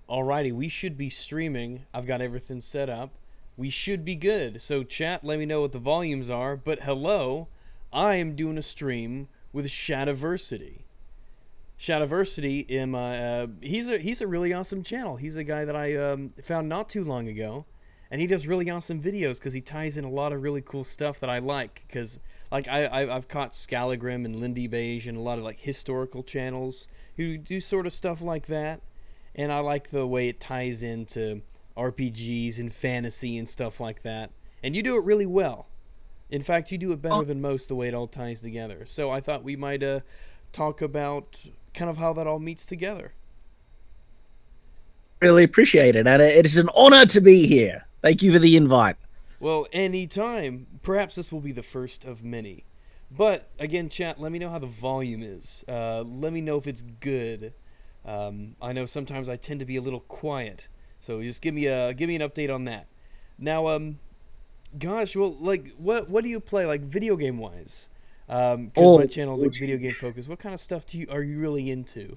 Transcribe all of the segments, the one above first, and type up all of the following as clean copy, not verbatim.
Alrighty, we should be streaming. I've got everything set up. We should be good. So chat, let me know what the volumes are. But hello, I am doing a stream with Shadiversity. Shadiversity, he's a really awesome channel. He's a guy that I found not too long ago, and he does really awesome videos because he ties in a lot of really cool stuff that I like. Because like I've caught Scalagrim and Lindy Beige and a lot of like historical channels who do sort of stuff like that. And I like the way it ties into RPGs and fantasy and stuff like that. And you do it really well. In fact, you do it better than most, the way it all ties together. So I thought we might talk about kind of how that all meets together. Really appreciate it, and it is an honor to be here. Thank you for the invite. Well, anytime. Perhaps this will be the first of many. But, again, chat, let me know how the volume is. Let me know if it's good. I know sometimes I tend to be a little quiet, so just give me an update on that. Now, gosh, well, like, what do you play, like, video game wise? Because my channel is like video game focused. What kind of stuff are you really into?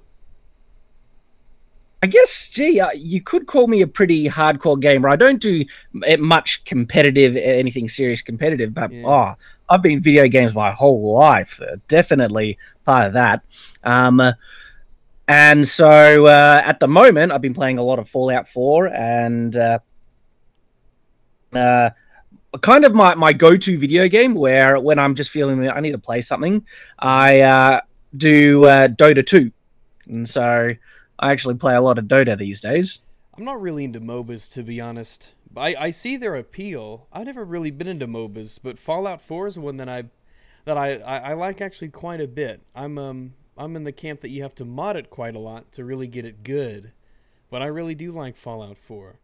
I guess, gee, you could call me a pretty hardcore gamer. I don't do much competitive, anything serious competitive, but Yeah. I've been video games my whole life. Definitely part of that. And so at the moment, I've been playing a lot of Fallout 4 and kind of my go-to video game where when I'm just feeling that I need to play something, I do Dota 2. And so I actually play a lot of Dota these days. I'm not really into MOBAs, to be honest. I see their appeal. I've never really been into MOBAs, but Fallout 4 is one that I like actually quite a bit. I'm in the camp that you have to mod it quite a lot to really get it good, but I really do like Fallout 4.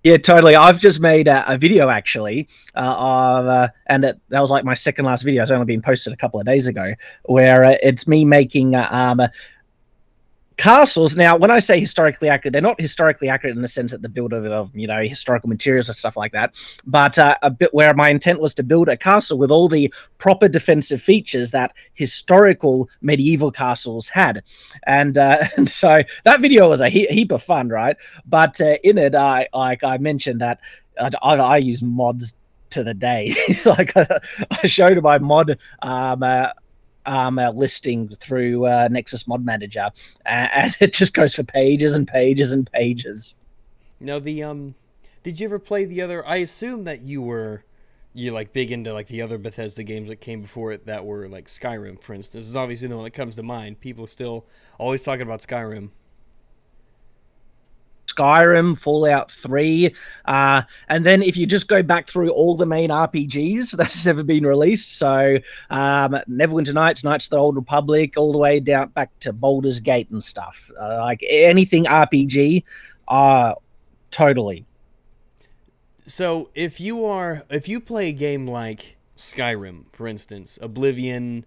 Yeah, totally. I've just made a video actually, and that was like my second last video. It's only been posted a couple of days ago, where it's me making castles. Now, when I say historically accurate, they're not historically accurate in the sense that the build of historical materials and stuff like that, but a bit where my intent was to build a castle with all the proper defensive features that historical medieval castles had, and so that video was a heap of fun, right? But in it, I mentioned that I use mods to the day. It's like I showed my mod listing through Nexus Mod Manager, and it just goes for pages and pages and pages. Now did you ever play the other? I assume that you like big into like the other Bethesda games that came before it that were like Skyrim, for instance. This is obviously the one that comes to mind. People are still always talking about Skyrim. Skyrim, Fallout 3, and then if you just go back through all the main RPGs that's ever been released, so Neverwinter Nights, Knights of the Old Republic, all the way down back to Baldur's Gate and stuff, like anything RPG, totally. So if you play a game like Skyrim, for instance, Oblivion,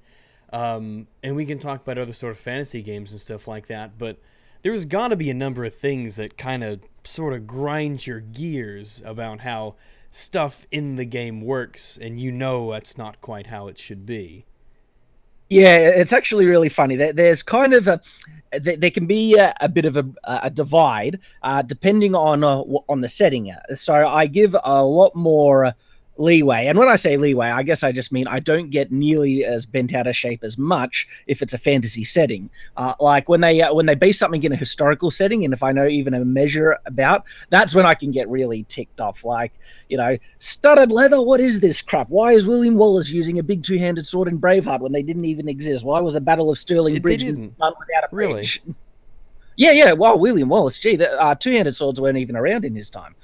and we can talk about other sort of fantasy games and stuff like that, but there's got to be a number of things that kind of sort of grind your gears about how stuff in the game works, and that's not quite how it should be. Yeah, it's actually really funny. There's kind of there can be a bit of a divide depending on the setting. So I give a lot more leeway, and when I say leeway, I guess I just mean I don't get nearly as bent out of shape as much if it's a fantasy setting. Like when they base something in a historical setting, and if I know even a measure about, that's when I can get really ticked off. Like, studded leather, what is this crap? Why is William Wallace using a big two-handed sword in Braveheart when they didn't even exist? Why was the Battle of Stirling Bridge done without a bridge? Really? Yeah. Well, William Wallace, gee, the two-handed swords weren't even around in his time.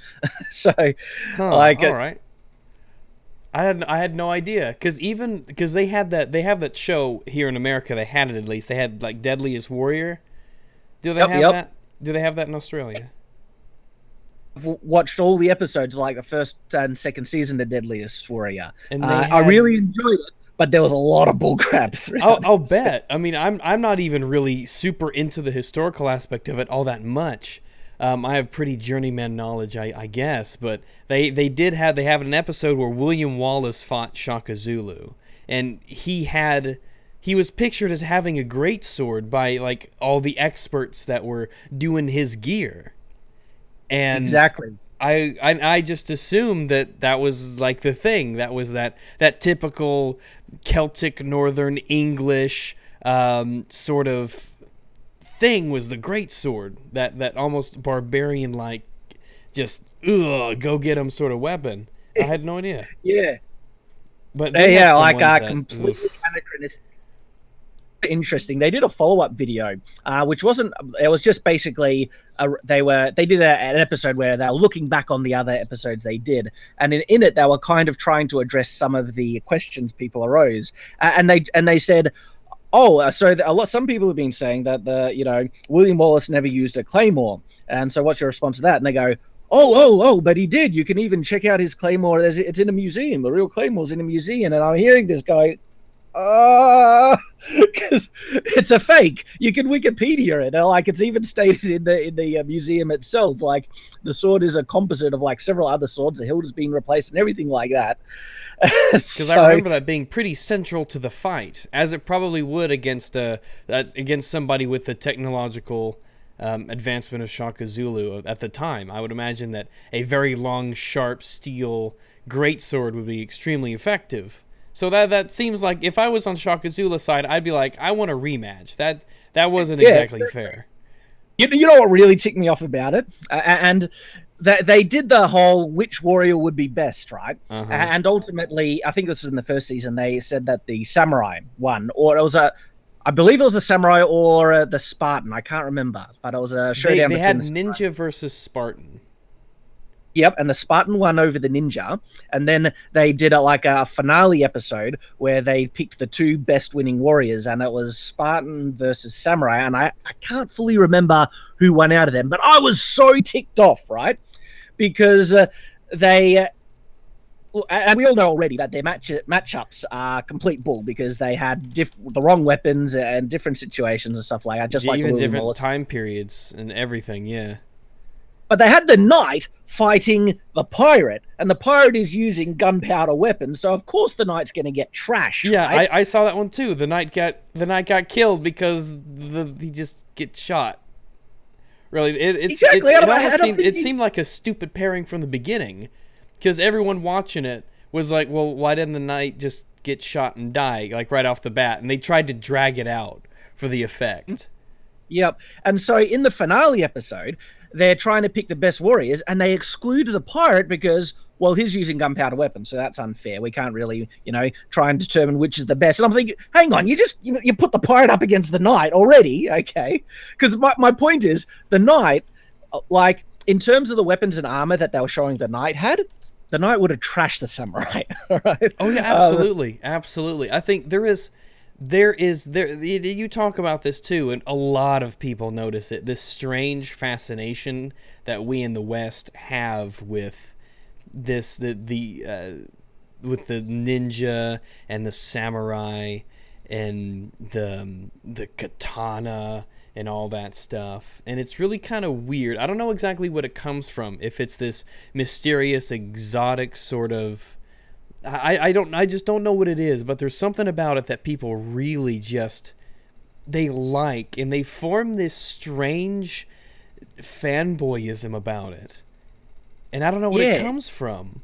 So, all right. I had no idea, because they have that show here in America. They had it, at least. They had like Deadliest Warrior. Do they have that? Do they have that in Australia? I've watched all the episodes, like the first and second season of Deadliest Warrior, and I really enjoyed it. But there was a lot of bullcrap throughout. I'll bet. I mean, I'm not even really super into the historical aspect of it all that much. I have pretty journeyman knowledge, I guess, but they have an episode where William Wallace fought Shaka Zulu, and he he was pictured as having a great sword by like all the experts that were doing his gear. And Exactly. I just assumed that was like the thing. That was that typical Celtic Northern English sort of thing was the great sword. That almost barbarian like just go get him sort of weapon. I had no idea. Yeah. But Yeah, like completely anachronistic. Interesting. They did a follow-up video, which wasn't. It was just basically they did an episode where they were looking back on the other episodes they did, and in it they were kind of trying to address some of the questions people arose, and they said, oh, so some people have been saying that William Wallace never used a claymore, and so what's your response to that? And they go, oh, but he did. You can even check out his claymore. It's in a museum. The real claymore's in a museum. And I'm hearing this guy, because it's a fake. You can Wikipedia it. Like, it's even stated in the museum itself. Like, the sword is a composite of like several other swords. The hilt has been replaced and everything like that. Because I remember that being pretty central to the fight, as it probably would against somebody with the technological advancement of Shaka Zulu at the time. I would imagine that a very long, sharp steel greatsword would be extremely effective. So that seems like if I was on Shaka Zulu's side, I'd be like, I want a rematch. That wasn't exactly fair. You know what really ticked me off about it? And they did the whole which warrior would be best, right? And ultimately, I think this was in the first season, they said that the samurai won, or it was I believe it was the samurai or the Spartan. I can't remember, but it was a showdown. They had ninja versus Spartan. Yep, and the Spartan won over the ninja, and then they did a finale episode where they picked the two best winning warriors, and it was Spartan versus Samurai, and I can't fully remember who won out of them, but I was so ticked off, right? Because and we all know already that their matchups are complete bull because they had the wrong weapons and different situations and stuff like that. Just like even different time periods and everything, yeah. But they had the knight fighting the pirate, and the pirate is using gunpowder weapons, so of course the knight's going to get trashed. Yeah, right? I saw that one too. The knight got killed because he just gets shot. Really, it seemed like a stupid pairing from the beginning, because everyone watching it was like, well, why didn't the knight just get shot and die like right off the bat? And they tried to drag it out for the effect. Yep. And so in the finale episode, they're trying to pick the best warriors, and they exclude the pirate because, well, he's using gunpowder weapons, so that's unfair. We can't really, try and determine which is the best. And I'm thinking, hang on, you put the pirate up against the knight already, okay? Because my point is, the knight, like, in terms of the weapons and armor that they were showing the knight had, the knight would have trashed the samurai, all right? Oh, yeah, absolutely, absolutely. I think you talk about this too, and a lot of people notice it, this strange fascination that we in the West have with this, with the ninja and the samurai and the katana and all that stuff. And it's really kind of weird. I don't know exactly what it comes from, if it's this mysterious, exotic sort of, I just don't know what it is, but there's something about it that people really they like, and they form this strange fanboyism about it. And I don't know what it comes from.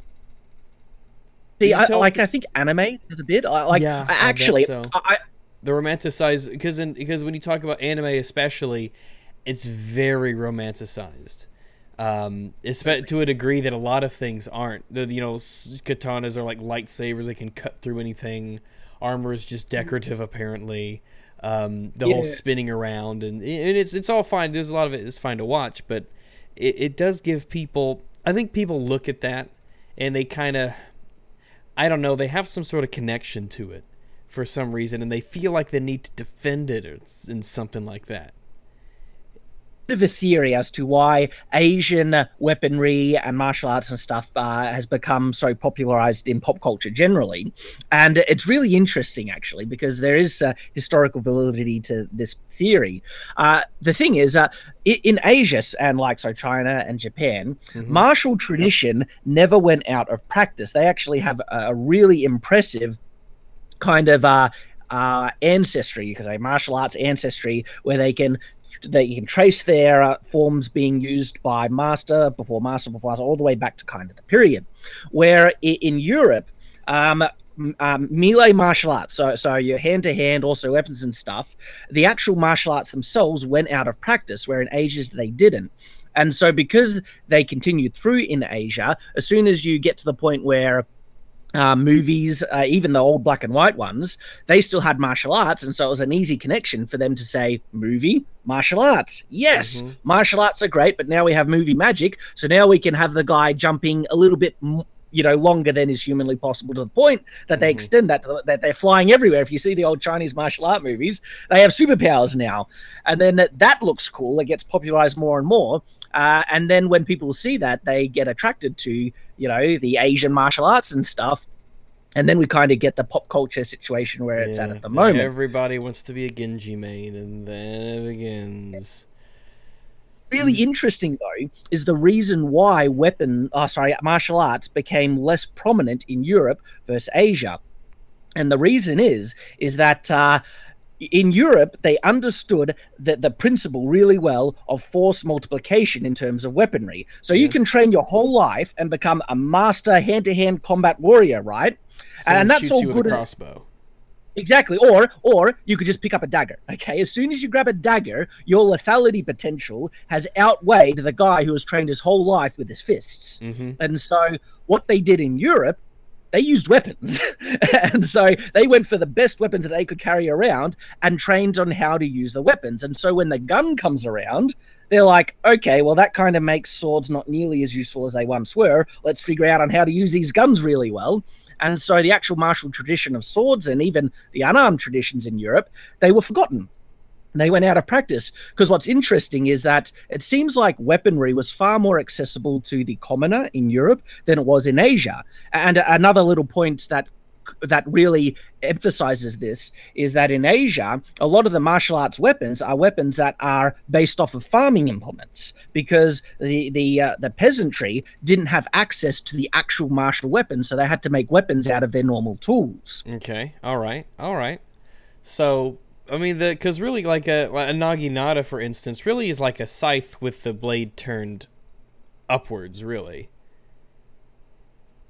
See, I think anime is a bit actually. So. The romanticized, because when you talk about anime especially, it's very romanticized. To a degree that a lot of things aren't. Katanas are like lightsabers; they can cut through anything. Armor is just decorative, apparently. The whole spinning around, and it's all fine. There's a lot of it is fine to watch, but it does give people. I think people look at that and they kind of, I don't know, they have some sort of connection to it for some reason, and they feel like they need to defend it or in something like that. Of a theory as to why Asian weaponry and martial arts and stuff has become so popularized in pop culture generally, and it's really interesting actually because there is historical validity to this theory. The thing is, in Asia and China and Japan, martial tradition never went out of practice. They actually have a really impressive kind of ancestry, you could say martial arts ancestry, where they can trace their forms being used by master, before master, all the way back to kind of the period. Where in Europe, melee martial arts, so your hand-to-hand, also weapons and stuff, the actual martial arts themselves went out of practice, where in Asia they didn't. And so because they continued through in Asia, as soon as you get to the point where movies, even the old black and white ones, they still had martial arts, and so it was an easy connection for them to say movie, martial arts. Yes, martial arts are great, but now we have movie magic, so now we can have the guy jumping a little bit longer than is humanly possible, to the point that they extend that they're flying everywhere. If you see the old Chinese martial art movies, they have superpowers now, and then that looks cool. It gets popularized more and more. And then when people see that, they get attracted to, the Asian martial arts and stuff. And then we kind of get the pop culture situation where it's at the moment. Everybody wants to be a Genji main, and then it begins. Really interesting, though, is the reason why martial arts became less prominent in Europe versus Asia. And the reason is that in Europe, they understood the principle really well of force multiplication in terms of weaponry. So you can train your whole life and become a master hand-to-hand combat warrior, right? And that's all good. With a crossbow. Exactly. Or you could just pick up a dagger. Okay. As soon as you grab a dagger, your lethality potential has outweighed the guy who has trained his whole life with his fists. And so what they did in Europe, they used weapons. And so they went for the best weapons that they could carry around and trained on how to use the weapons. And so when the gun comes around, they're like, okay, well, that kind of makes swords not nearly as useful as they once were. Let's figure out on how to use these guns really well. And so the actual martial tradition of swords, and even the unarmed traditions in Europe, they were forgotten. They went out of practice, because what's interesting is that it seems like weaponry was far more accessible to the commoner in Europe than it was in Asia. And another little point that really emphasizes this is that in Asia, a lot of the martial arts weapons are weapons that are based off of farming implements, because the peasantry didn't have access to the actual martial weapons, so they had to make weapons out of their normal tools. Okay, all right. So, I mean, because really, like a naginata, for instance, really is like a scythe with the blade turned upwards, really.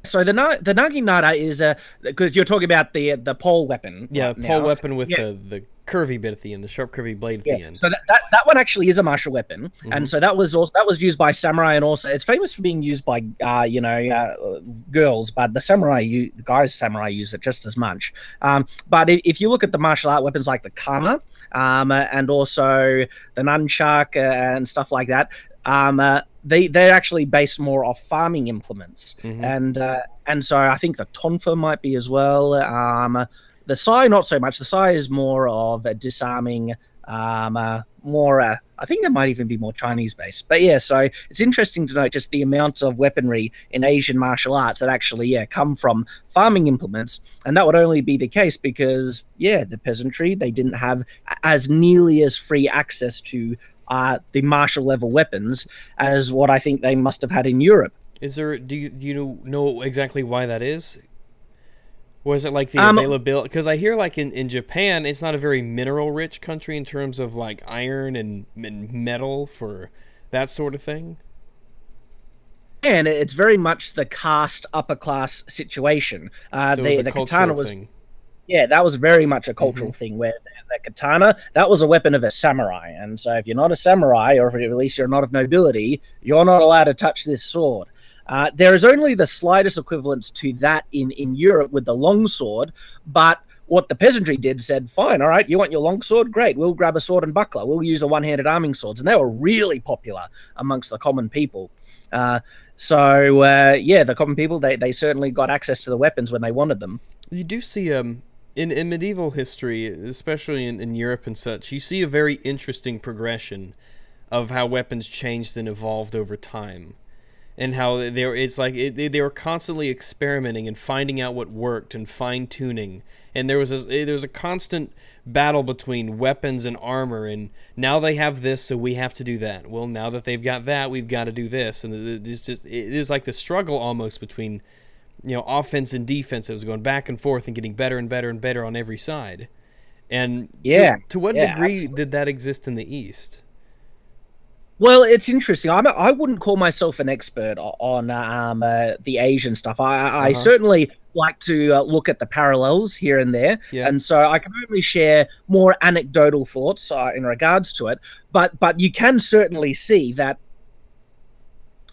So the naginata is because you're talking about the pole weapon. Yeah, pole weapon with the curvy bit at the end, the sharp curvy blade at the end. So that one actually is a martial weapon, and so that was used by samurai, and also it's famous for being used by girls, but the guys samurai use it just as much. But if you look at the martial art weapons like the kama, and also the nunchuck and stuff like that, they're actually based more off farming implements, and so I think the tonfa might be as well. The sai not so much. The sai is more of a disarming, I think it might even be more Chinese based. But yeah, so it's interesting to note just the amount of weaponry in Asian martial arts that actually come from farming implements, and that would only be the case because the peasantry, they didn't have as nearly as free access to the martial level weapons as what I think they must have had in Europe. Is there? Do you know exactly why that is? Was it like the availability? Because I hear like in Japan, it's not a very mineral rich country in terms of like iron and metal for that sort of thing. And it's very much the caste upper class situation. So it was a cultural thing. Yeah, that was very much a cultural thing, where the katana, that was a weapon of a samurai. And so if you're not a samurai, or if at least you're not of nobility, you're not allowed to touch this sword. There is only the slightest equivalence to that in Europe with the longsword, but what the peasantry did said, fine, all right, you want your longsword? Great, we'll grab a sword and buckler. We'll use a one-handed arming swords. And they were really popular amongst the common people. The common people, they certainly got access to the weapons when they wanted them. You do see in medieval history, especially in Europe and such, you see a very interesting progression of how weapons changed and evolved over time, and how they were constantly experimenting and finding out what worked and fine-tuning. And there was a constant battle between weapons and armor, and now they have this, so we have to do that. Well, now that they've got that, we've got to do this, and it is like the struggle almost between offense and defense. It was going back and forth and getting better and better and better on every side. And Yeah, to what yeah, degree absolutely. did that exist in the East? Well, it's interesting. I wouldn't call myself an expert on the Asian stuff. I Uh-huh. certainly like to look at the parallels here and there, Yeah. and so I can only share more anecdotal thoughts in regards to it. But you can certainly see that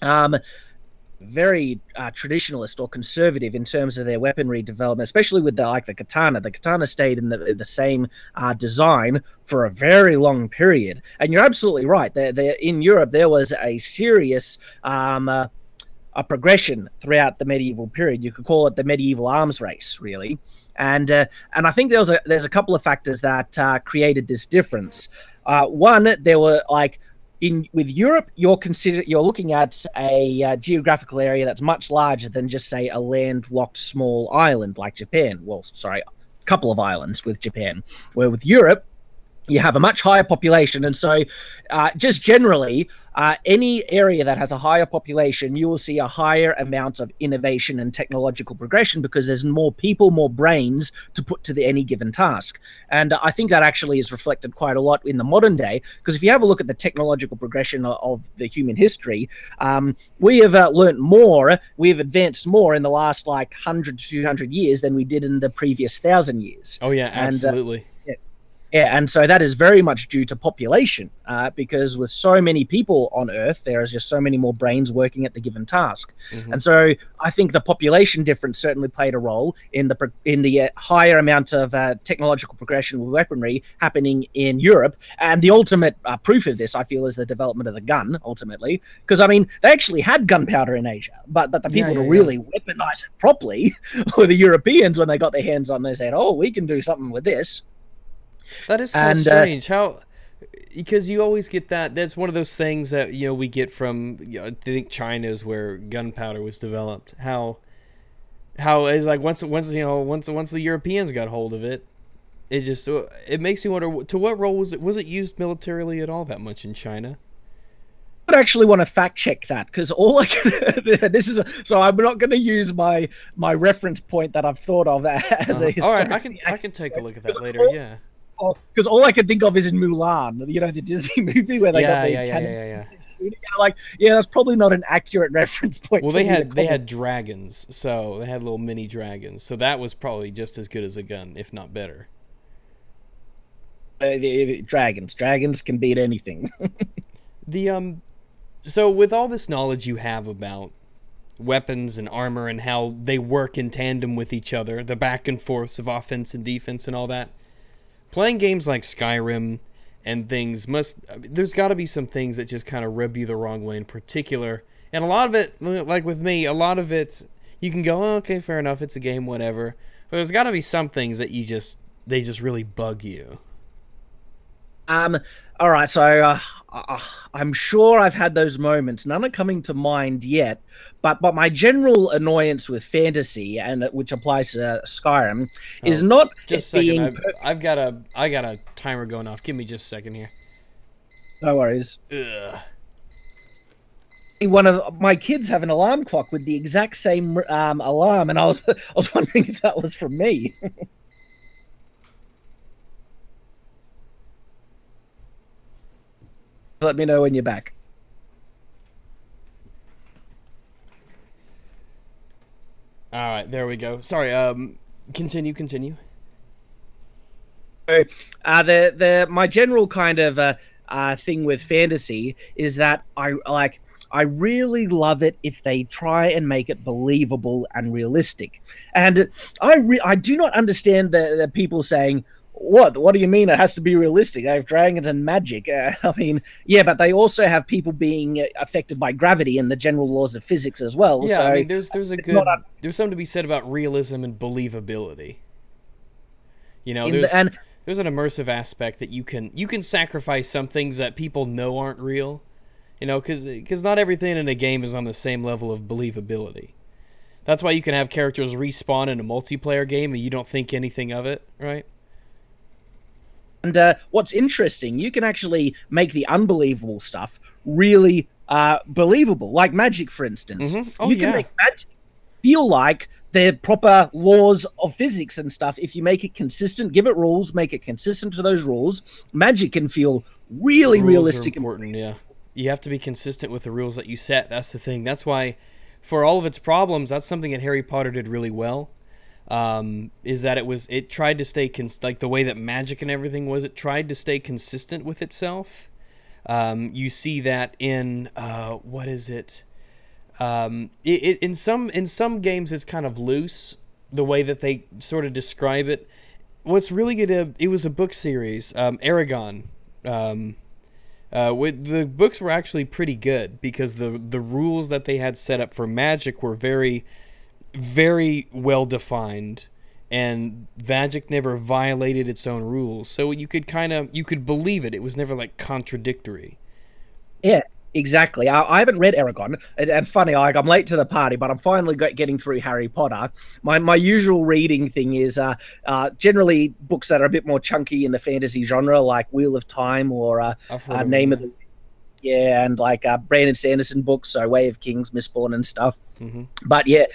um, very traditionalist or conservative in terms of their weaponry development, especially with the katana. The katana stayed in the same design for a very long period. And you're absolutely right. In Europe, there was a serious a progression throughout the medieval period. You could call it the medieval arms race, really. And I think there's a couple of factors that created this difference. One, there were like in with Europe, you're looking at a geographical area that's much larger than just say a landlocked small island like Japan. Well, sorry, a couple of islands with Japan. Where with Europe, you have a much higher population. And so, just generally, any area that has a higher population, you will see a higher amount of innovation and technological progression because there's more people, more brains to put to any given task. And I think that actually is reflected quite a lot in the modern day. Because if you have a look at the technological progression of the human history, we have learned more, we've advanced more in the last like 100 to 200 years than we did in the previous 1,000 years. Oh yeah, And absolutely. yeah, and so that is very much due to population, because with so many people on Earth, there is just so many more brains working at the given task, Hmm. and so I think the population difference certainly played a role in the higher amount of technological progression with weaponry happening in Europe, and the ultimate proof of this, I feel, is the development of the gun. Ultimately, because I mean, they actually had gunpowder in Asia, but the Yeah, people yeah, to yeah. really weaponize it properly were the Europeans when they got their hands on. They said, "Oh, we can do something with this." That is kind of And strange. How because you always get that. That's one of those things that we get from. I think China is where gunpowder was developed. How is like once the Europeans got hold of it, it makes you wonder to what role was it used militarily at all that much in China? I would actually want to fact check that because all I can so I'm not going to use my reference point that I've thought of as a All right, historically I can take a look at that later. accurate, Yeah. because all I can think of is in Mulan, the Disney movie where they got Yeah, the yeah, yeah, cannon. yeah, yeah. Like, yeah, that's probably not an accurate reference point. Well, For me to they comment. had dragons, so they had little mini dragons. So that was probably just as good as a gun, if not better. Dragons can beat anything. The So with all this knowledge you have about weapons and armor and how they work in tandem with each other, the back and forths of offense and defense and all that, playing games like Skyrim and things there's got to be some things that just kind of rub you the wrong way in particular. And a lot of it, like with me, a lot of it you can go, oh, okay, fair enough, it's a game, whatever. But there's got to be some things that they just really bug you. Um, all right, so I'm sure I've had those moments. None are coming to mind yet, but my general annoyance with fantasy, and which applies to Skyrim, is Oh, not it just a second. being. I got a timer going off. Give me just a second here. No worries. Ugh. One of my kids have an alarm clock with the exact same alarm, and I was wondering if that was from me. Let me know when you're back. All right, there we go. Sorry. Continue. So, the my general kind of thing with fantasy is that I really love it if they try and make it believable and realistic. And I do not understand the people saying, What do you mean it has to be realistic? They have dragons and magic. I mean, yeah, but they also have people being affected by gravity and the general laws of physics as well. Yeah, So I mean, it's not there's something to be said about realism and believability. in the, and There's an immersive aspect that you can sacrifice some things that people know aren't real. Because not everything in a game is on the same level of believability. That's why you can have characters respawn in a multiplayer game and you don't think anything of it, right? And what's interesting, you can actually make the unbelievable stuff really believable, like magic, for instance. Mm-hmm. Oh, You can yeah. make magic feel like they're proper laws of physics and stuff. If you make it consistent, give it rules, make it consistent to those rules, magic can feel really realistic. Rules are important, yeah. You have to be consistent with the rules that you set. That's the thing. That's why, for all of its problems, that's something that Harry Potter did really well. Is that it tried to stay like the way that magic and everything was. It tried to stay consistent with itself. You see that in what is it? In some games it's kind of loose the way that they sort of describe it. What's really good? It was a book series, Aragon. The books were actually pretty good because the rules that they had set up for magic were very, very well defined, and magic never violated its own rules. So you could believe it. It was never like contradictory. Yeah, exactly. I haven't read Aragon, and funny, I'm late to the party, but I'm finally getting through Harry Potter. My usual reading thing is generally books that are a bit more chunky in the fantasy genre, like Wheel of Time or Name of the... Yeah, and like Brandon Sanderson books, so Way of Kings, Mistborn and stuff. Mm-hmm. But yeah,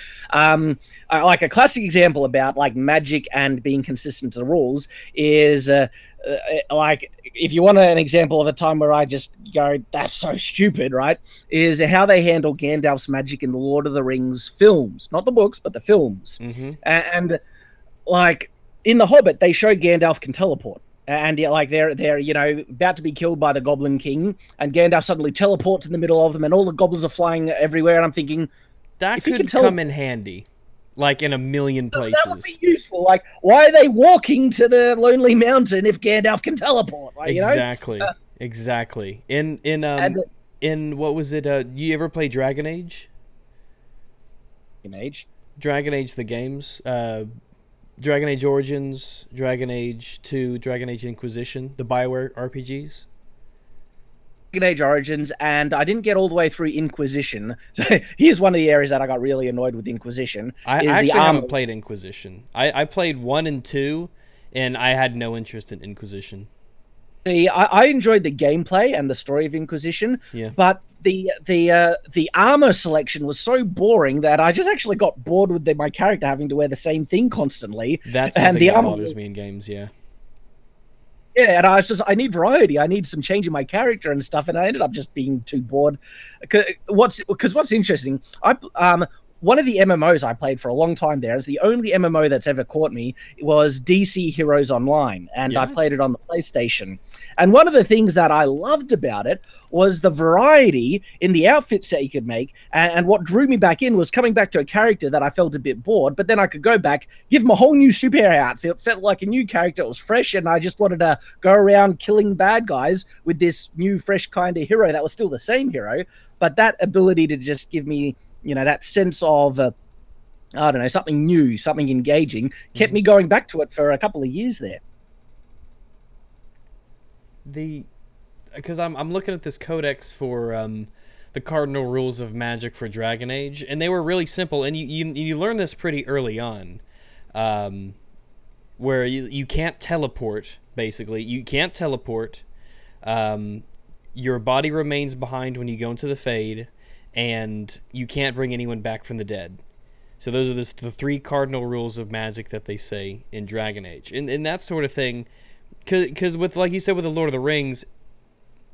like a classic example about like magic and being consistent to the rules is like, if you want an example of a time where I just go, that's so stupid, right? Is how they handle Gandalf's magic in the Lord of the Rings films, not the books, but the films. Mm-hmm. And like in The Hobbit, they show Gandalf can teleport. And yeah, like they're about to be killed by the Goblin King, and Gandalf suddenly teleports in the middle of them, and all the goblins are flying everywhere. And I'm thinking that could come in handy, like in a million places. That would be useful. Like, why are they walking to the Lonely Mountain if Gandalf can teleport? Like, exactly, exactly. In what was it? You ever play Dragon Age? Dragon Age, the games. Dragon Age Origins, Dragon Age 2, Dragon Age Inquisition, the BioWare RPGs. Dragon Age Origins, and I didn't get all the way through Inquisition. So here's one of the areas that I got really annoyed with Inquisition. I actually haven't played Inquisition. I played 1 and 2, and I had no interest in Inquisition. See, I enjoyed the gameplay and the story of Inquisition, yeah. But the armor selection was so boring that I just actually got bored with my character having to wear the same thing constantly. That's something that bothers me in games, yeah. Yeah, and I need variety. I need some change in my character and stuff, and I ended up just being too bored. What's interesting, one of the MMOs I played for a long time there, is the only MMO that's ever caught me, was DC Heroes Online, and I played it on the PlayStation. And one of the things that I loved about it was the variety in the outfits that you could make, and what drew me back in was coming back to a character that I felt a bit bored, but then I could go back, give him a whole new superhero outfit, felt like a new character, it was fresh, and I just wanted to go around killing bad guys with this new, fresh kind of hero that was still the same hero, but that ability to just give me, that sense of, I don't know, something new, something engaging, kept me going back to it for a couple of years there. Because I'm looking at this codex for the cardinal rules of magic for Dragon Age, and they were really simple, and you learn this pretty early on, where you can't teleport, basically. You can't teleport. Your body remains behind when you go into the Fade, and you can't bring anyone back from the dead. So those are the 3 cardinal rules of magic that they say in Dragon Age. And that sort of thing, because with, like you said, with the Lord of the Rings,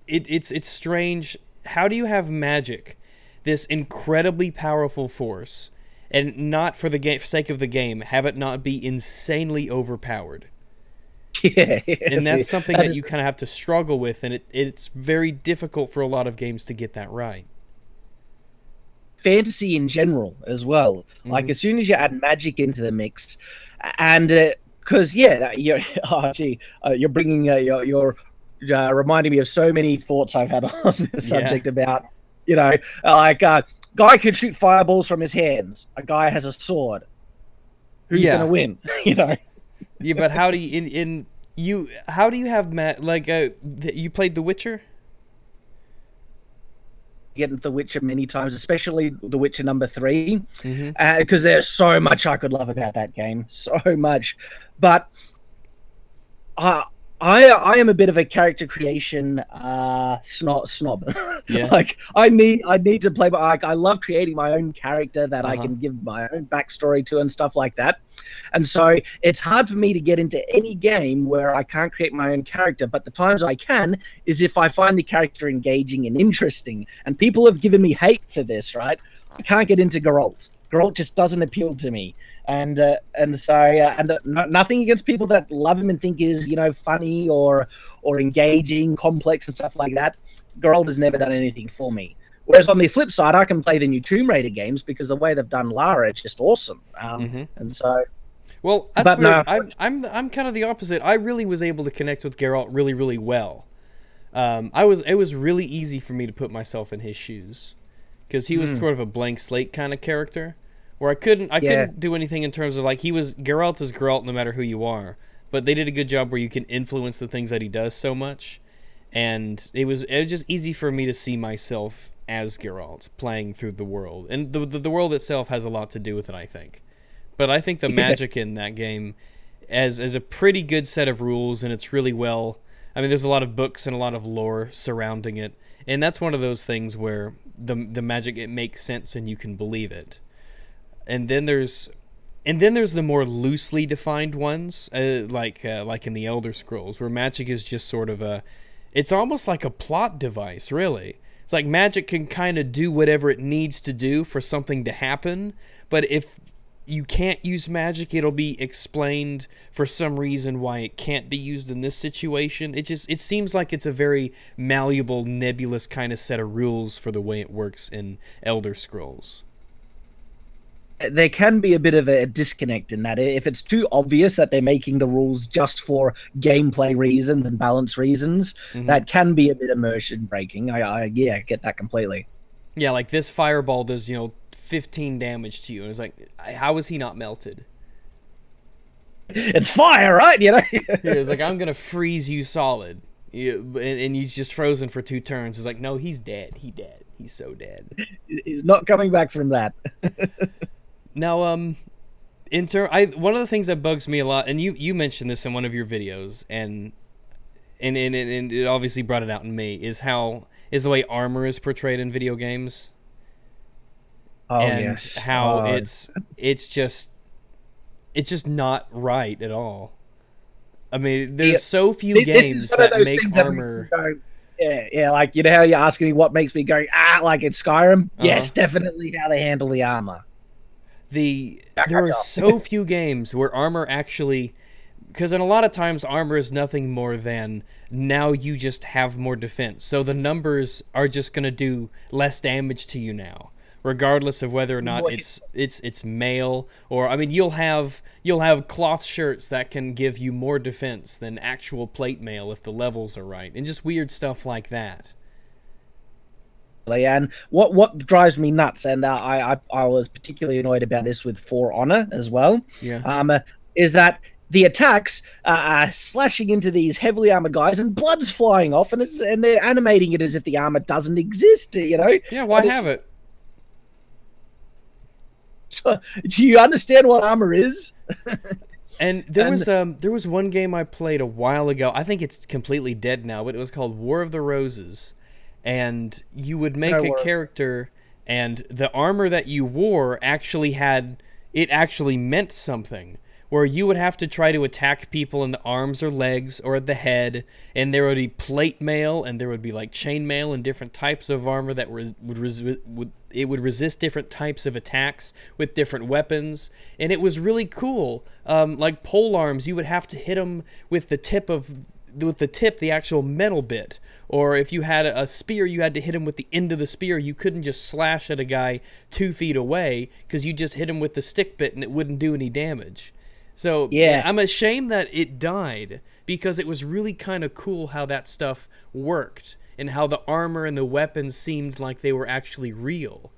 it's strange. How do you have magic, this incredibly powerful force, and not for the sake of the game, have it not be insanely overpowered? Yeah. And that's something that you kind of have to struggle with, and it's very difficult for a lot of games to get that right. Fantasy in general as well. Like, as soon as you add magic into the mix, and because you're bringing you're reminding me of so many thoughts I've had on the subject about, like guy could shoot fireballs from his hands, a guy has a sword, who's gonna win? Yeah, but how do you how do you have you played The Witcher? Get into The Witcher many times, especially The Witcher number 3, because there's so much I could love about that game, so much. But I am a bit of a character creation snob. Yeah. Like I need to play. Like I love creating my own character that I can give my own backstory to and stuff like that. And so it's hard for me to get into any game where I can't create my own character. But the times I can is if I find the character engaging and interesting. And people have given me hate for this, right? I can't get into Geralt. Geralt just doesn't appeal to me. And nothing against people that love him and think is, you know, funny or engaging, complex and stuff like that. Geralt has never done anything for me. Whereas on the flip side, I can play the new Tomb Raider games because the way they've done Lara is just awesome. And so, well, that's weird. I'm kind of the opposite. I really was able to connect with Geralt really, really well. It was really easy for me to put myself in his shoes because he was sort of a blank slate kind of character. Where I couldn't do anything in terms of like Geralt is Geralt no matter who you are, but they did a good job where you can influence the things that he does so much, and it was just easy for me to see myself as Geralt playing through the world, and the world itself has a lot to do with it, I think. But I think the magic in that game as a pretty good set of rules, and it's really well. I mean, there's a lot of books and a lot of lore surrounding it, and that's one of those things where the magic, it makes sense and you can believe it. And then there's the more loosely defined ones, like in the Elder Scrolls, where magic is just sort of it's almost like a plot device, really. It's like magic can kind of do whatever it needs to do for something to happen, but if you can't use magic, it'll be explained for some reason why it can't be used in this situation. It seems like it's a very malleable, nebulous kind of set of rules for the way it works in Elder Scrolls. There can be a bit of a disconnect in that. If it's too obvious that they're making the rules just for gameplay reasons and balance reasons, that can be a bit immersion breaking. I get that completely. Yeah, like this fireball does, 15 damage to you, and it's like, how is he not melted? It's fire, right? Yeah, it's like, I'm gonna freeze you solid, and he's just frozen for 2 turns. It's like, no, he's dead. He's so dead. He's not coming back from that. Now, one of the things that bugs me a lot, and you mentioned this in one of your videos, and it obviously brought it out in me, is the way armor is portrayed in video games. Oh, and yes. How it's just not right at all. I mean, there's so few games that make armor. Yeah, like, you know how you're asking me what makes me go, like it's Skyrim? Yes, definitely how they handle the armor. There are so few games where armor actually, because in a lot of times armor is nothing more than now you just have more defense. So the numbers are just going to do less damage to you now, regardless of whether or not it's mail, or I mean you'll have cloth shirts that can give you more defense than actual plate mail if the levels are right, and just weird stuff like that. And what drives me nuts, and I was particularly annoyed about this with For Honor as well, is that the attacks are slashing into these heavily armored guys, and blood's flying off, and they're animating it as if the armor doesn't exist. Yeah, why have it? So, do you understand what armor is? And there was one game I played a while ago. I think it's completely dead now, but it was called War of the Roses. And you would make a character, and the armor that you wore actually meant something, where you would have to try to attack people in the arms or legs or at the head, and there would be plate mail, and there would be like chain mail and different types of armor that would resist different types of attacks with different weapons, and it was really cool. Like pole arms, you would have to hit them with the actual metal bit. Or if you had a spear, you had to hit him with the end of the spear. You couldn't just slash at a guy 2 feet away, because you just hit him with the stick bit and it wouldn't do any damage. So yeah, I'm ashamed that it died, because it was really kind of cool how that stuff worked and how the armor and the weapons seemed like they were actually real.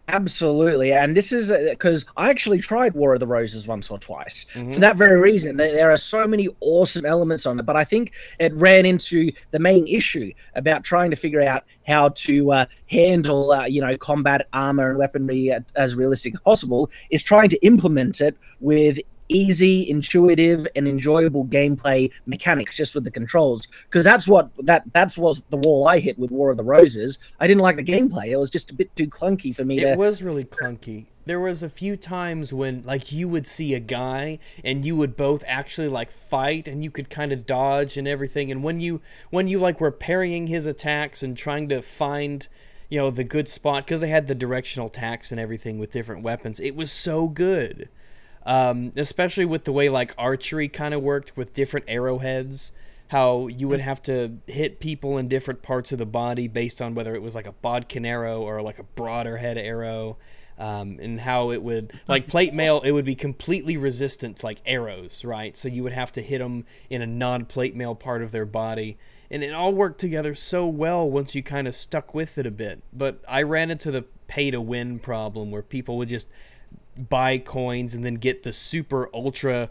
Absolutely, and this is because I actually tried War of the Roses once or twice. For that very reason, there are so many awesome elements on it, but I think it ran into the main issue about trying to figure out how to handle, combat armor and weaponry as realistic as possible, is trying to implement it with easy, intuitive, and enjoyable gameplay mechanics just with the controls. Because that's what that was the wall I hit with War of the Roses. I didn't like the gameplay. It was just a bit too clunky for me. It was really clunky. There was a few times when, like, you would see a guy and you would both actually, like, fight, and you could kind of dodge and everything. And when you like were parrying his attacks and trying to find, you know, the good spot, because they had the directional attacks and everything with different weapons, it was so good. Especially with the way, like, archery kind of worked with different arrowheads. How you would have to hit people in different parts of the body based on whether it was like a bodkin arrow or like a broader head arrow. And how it would, like, plate mail, it would be completely resistant to, like, arrows, right? So you would have to hit them in a non-plate mail part of their body. And it all worked together so well once you kind of stuck with it a bit. But I ran into the pay-to-win problem where people would just buy coins and then get the super ultra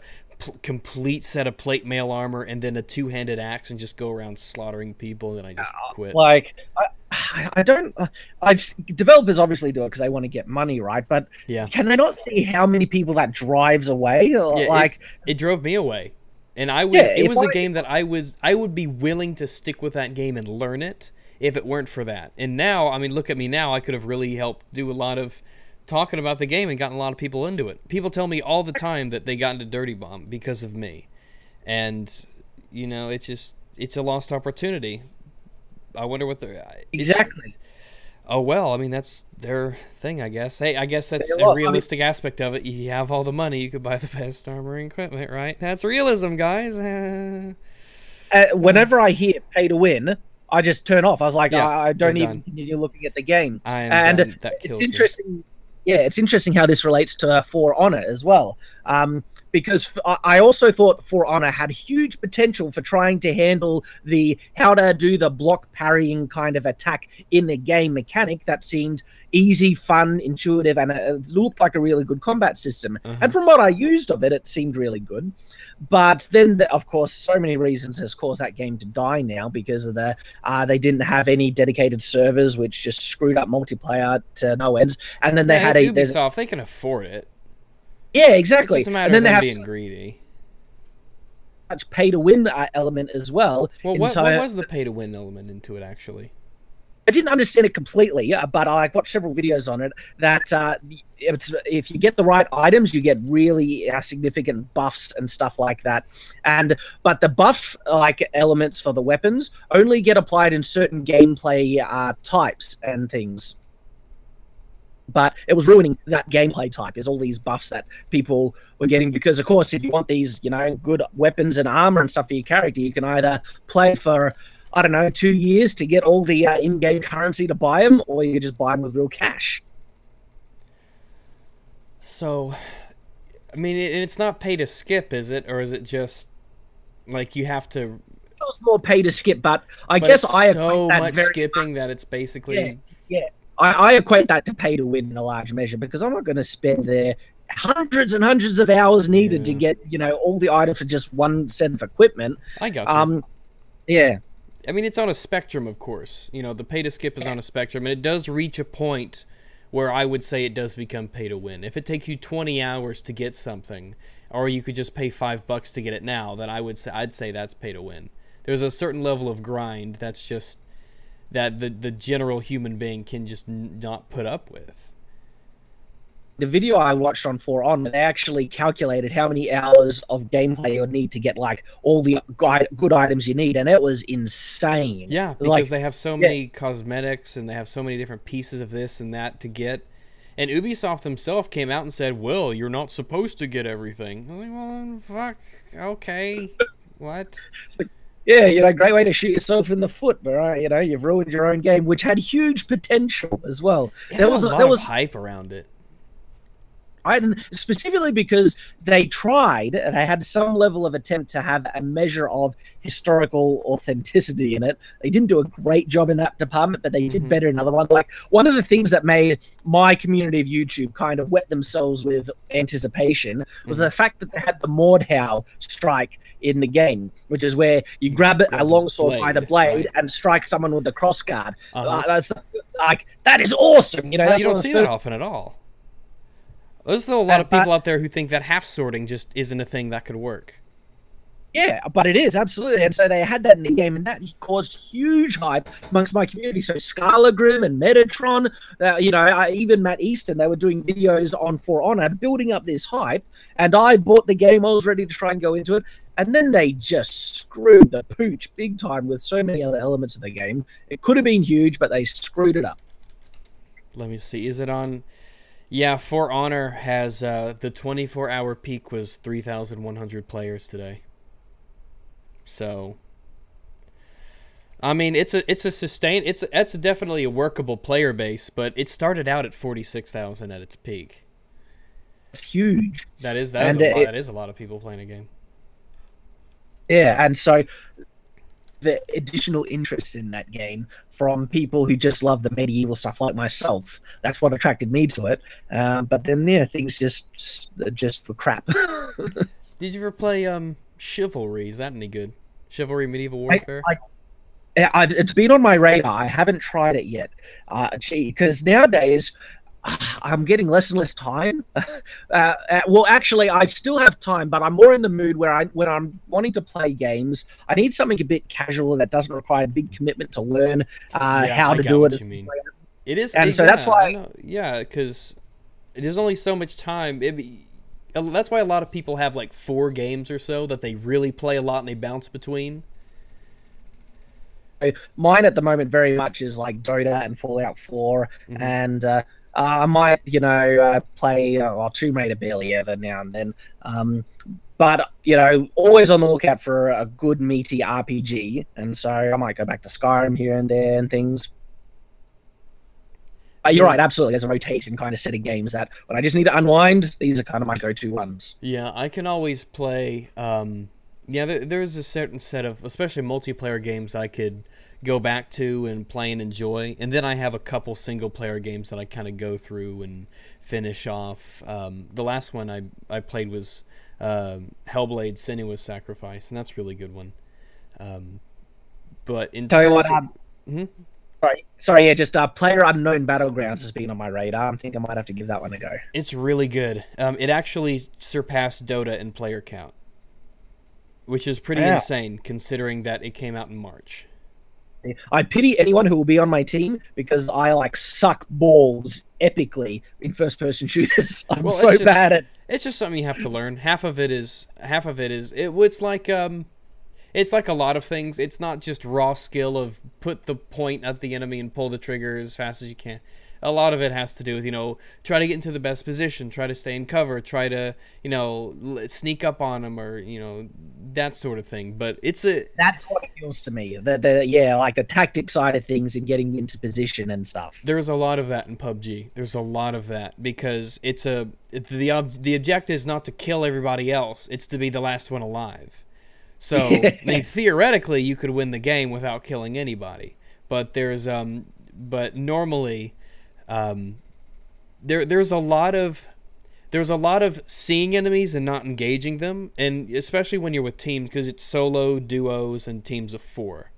complete set of plate mail armor and then a two-handed axe and just go around slaughtering people, and then I just quit. Like, I don't. Developers obviously do it because they want to get money, right? But yeah, can they not see how many people that drives away? Or, yeah, like, it drove me away, and I was. It was a game that I would be willing to stick with that game and learn it if it weren't for that. And now, I mean, look at me now. I could have really helped do a lot of talking about the game and gotten a lot of people into it. People tell me all the time that they got into Dirty Bomb because of me, and you know, it's a lost opportunity. I wonder what they're exactly. Oh well, I mean, that's their thing, I guess. Hey, I guess that's a realistic aspect of it. You have all the money, you could buy the best armor and equipment, right? That's realism, guys. Whenever I hear pay to win, I just turn off. I was like, I don't even continue looking at the game. And that kills it's interesting. Me. Yeah, it's interesting how this relates to For Honor as well. Because I also thought For Honor had huge potential for trying to handle how to do the block parrying kind of attack in the game mechanic that seemed easy, fun, intuitive, and it looked like a really good combat system. And from what I used of it, it seemed really good. But then, of course, so many reasons has caused that game to die now because of they didn't have any dedicated servers, which just screwed up multiplayer to no ends. And then they had Ubisoft. They can afford it. Yeah, exactly. It's just a matter of them being greedy. Much pay-to-win element as well. Well, what was the pay-to-win element into it, actually? I didn't understand it completely, but I watched several videos on it. That if you get the right items, you get really significant buffs and stuff like that. But the buff elements for the weapons only get applied in certain gameplay types and things. But it was ruining that gameplay type, is all these buffs that people were getting. Because, of course, if you want these, you know, good weapons and armor and stuff for your character, you can either play for, I don't know, 2 years to get all the in-game currency to buy them, or you can just buy them with real cash. So, I mean, it's not pay to skip, is it? Or is it just, like, you have to... It was more pay to skip, but I guess I equate so much skipping that it's basically... Yeah. I equate that to pay to win in a large measure, because I'm not going to spend the hundreds and hundreds of hours needed to get, you know, all the items for just one set of equipment. I got you. Yeah. I mean, it's on a spectrum, of course. You know, the pay to skip is on a spectrum, and it does reach a point where I would say it does become pay to win. If it takes you 20 hours to get something, or you could just pay $5 to get it now, then I'd say that's pay to win. There's a certain level of grind that's just that the general human being can just not put up with. The video I watched on For Honor, they actually calculated how many hours of gameplay you'll need to get like all the good items you need, and it was insane. Yeah, because they have so many cosmetics and they have so many different pieces of this and that to get. And Ubisoft themselves came out and said, well, you're not supposed to get everything. I was like, well, fuck, okay, what? Yeah, you know, great way to shoot yourself in the foot, but you know, you've ruined your own game, which had huge potential as well. There was a lot of hype around it. Specifically because they had some level of attempt to have a measure of historical authenticity in it. They didn't do a great job in that department, but they did better in other ones. Like, one of the things that made my community of YouTube kind of wet themselves with anticipation was the fact that they had the Mordhau strike in the game, which is where you grab a longsword by the blade and strike someone with the crossguard. That's like, that is awesome. You know, you don't see that often at all. There's still a lot of But people out there who think that half sorting just isn't a thing that could work. yeah, but it is absolutely, and so they had that in the game, and that caused huge hype amongst my community. So Scarlegrim and Metatron, even Matt Easton, they were doing videos on For Honor, building up this hype. And I bought the game; I was ready to try and go into it, and then they just screwed the pooch big time with so many other elements of the game. It could have been huge, but they screwed it up. Let me see. Is it on? Yeah, For Honor has the 24-hour peak was 3,100 players today. So, I mean, it's definitely a workable player base, but it started out at 46,000 at its peak. It's huge. That is a lot of people playing a game. Yeah, and so the additional interest in that game from people who just love the medieval stuff like myself. That's what attracted me to it. But then, yeah, things just were crap. Did you ever play Chivalry? Is that any good? Chivalry Medieval Warfare? It's been on my radar. I haven't tried it yet. Because nowadays, I'm getting less and less time. Well, actually, I still have time, but I'm more in the mood where when I'm wanting to play games, I need something a bit casual that doesn't require a big commitment to learn how to do it. What you mean. It is, and so that's why. Because there's only so much time. That's why a lot of people have like 4 games or so that they really play a lot and they bounce between. Mine at the moment very much is like Dota and Fallout 4, and I might, play Tomb Raider barely ever now and then. But, always on the lookout for a good meaty RPG, and so I might go back to Skyrim here and there and things. You're right, absolutely. There's a rotation kind of set of games that when I just need to unwind, these are kind of my go-to ones. Yeah, I can always play. There's a certain set of, especially multiplayer games, I could go back to and play and enjoy. And then I have a couple single-player games that I kind of go through and finish off. The last one I played was Hellblade: Senua's Sacrifice, and that's a really good one. But in terms of... Sorry, yeah, just PlayerUnknown Battlegrounds has been on my radar. I think I might have to give that one a go. It's really good. It actually surpassed Dota in player count, which is pretty insane considering that it came out in March. I pity anyone who will be on my team because I suck balls epically in first-person shooters. I'm bad at. It's just something you have to learn. Half of it is. It's like a lot of things. It's not just raw skill of put the point at the enemy and pull the trigger as fast as you can. A lot of it has to do with, try to get into the best position, try to stay in cover, try to, sneak up on them or, that sort of thing. But that's what it feels to me. The tactic side of things and getting into position and stuff. There's a lot of that in PUBG. There's a lot of that because the objective is not to kill everybody else. It's to be the last one alive. So, I mean, theoretically, you could win the game without killing anybody. But normally, there's a lot of seeing enemies and not engaging them, and especially when you're with teams, because it's solo, duos, and teams of 4.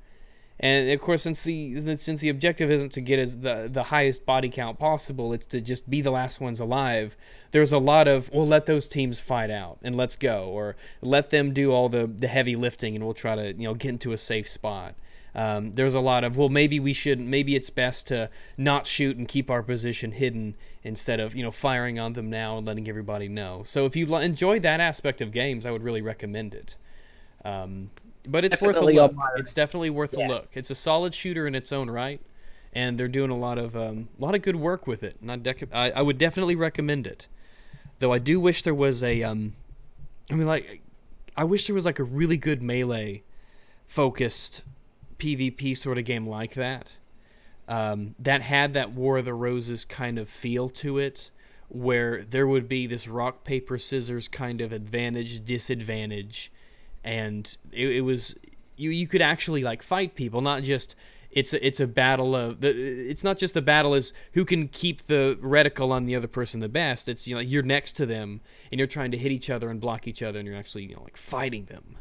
And of course, since the objective isn't to get as the highest body count possible, it's to just be the last ones alive. There's a lot of, well, let those teams fight out and let's go, or let them do all the heavy lifting and we'll try to get into a safe spot. There's a lot of, well, maybe it's best to not shoot and keep our position hidden instead of firing on them now and letting everybody know. So if you enjoy that aspect of games, I would really recommend it. But it's worth a look. It's definitely worth a look. It's a solid shooter in its own right, and they're doing a lot of good work with it. And I would definitely recommend it. Though I do wish there was I wish there was a really good melee focused PvP sort of game like that. That had that War of the Roses kind of feel to it, where there would be this rock paper scissors kind of advantage disadvantage. And it was you could actually fight people, not just it's a battle of it's not just the battle is who can keep the reticle on the other person the best. It's you're next to them and you're trying to hit each other and block each other and you're actually fighting them.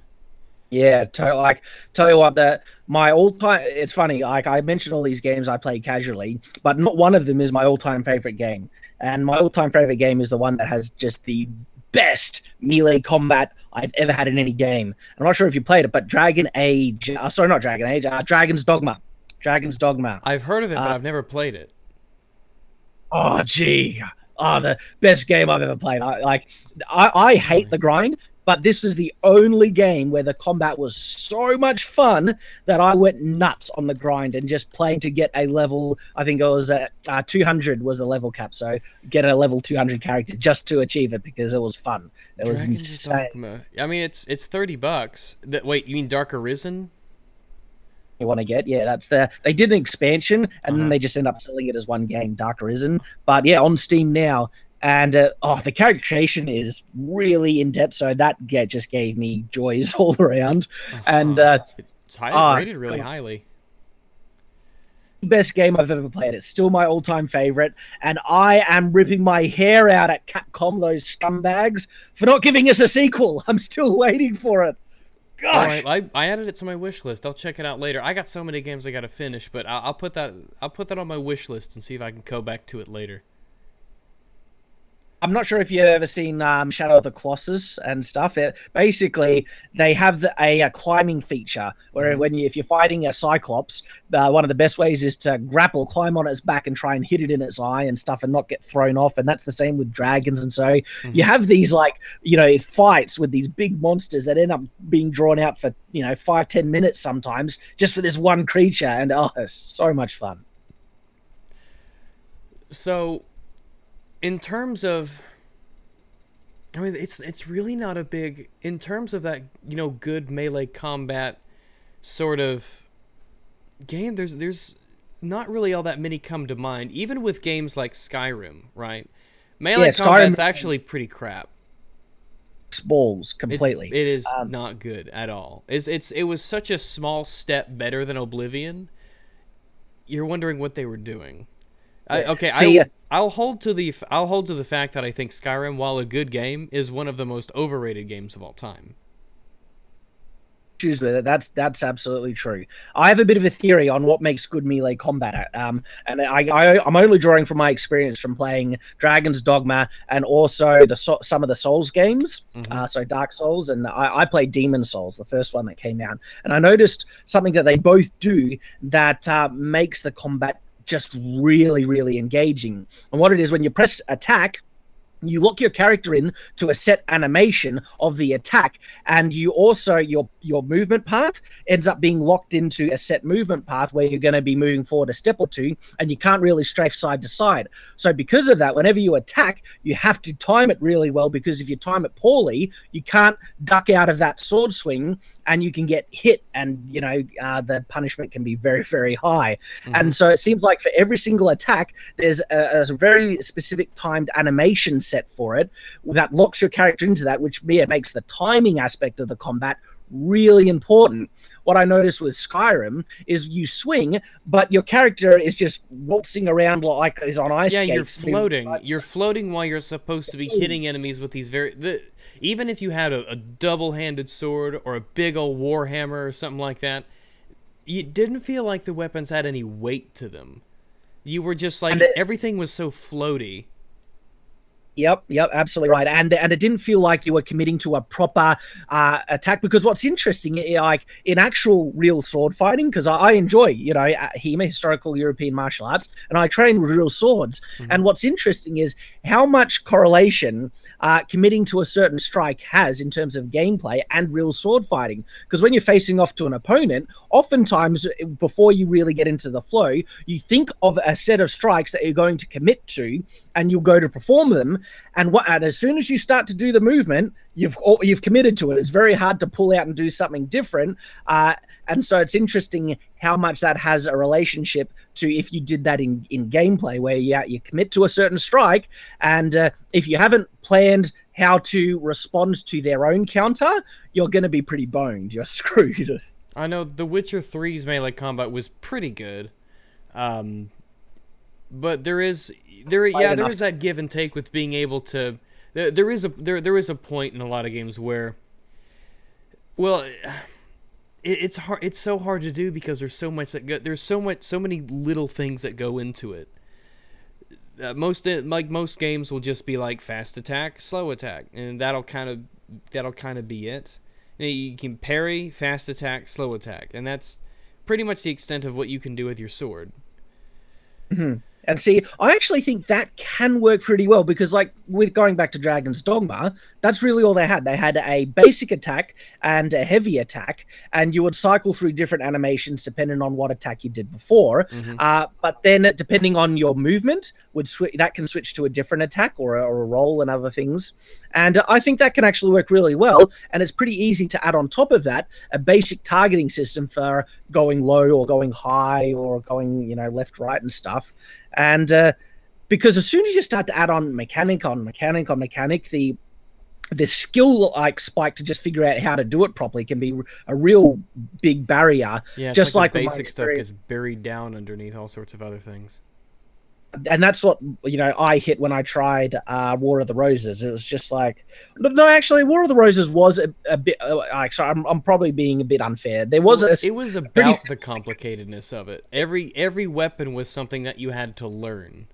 Yeah, like tell you what, that my all time. It's funny, like I mentioned all these games I play casually, but not one of them is my all time favorite game. And my all time favorite game is the one that has just the best melee combat I've ever had in any game. I'm not sure if you played it, but Dragon Age. Sorry, not Dragon Age. Dragon's Dogma. Dragon's Dogma. I've heard of it, but Uh, I've never played it. oh, gee. Oh, the best game I've ever played. I hate Really? the grind, but this is the only game where the combat was so much fun that I went nuts on the grind and just played to get a level. I think it was 200 was the level cap, so get a level 200 character just to achieve it because it was fun. It was Dragon's insane. Dogma. I mean, it's $30. Wait, you mean Dark Arisen? You want to get, yeah, that's they did an expansion and then Uh-huh. they just end up selling it as one game, Dark Arisen. But yeah, on Steam now. And the character creation is really in depth, so that just gave me joys all around. And Uh-huh. It's ah, rated really highly. best game I've ever played. It's still my all-time favorite, and I am ripping my hair out at Capcom, those scumbags, for not giving us a sequel. I'm still waiting for it. All Gosh. right, I added it to my wish list. I'll check it out later. I got so many games I got to finish, but I'll put that on my wish list and see if I can go back to it later. I'm not sure if you've ever seen Shadow of the Colossus and stuff. Basically, they have a climbing feature where if you're fighting a Cyclops, one of the best ways is to grapple, climb on its back, and try and hit it in its eye and stuff, and not get thrown off. And that's the same with dragons. And so you have these fights with these big monsters that end up being drawn out for 5-10 minutes sometimes just for this one creature, and oh, it's so much fun. So, in terms of, I mean, it's really not a big in terms of that good melee combat sort of game. There's not really all that many come to mind, even with games like Skyrim, right? Melee Yeah, combat's Skyrim actually pretty crap. balls It's completely. it is not good at all. It was such a small step better than Oblivion. You're wondering what they were doing. Okay, See, I'll hold to the fact that I think Skyrim, while a good game, is one of the most overrated games of all time. issues with it. That's absolutely true. I have a bit of a theory on what makes good melee combat. And I'm only drawing from my experience from playing Dragon's Dogma and also some of the Souls games. So Dark Souls, and I played Demon Souls, the first one that came out, and I noticed something that they both do that makes the combat just really, really engaging. And what it is, when you press attack, you lock your character in to a set animation of the attack, and you also your movement path ends up being locked into a set movement path where you're going to be moving forward a step or two, and you can't really strafe side to side. So because of that, whenever you attack, you have to time it really well, because if you time it poorly, you can't duck out of that sword swing and you can get hit, and the punishment can be very, very high. And so it seems like for every single attack there's a very specific timed animation set for it that locks your character into that, which makes the timing aspect of the combat really important. What I noticed with Skyrim is you swing, but your character is just waltzing around like he's on ice skates. Yeah, you're floating. You're floating while you're supposed to be hitting enemies with these even if you had a double-handed sword or a big old warhammer or something like that, it didn't feel like the weapons had any weight to them. You were just like, everything was so floaty. Yep, absolutely right. And it didn't feel like you were committing to a proper attack, because what's interesting, like in actual real sword fighting, because I enjoy, HEMA, historical European martial arts, and I train with real swords. And what's interesting is how much correlation committing to a certain strike has in terms of gameplay and real sword fighting. Because when you're facing off to an opponent, oftentimes before you really get into the flow, you think of a set of strikes that you're going to commit to, and you'll go to perform them. And as soon as you start to do the movement, you've committed to it. It's very hard to pull out and do something different. And so it's interesting how much that has a relationship to if you did that in gameplay, where you commit to a certain strike, and if you haven't planned how to respond to their own counter, you're going to be pretty boned. You're screwed. I know The Witcher 3's melee combat was pretty good. But there is that give and take with being able to. There is a point in a lot of games where, well, it's hard. It's so hard to do because there's so much that there's so many little things that go into it. Most games will just be like fast attack, slow attack, and that'll kind of be it. You can parry, fast attack, slow attack, and that's pretty much the extent of what you can do with your sword. Mm-hmm. And see, I actually think that can work pretty well because, like, with going back to Dragon's Dogma, that's really all they had. They had a basic attack and a heavy attack, and you would cycle through different animations depending on what attack you did before. But then, depending on your movement, that can switch to a different attack or a roll and other things. And I think that can actually work really well. And it's pretty easy to add on top of that a basic targeting system for going low or going high or going, you know, left, right, and stuff. And because as soon as you start to add on mechanic on mechanic on mechanic, the skill like spike to just figure out how to do it properly can be a real big barrier. Yeah, just like the basic stuff gets buried down underneath all sorts of other things. And that's what, you know, I hit when I tried War of the Roses. It was just like, no, actually, War of the Roses was a bit. Sorry, I'm probably being a bit unfair. It was about the complicatedness of it. Every weapon was something that you had to learn.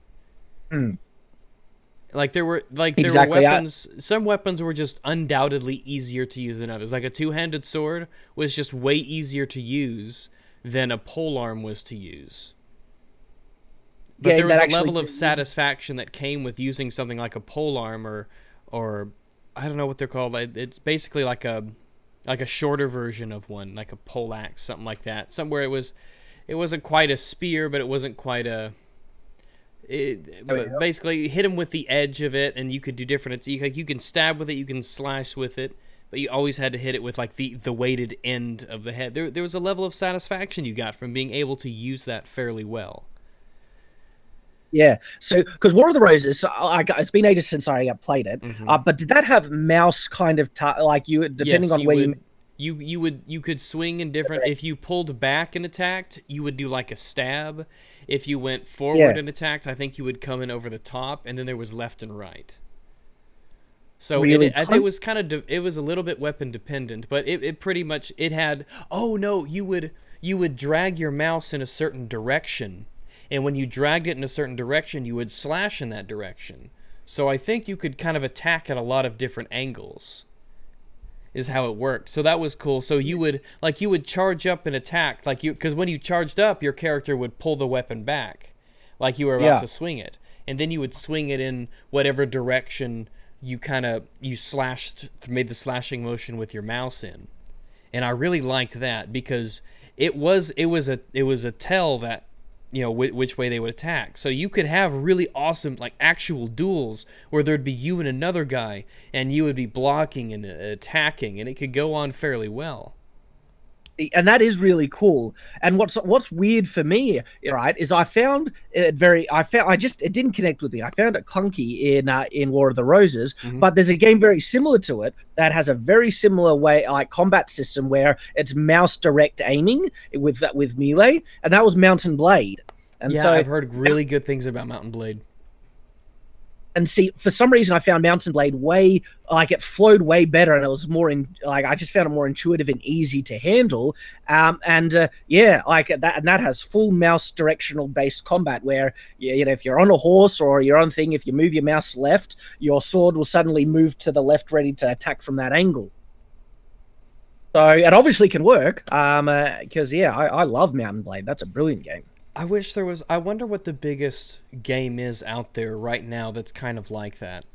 Like there were weapons. Some weapons were just undoubtedly easier to use than others. Like a two-handed sword was just way easier to use than a polearm was to use. But there was a level of satisfaction that came with using something like a polearm or I don't know what they're called. It's basically like a shorter version of one, like a poleaxe, something like that. Somewhere it wasn't quite a spear, but it wasn't quite a. Basically, you hit him with the edge of it, and you could do different. You can stab with it, you can slash with it, but you always had to hit it with like the weighted end of the head. There was a level of satisfaction you got from being able to use that fairly well. Yeah, so because War of the Roses, it's been ages since I played it. But did that have mouse kind of like you depending on where you could swing in different. If you pulled back and attacked, you would do like a stab. If you went forward and attacked, I think you would come in over the top, and then there was left and right. So I think it was it was a little bit weapon dependent, but it pretty much had. Oh no, you would drag your mouse in a certain direction. And when you dragged it in a certain direction, you would slash in that direction. So I think you could kind of attack at a lot of different angles, is how it worked. So that was cool. So you would charge up and attack, because when you charged up, your character would pull the weapon back, like you were about to swing it, and then you would swing it in whatever direction you made the slashing motion with your mouse in. And I really liked that because it was a tell that, you know, which way they would attack. So you could have really awesome, like, actual duels where there'd be you and another guy, and you would be blocking and attacking, and it could go on fairly well. And that is really cool. And what's weird for me, right, is I found it it didn't connect with me. I found it clunky in War of the Roses, but there's a game very similar to it that has a very similar combat system where it's mouse direct aiming with melee, and that was Mountain Blade. And yeah, so I've heard really good things about Mountain Blade. And see, for some reason, I found Mountain Blade it flowed way better, and it was more I just found it more intuitive and easy to handle. And that has full mouse directional based combat where, you know, if you're on a horse or you're on thing, if you move your mouse left, your sword will suddenly move to the left, ready to attack from that angle. So it obviously can work, because I love Mountain Blade. That's a brilliant game. I wish there was. I wonder what the biggest game is out there right now that's kind of like that.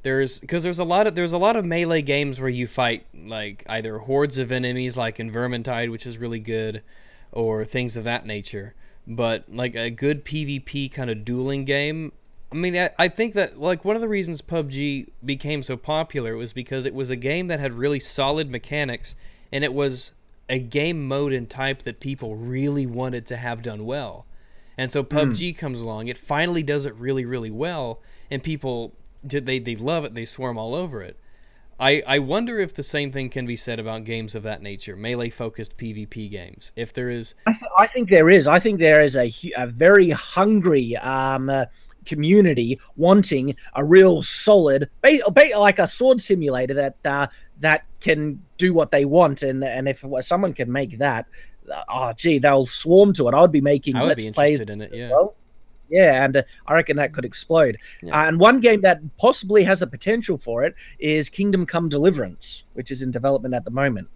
Because there's a lot of melee games where you fight like either hordes of enemies, like in Vermintide, which is really good, or things of that nature. But like a good PvP kind of dueling game. I mean, I think that like one of the reasons PUBG became so popular was because it was a game that had really solid mechanics, and it was a game mode and type that people really wanted to have done well. And so PUBG comes along. It finally does it really, really well, and people they love it. They swarm all over it. I wonder if the same thing can be said about games of that nature, melee-focused PvP games. If there is, I think there is. I think there is a very hungry community wanting a real solid, like a sword simulator that can do what they want, and if someone can make that, oh gee, they'll swarm to it. I would be making I would let's be plays interested in it, yeah. well. Yeah, and I reckon that could explode. Yeah. And one game that possibly has the potential for it is Kingdom Come Deliverance, which is in development at the moment.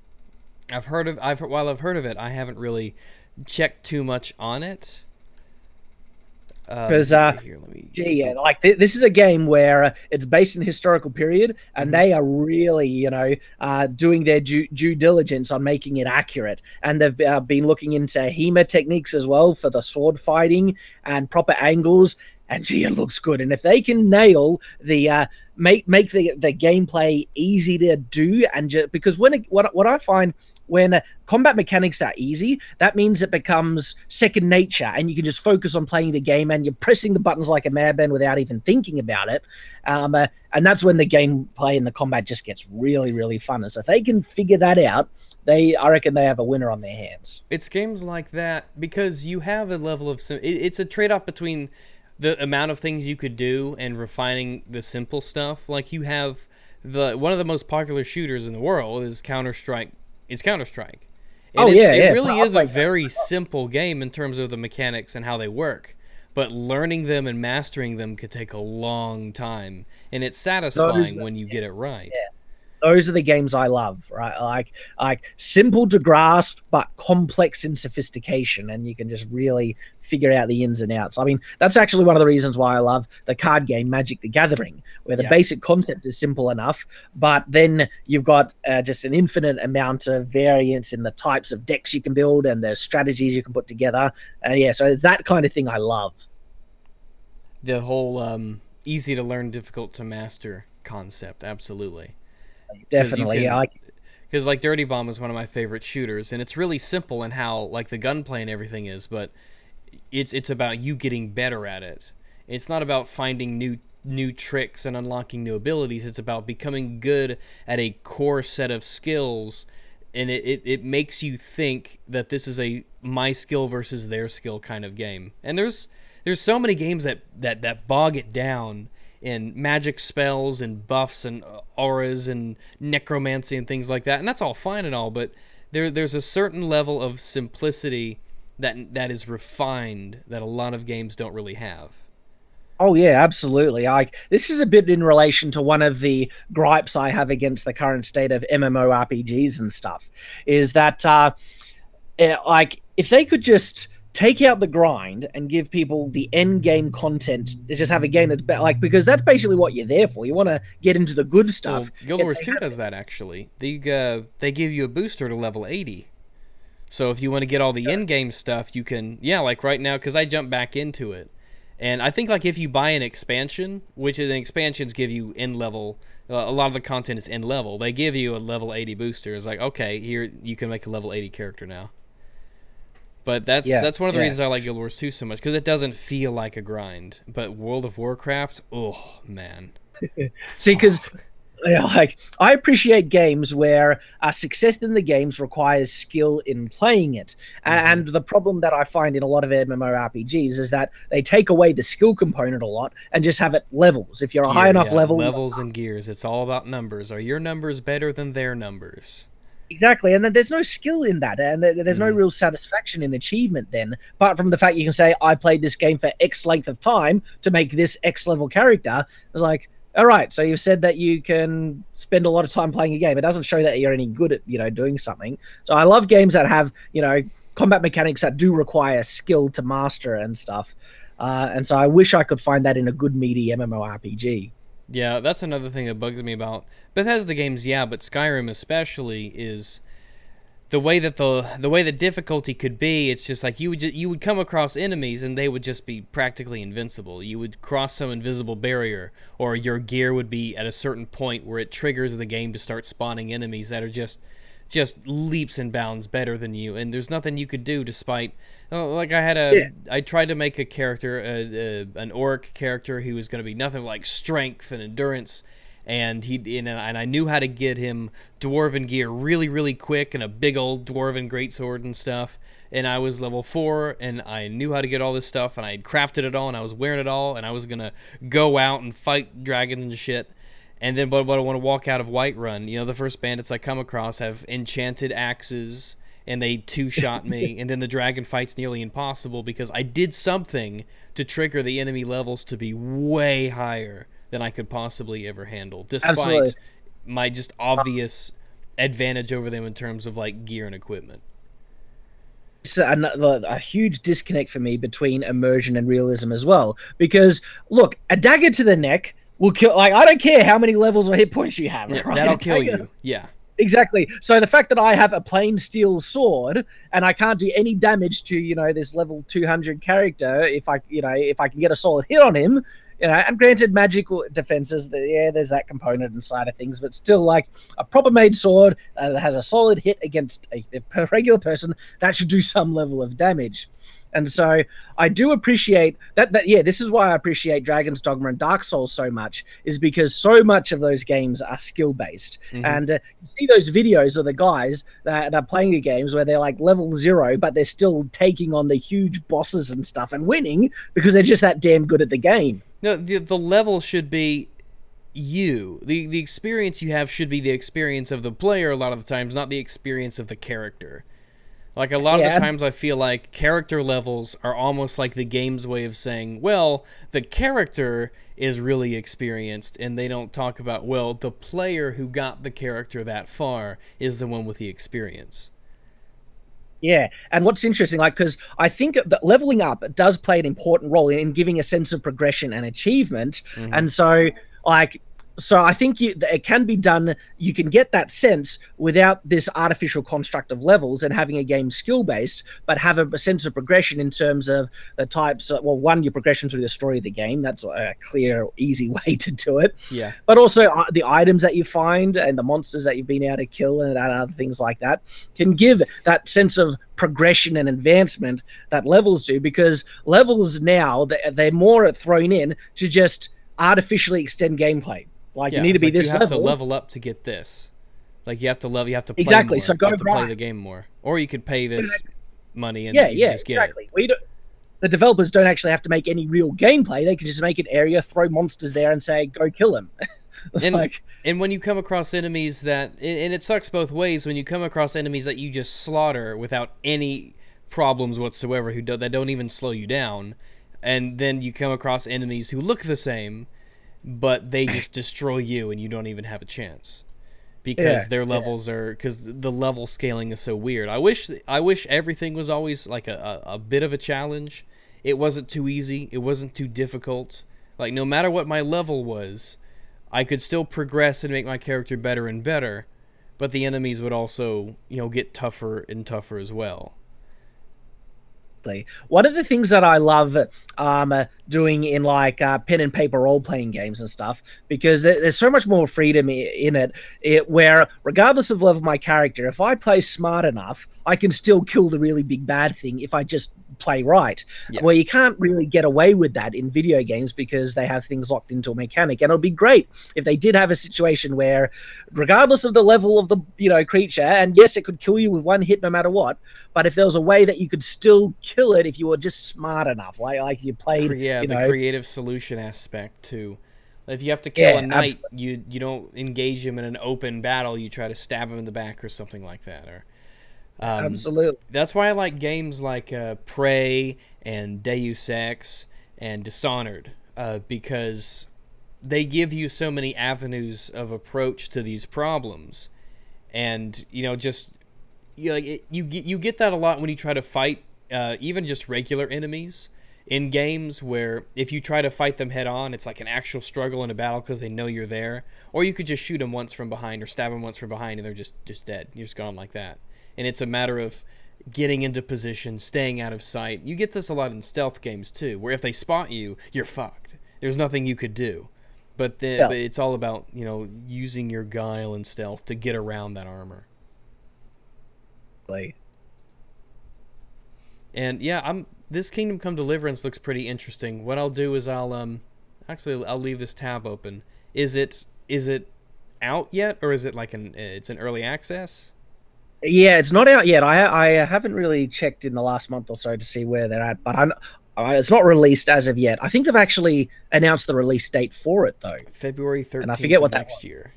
While I've heard of it, I haven't really checked too much on it. Because like this is a game where it's based in a historical period, and they are really, doing their due diligence on making it accurate, and they've been looking into HEMA techniques as well for the sword fighting and proper angles, and gee, it looks good. And if they can nail the make the gameplay easy to do, and because what I find when combat mechanics are easy, that means it becomes second nature, and you can just focus on playing the game, and you're pressing the buttons like a madman without even thinking about it. And that's when the gameplay and the combat just gets really, really fun. And so if they can figure that out, I reckon they have a winner on their hands. It's games like that because you have a level of it's a trade-off between the amount of things you could do and refining the simple stuff. Like you have one of the most popular shooters in the world is Counter-Strike. It's Counter-Strike. And it really is a very simple game in terms of the mechanics and how they work. But learning them and mastering them could take a long time. And it's satisfying when you get it right. Yeah. Those are the games I love, right? Like simple to grasp, but complex in sophistication, and you can just really figure out the ins and outs. I mean, that's actually one of the reasons why I love the card game Magic the Gathering, where the basic concept is simple enough, but then you've got just an infinite amount of variance in the types of decks you can build and the strategies you can put together. So it's that kind of thing I love. The whole easy to learn, difficult to master concept, absolutely. Definitely, because like Dirty Bomb is one of my favorite shooters, and it's really simple in how like the gunplay and everything is, but it's about you getting better at it. It's not about finding new tricks and unlocking new abilities. It's about becoming good at a core set of skills, and it makes you think that this is a my skill versus their skill kind of game. And there's so many games that bog it down in magic spells and buffs and auras and necromancy and things like that, and that's all fine and all, but there's a certain level of simplicity that is refined that a lot of games don't really have. Oh yeah, absolutely. This is a bit in relation to one of the gripes I have against the current state of MMORPGs and stuff, is that like if they could just take out the grind and give people the end game content, just have a game that's like, because that's basically what you're there for. You want to get into the good stuff. Well, Guild Wars 2 does that actually. They give you a booster to level 80. So if you want to get all the end game stuff, you can, like right now, because I jumped back into it. And I think like if you buy an expansion, which is expansions give you end level, a lot of the content is end level. They give you a level 80 booster. It's like, okay, here you can make a level 80 character now. But that's one of the reasons I like Guild Wars 2 so much, because it doesn't feel like a grind. But World of Warcraft, oh man. See, because like I appreciate games where success in the games requires skill in playing it, and the problem that I find in a lot of MMORPGs is that they take away the skill component a lot and just have it levels. If you're a high enough level, levels and gears, it's all about numbers. Are your numbers better than their numbers? Exactly, and then there's no skill in that, and there's no real satisfaction in achievement then, apart from the fact you can say, I played this game for X length of time to make this X level character. It's like, all right, so you've said that you can spend a lot of time playing a game. It doesn't show that you're any good at, doing something. So I love games that have, combat mechanics that do require skill to master and stuff. And so I wish I could find that in a good meaty MMORPG. Yeah, that's another thing that bugs me about Bethesda games, but Skyrim especially, is the way that the way the difficulty could be. It's just like you would come across enemies and they would just be practically invincible. You would cross some invisible barrier, or your gear would be at a certain point where it triggers the game to start spawning enemies that are just leaps and bounds better than you, and there's nothing you could do despite. Like I tried to make a character, an orc character who was going to be nothing like strength and endurance, and I knew how to get him dwarven gear really, really quick and a big old dwarven greatsword and stuff. And I was level 4, and I knew how to get all this stuff, and I had crafted it all, and I was wearing it all, and I was gonna go out and fight dragons and shit. And then, but I want to walk out of Whiterun. You know, the first bandits I come across have enchanted axes, and they two-shot me, and then the dragon fight's nearly impossible because I did something to trigger the enemy levels to be way higher than I could possibly ever handle, despite my just obvious advantage over them in terms of, like, gear and equipment. It's a huge disconnect for me between immersion and realism as well. Because, look, a dagger to the neck will kill. Like, I don't care how many levels or hit points you have. Yeah, right? that'll kill you. Yeah. Exactly. So the fact that I have a plain steel sword and I can't do any damage to, you know, this level 200 character, if I can get a solid hit on him, you know, and granted magical defenses, yeah, there's that component inside of things, but still, like, a proper made sword that has a solid hit against a regular person, that should do some level of damage. And so I do appreciate that. Yeah, this is why I appreciate Dragon's Dogma and Dark Souls so much, is because so much of those games are skill based. And you see those videos of the guys that are playing the games where they're like level 0, but they're still taking on the huge bosses and stuff and winning because they're just that damn good at the game. No, the level should be you. The experience you have should be the experience of the player a lot of the times, not the experience of the character. Like, a lot of the times I feel like character levels are almost like the game's way of saying, well, the character is really experienced, and they don't talk about, well, the player who got the character that far is the one with the experience. Yeah, and what's interesting, like, because I think that leveling up does play an important role in giving a sense of progression and achievement, and so, like... So I think it can be done. You can get that sense without this artificial construct of levels and having a game skill-based, but have a sense of progression in terms of the types. Well, one, your progression through the story of the game. That's a clear, easy way to do it. Yeah. But also the items that you find and the monsters that you've been able to kill and other things like that can give that sense of progression and advancement that levels do, because levels now, they're more thrown in to just artificially extend gameplay. Like, yeah, you need to be this level. You have to level up to get this. Like, you have to play exactly. more. So go you have to play the game more, or you could pay this money and just get exactly. The developers don't actually have to make any real gameplay. They can just make an area, throw monsters there, and say, "Go kill them." And when you come across enemies that, and it sucks both ways, when you come across enemies that you just slaughter without any problems whatsoever, that don't even slow you down, and then you come across enemies who look the same, but they just destroy you and you don't even have a chance because their levels are, because the level scaling is so weird. I wish everything was always like a bit of a challenge. It wasn't too easy. It wasn't too difficult. Like, no matter what my level was, I could still progress and make my character better and better, but the enemies would also, you know, get tougher and tougher as well. One of the things that I love doing in, like, pen and paper role-playing games and stuff, because there's so much more freedom in it, where regardless of level of my character, if I play smart enough, I can still kill the really big bad thing if I just play right. Yeah. Well, you can't really get away with that in video games because they have things locked into a mechanic. And it'll be great if they did have a situation where, regardless of the level of the, you know, creature, and yes, it could kill you with one hit no matter what, but if there was a way that you could still kill it if you were just smart enough, like you played, the creative solution aspect too. If you have to kill a knight, you don't engage him in an open battle. You try to stab him in the back or something like that. Or absolutely. That's why I like games like Prey and Deus Ex and Dishonored, because they give you so many avenues of approach to these problems, and you know, just you get that a lot when you try to fight even just regular enemies in games, where if you try to fight them head on, it's like an actual struggle in a battle because they know you're there. Or you could just shoot them once from behind or stab them once from behind and they're just dead. You're just gone like that. And it's a matter of getting into position, staying out of sight. You get this a lot in stealth games too, where if they spot you, you're fucked. There's nothing you could do. But it's all about, you know, using your guile and stealth to get around that armor. And yeah, this Kingdom Come Deliverance looks pretty interesting. What I'll do is I'll leave this tab open. Is it is it out yet, or is it like it's an early access? Yeah, it's not out yet. I haven't really checked in the last month or so to see where they're at, but it's not released as of yet. I think they've actually announced the release date for it though, February 13th and I forget what next year.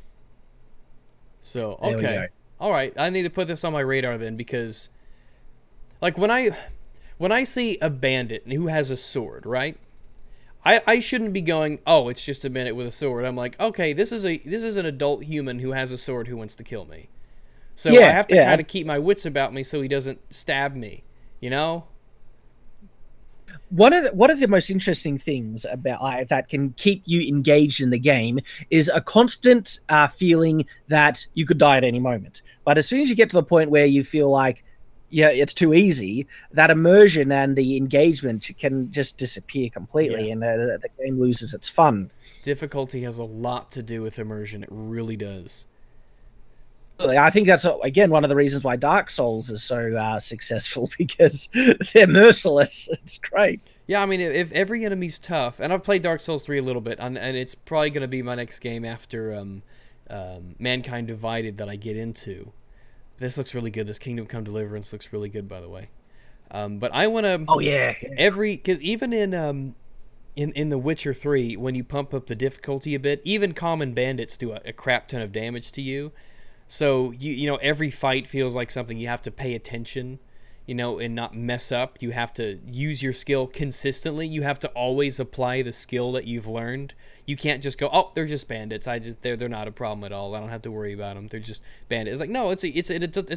So There we okay, go. all right. I need to put this on my radar then, because like when I see a bandit who has a sword, right? I shouldn't be going, oh, it's just a bandit with a sword. I'm like, okay, this is an adult human who has a sword who wants to kill me. So I have to kind of keep my wits about me so he doesn't stab me, you know? One of the most interesting things about that can keep you engaged in the game is a constant feeling that you could die at any moment. But as soon as you get to the point where you feel like, yeah, it's too easy, that immersion and the engagement can just disappear completely, and the game loses its fun. Difficulty has a lot to do with immersion. It really does. I think that's, again, one of the reasons why Dark Souls is so successful, because they're merciless. It's great. Yeah, I mean, if every enemy's tough, and I've played Dark Souls 3 a little bit, and it's probably going to be my next game after Mankind Divided that I get into. This looks really good. This Kingdom Come Deliverance looks really good, by the way. But I want to... Oh, yeah. Because even in The Witcher 3, when you pump up the difficulty a bit, even common bandits do a crap ton of damage to you. So, you know, every fight feels like something you have to pay attention, you know, and not mess up. You have to use your skill consistently. You have to always apply the skill that you've learned. You can't just go, oh, they're just bandits. They're not a problem at all. I don't have to worry about them. They're just bandits. It's like, no, it's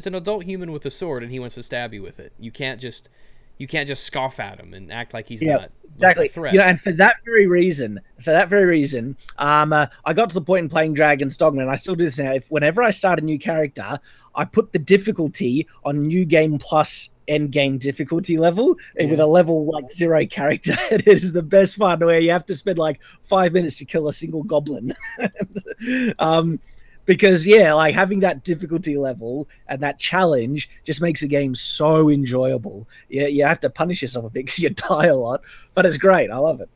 an adult human with a sword, and he wants to stab you with it. You can't just scoff at him and act like he's not exactly a threat. You know, and for that very reason, I got to the point in playing Dragon's Dogma, and I still do this now. Whenever I start a new character, I put the difficulty on New Game Plus end game difficulty level, and with a level like 0 character. It is the best fun, where you have to spend like 5 minutes to kill a single goblin. Because like having that difficulty level and that challenge just makes the game so enjoyable. You have to punish yourself a bit because you die a lot, but it's great. I love it.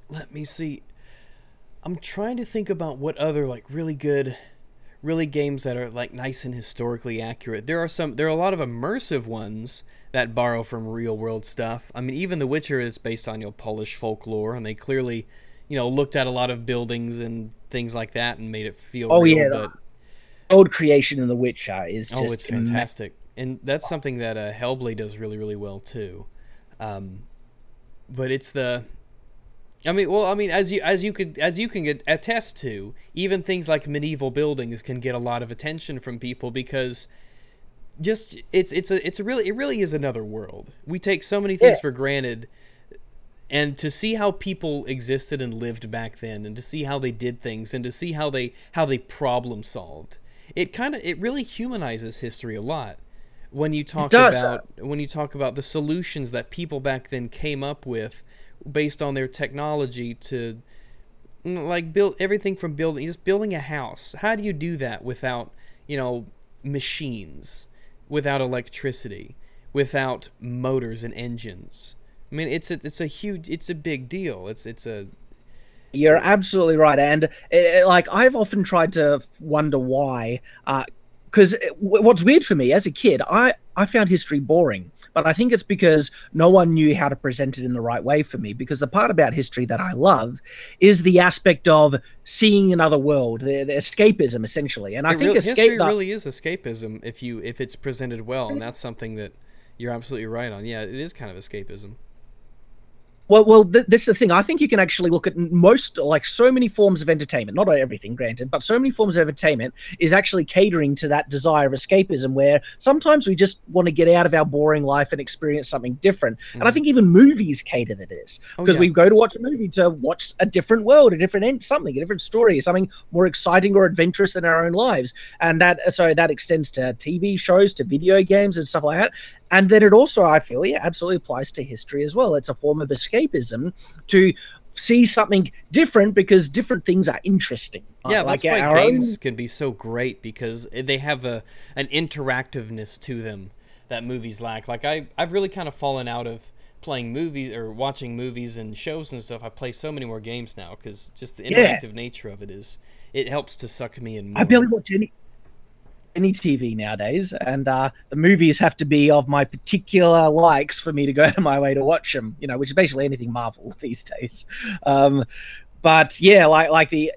Let me see. I'm trying to think about what other like really games that are like nice and historically accurate. There are a lot of immersive ones that borrow from real world stuff. I mean, even The Witcher is based on Polish folklore, and they clearly looked at a lot of buildings and things like that and made it feel real. Yeah, but old creation in The Witcher is just it's fantastic, and that's something that Hellblade does really, really well too. But it's the, as you can attest to, even things like medieval buildings can get a lot of attention from people because it really is another world. We take so many things for granted. And to see how people existed and lived back then, and to see how they did things, and to see how they problem solved, it really humanizes history a lot. When you talk about the solutions that people back then came up with, based on their technology, to like build everything from building a house. How do you do that without machines, without electricity, without motors and engines? I mean, it's a big deal. You're absolutely right, and like I've often tried to wonder why, because what's weird for me as a kid, I found history boring, but I think it's because no one knew how to present it in the right way for me. Because the part about history that I love is the aspect of seeing another world, the escapism essentially, and I think history really is escapism if it's presented well, and that's something that you're absolutely right on. Yeah, it is kind of escapism. Well, this is the thing. I think you can actually look at so many forms of entertainment, not everything, granted, but so many forms of entertainment is actually catering to that desire of escapism, where sometimes we just want to get out of our boring life and experience something different. And I think even movies cater to this, because we go to watch a movie to watch a different world, a different story, something more exciting or adventurous in our own lives. And that extends to TV shows, to video games and stuff like that. And then it also, I feel, absolutely applies to history as well. It's a form of escapism to see something different, because different things are interesting. Yeah, that's why games can be so great, because they have an interactiveness to them that movies lack. Like I've really kind of fallen out of playing movies or watching movies and shows and stuff, I play so many more games now because just the interactive nature of it helps to suck me in more. I barely watch any TV nowadays, and the movies have to be of my particular likes for me to go out of my way to watch them. You know, which is basically anything Marvel these days. But yeah, like the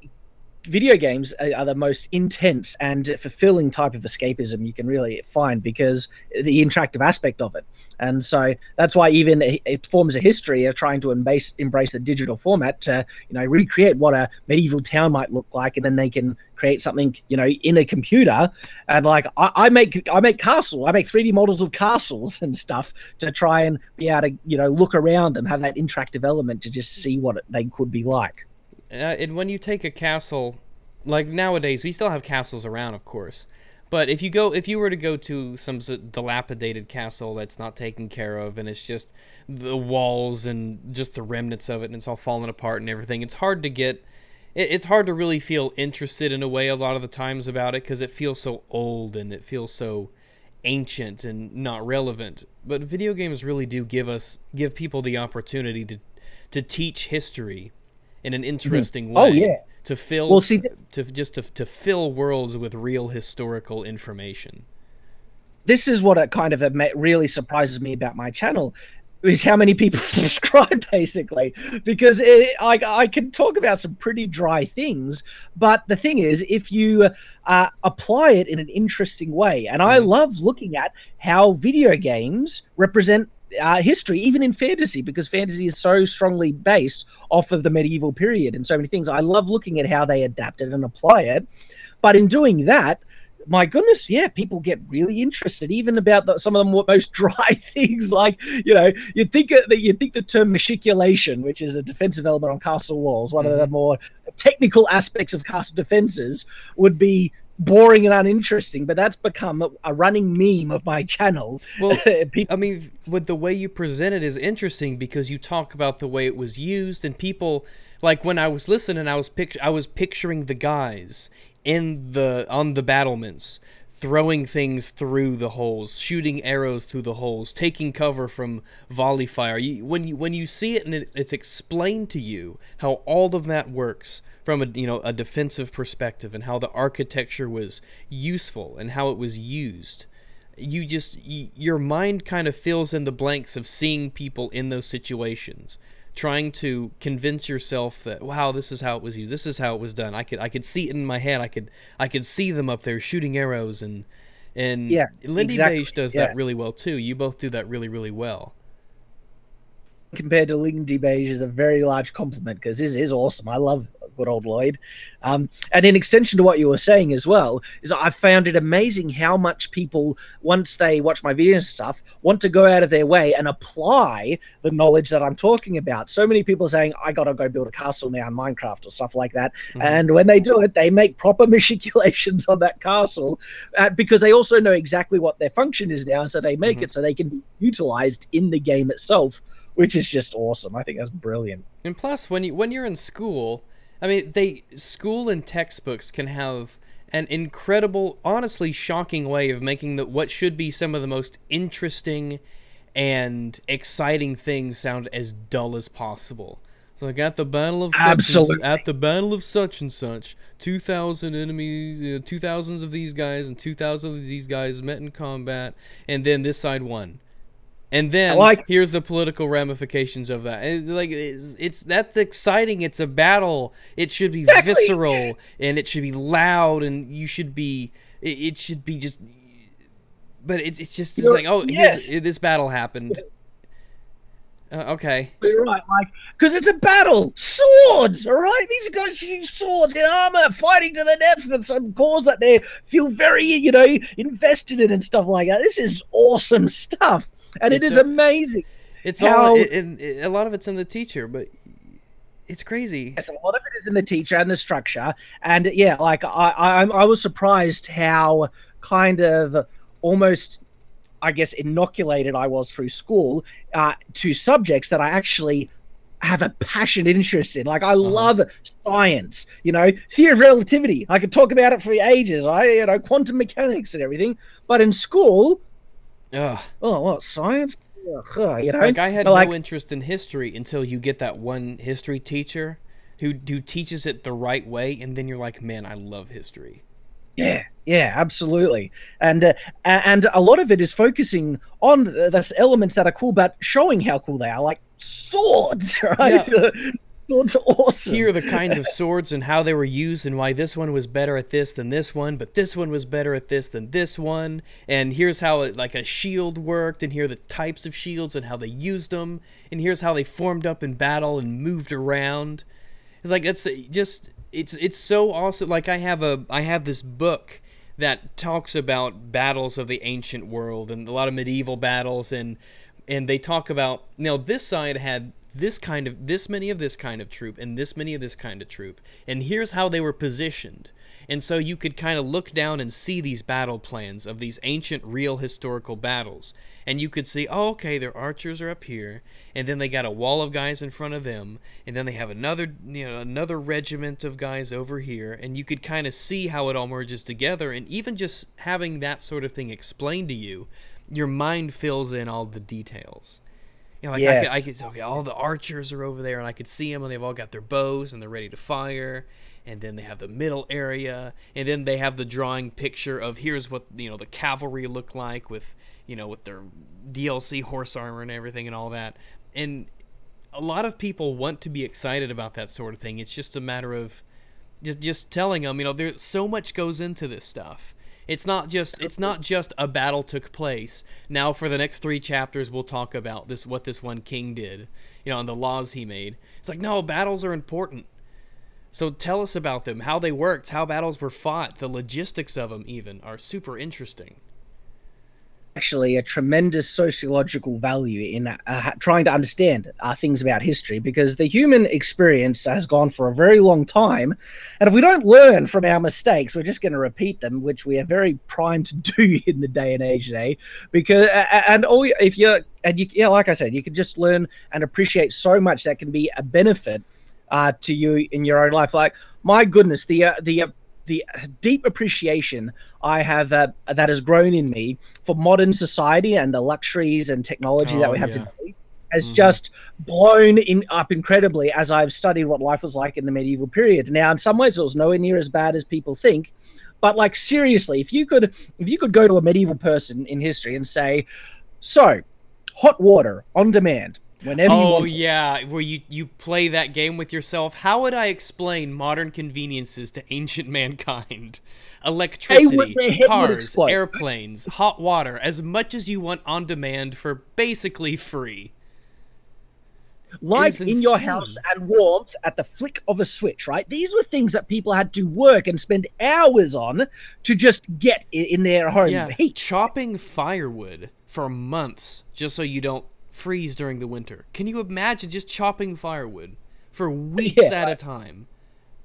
video games are the most intense and fulfilling type of escapism you can really find because the interactive aspect of it. And so that's why even it forms a history of trying to embrace the digital format to, you know, recreate what a medieval town might look like, and then they can create something, you know, in a computer. And like I make 3D models of castles and stuff to try and be able to, you know, look around and have that interactive element to just see what they could be like. And when you take a castle, like nowadays, we still have castles around, of course. But if you were to go to some dilapidated castle that's not taken care of, and it's just the walls and just the remnants of it, and it's all falling apart and everything, it's hard to really feel interested in a way a lot of the times about it because it feels so old and it feels so ancient and not relevant. But video games really do give people the opportunity to teach history in an interesting way. Oh yeah. To fill to fill worlds with real historical information. This is what it kind of really surprises me about my channel, is how many people subscribe, basically, because I can talk about some pretty dry things, but the thing is, if you apply it in an interesting way, and I love looking at how video games represent history, even in fantasy, because fantasy is so strongly based off of the medieval period and so many things. I love looking at how they adapt it and apply it. But in doing that, my goodness, yeah, people get really interested, even about some of the most dry things. Like, you know, you think the term machiculation, which is a defensive element on castle walls, one of the more technical aspects of castle defenses, would be boring and uninteresting, but that's become a running meme of my channel. Well, I mean, with the way you present it is interesting because you talk about the way it was used, and people, like when I was listening, I was picturing the guys on the battlements throwing things through the holes, shooting arrows through the holes, taking cover from volley fire. When you see it and it's explained to you how all of that works from a defensive perspective, and how the architecture was useful and how it was used, your mind kind of fills in the blanks of seeing people in those situations, trying to convince yourself that, wow, this is how it was used, this is how it was done. I could see it in my head. I could see them up there shooting arrows, and yeah, Lindy Beige does that really well too. You both do that really, really well. Compared to Lindy Beige is a very large compliment, because this is awesome. I love good old Lloyd. And in extension to what you were saying as well, is I found it amazing how much people, once they watch my videos and stuff, want to go out of their way and apply the knowledge that I'm talking about. So many people are saying, I gotta go build a castle now in Minecraft or stuff like that. And when they do it, they make proper machiculations on that castle, because they also know exactly what their function is now, and so they make it so they can be utilized in the game itself, which is just awesome. I think that's brilliant. And plus, when you're in school, I mean, school and textbooks can have an incredible, honestly shocking way of making what should be some of the most interesting and exciting things sound as dull as possible. So like at the battle of such and such, 2,000 enemies, 2,000s of these guys and 2,000 of these guys met in combat, and then this side won. And then here's the political ramifications of that. And like that's exciting. It's a battle. It should be visceral, and it should be loud, and you should be. It should be just. But it's just like, oh, this battle happened. Okay. You're right, like, because it's a battle. Swords, all right? These guys use swords in armor, fighting to the death for some cause that they feel very, invested in and stuff like that. This is awesome stuff. And it is amazing. It's a lot of it's in the teacher, but it's crazy. Yes, a lot of it is in the teacher and the structure. And yeah, like I was surprised how kind of almost, I guess, inoculated I was through school to subjects that I actually have a passionate interest in. Like I love science, theory of relativity. I could talk about it for ages, right? Quantum mechanics and everything. But in school, oh, what, science? you know, Like I had like, no interest in history until you get that one history teacher who teaches it the right way, and then you're like, man, I love history. yeah, yeah, absolutely. And a lot of it is focusing on the elements that are cool, but showing how cool they are, like swords, right? Yeah. Swords are awesome. Here are the kinds of swords and how they were used and why this one was better at this than this one, but this one was better at this than this one. And here's how like a shield worked, and here are the types of shields and how they used them, and here's how they formed up in battle and moved around. It's like it's just it's so awesome. Like I have this book that talks about battles of the ancient world and a lot of medieval battles, and they talk about, you know, this side had this many of this kind of troop and this many of this kind of troop, and here's how they were positioned. And so you could kind of look down and see these battle plans of these ancient real historical battles, and you could see, oh, okay, their archers are up here, and then they got a wall of guys in front of them, and then they have another regiment of guys over here, and you could kind of see how it all merges together. And even just having that sort of thing explained to you, your mind fills in all the details. You know, like Yes. I could okay, all the archers are over there, and I could see them, and they've all got their bows, and they're ready to fire. And then they have the middle area, and then they have the drawing picture of here's what, you know, the cavalry look like with, you know, with their DLC horse armor and everything and all that. And a lot of people want to be excited about that sort of thing. It's just a matter of just telling them, you know, there's so much goes into this stuff. It's not just a battle took place. Now for the next 3 chapters we'll talk about what this one king did, you know, and the laws he made. It's like, no, battles are important. So tell us about them, how they worked, how battles were fought, the logistics of them even are super interesting. Actually a tremendous sociological value in trying to understand things about history, because the human experience has gone for a very long time, and if we don't learn from our mistakes, we're just going to repeat them, which we are very primed to do in the day and age today. Because like I said, you can just learn and appreciate so much that can be a benefit to you in your own life. Like, my goodness, the deep appreciation I have that has grown in me for modern society and the luxuries and technology that we have today has just blown up incredibly as I've studied what life was like in the medieval period. Now, in some ways, it was nowhere near as bad as people think, but like, seriously, if you could go to a medieval person in history and say, so hot water on demand whenever you want. Oh yeah, where you play that game with yourself. How would I explain modern conveniences to ancient mankind? Electricity, cars, airplanes, hot water, as much as you want on demand for basically free. Light in your house and warmth at the flick of a switch, right? These were things that people had to work and spend hours on to just get in their home. Yeah, heat. Chopping firewood for months just so you don't freeze during the winter. Can you imagine just chopping firewood for weeks at a time?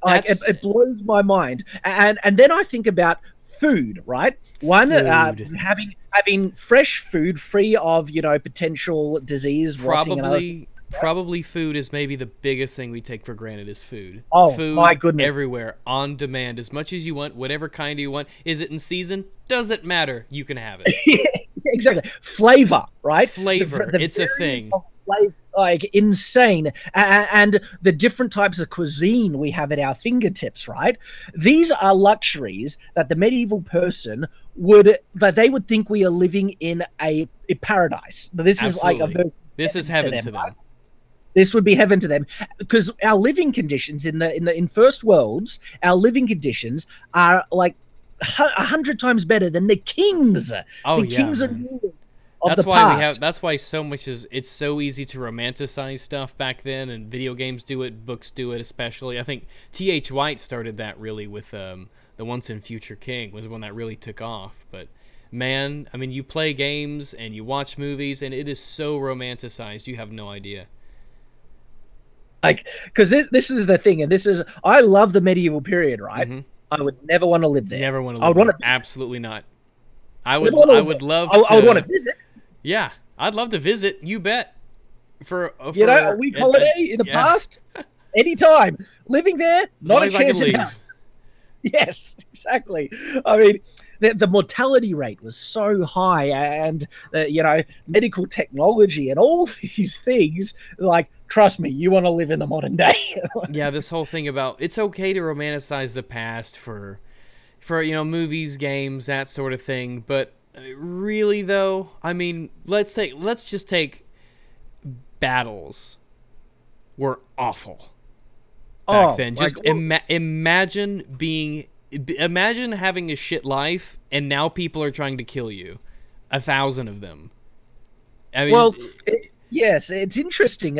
Like, it blows my mind. And then I think about food, right? One, having fresh food free of, you know, potential disease. Probably food is maybe the biggest thing we take for granted is food. Oh, food my goodness. Everywhere, on demand, as much as you want, whatever kind you want. Is it in season? Doesn't matter. You can have it. Exactly. Flavor, right? Flavor. It's a thing. Like, insane. And the different types of cuisine we have at our fingertips, right? These are luxuries that the medieval person would think we are living in a paradise. But this Absolutely. This is heaven to them. Right? This would be heaven to them, because our living conditions in first worlds, our living conditions are like 100 times better than the kings. Oh, the kings and rulers of that's the why past. That's why so much it's so easy to romanticize stuff back then, and video games do it, books do it, especially. I think T.H. White started that really with the Once and Future King was one that really took off. But man, I mean, you play games and you watch movies, and it is so romanticized, you have no idea. Like, because this is the thing, and I love the medieval period, right? Mm-hmm. I would never want to live there. Never want to live there. Absolutely not. I would love to. I would want to visit. Yeah, I'd love to visit. You bet. For you know, a week holiday in the past, anytime. Living there, not a chance in hell. Yes, exactly. I mean, the mortality rate was so high, and medical technology and all these things. Like, trust me, you want to live in the modern day. Yeah, this whole thing about it's okay to romanticize the past for movies, games, that sort of thing, but really though, I mean, let's just take battles were awful back then. Just imagine having a shit life and now people are trying to kill you. 1,000 of them. I mean, yes, it's interesting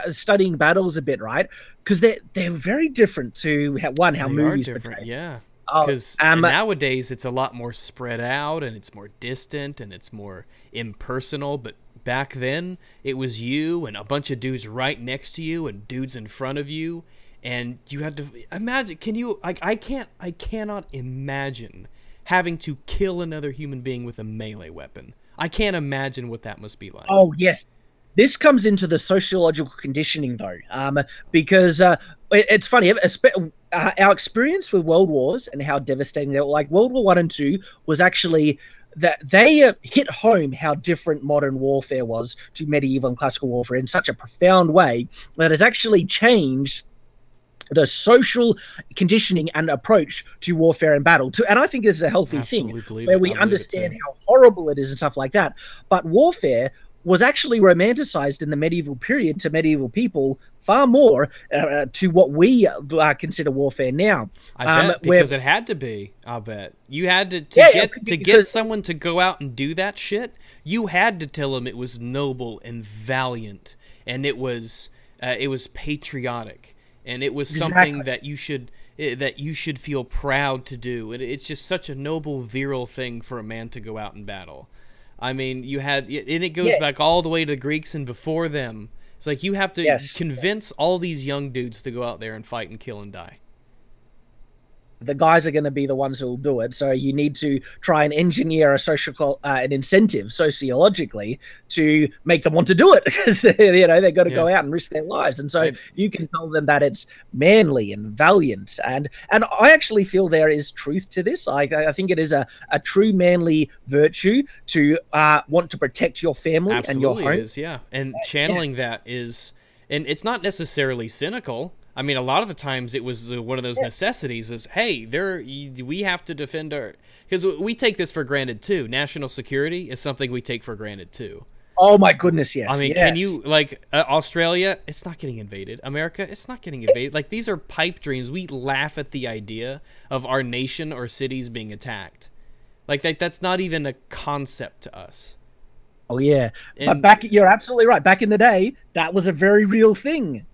studying battles a bit, right? Because they're very different to how movies portray. Yeah. Because nowadays it's a lot more spread out and it's more distant and it's more impersonal. But back then it was you and a bunch of dudes right next to you and dudes in front of you, and you had to imagine. Can you? I cannot imagine having to kill another human being with a melee weapon. I can't imagine what that must be like. Oh yes. This comes into the sociological conditioning, though, because it's funny. Our experience with world wars and how devastating they were. Like World War I and II was actually that they hit home how different modern warfare was to medieval and classical warfare in such a profound way that has actually changed the social conditioning and approach to warfare and battle. And I think this is a healthy thing where we understand how horrible it is and stuff like that. But warfare was actually romanticized in the medieval period to medieval people far more to what we consider warfare now. I bet because it had to be. I'll bet you had to get someone to go out and do that shit. You had to tell them it was noble and valiant, and it was patriotic, and it was something that you should feel proud to do. And it's just such a noble, virile thing for a man to go out and battle. I mean, and it goes back all the way to the Greeks and before them. It's like you have to convince all these young dudes to go out there and fight and kill and die. The guys are going to be the ones who will do it. So you need to try and engineer an incentive sociologically to make them want to do it, because they've got to go out and risk their lives. And so you can tell them that it's manly and valiant. And I actually feel there is truth to this. I think it is a true manly virtue to want to protect your family and your home. It is, yeah. And channeling that is, and it's not necessarily cynical. I mean, a lot of the times it was one of those necessities is, hey, we have to defend because we take this for granted too. National security is something we take for granted too. Oh my goodness, yes. I mean, can you, Australia, it's not getting invaded. America, it's not getting invaded. Like, these are pipe dreams. We laugh at the idea of our nation or cities being attacked. Like, that's not even a concept to us. Oh yeah. But you're absolutely right. Back in the day, that was a very real thing.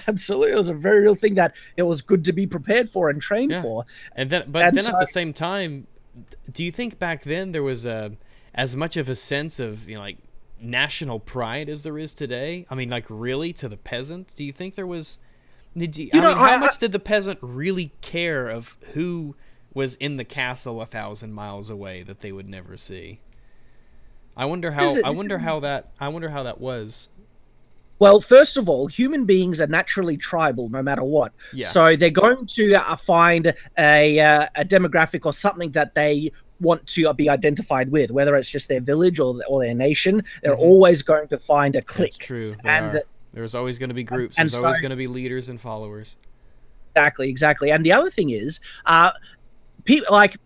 Absolutely, it was a very real thing that it was good to be prepared for and trained for. And then, at the same time, do you think back then there was as much of a sense of national pride as there is today? I mean, like, really, to the peasant? Do you think there was? How much did the peasant really care of who was in the castle 1,000 miles away that they would never see? I wonder how that was. Well, first of all, human beings are naturally tribal no matter what. Yeah. So they're going to find a demographic or something that they want to be identified with, whether it's just their village or their nation. They're always going to find a clique. That's true. There's always going to be groups. There's always going to be leaders and followers. Exactly. And the other thing is, people like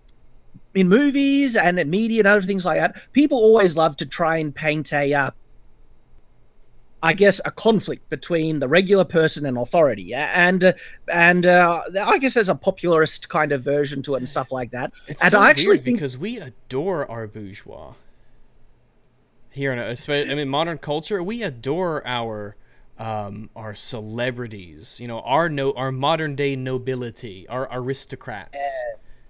in movies and in media and other things like that, people always love to try and paint a conflict between the regular person and authority, and I guess there's a popularist kind of version to it and stuff like that. It's so weird because we adore our bourgeois here in modern culture. We adore our celebrities, our modern day nobility, our aristocrats.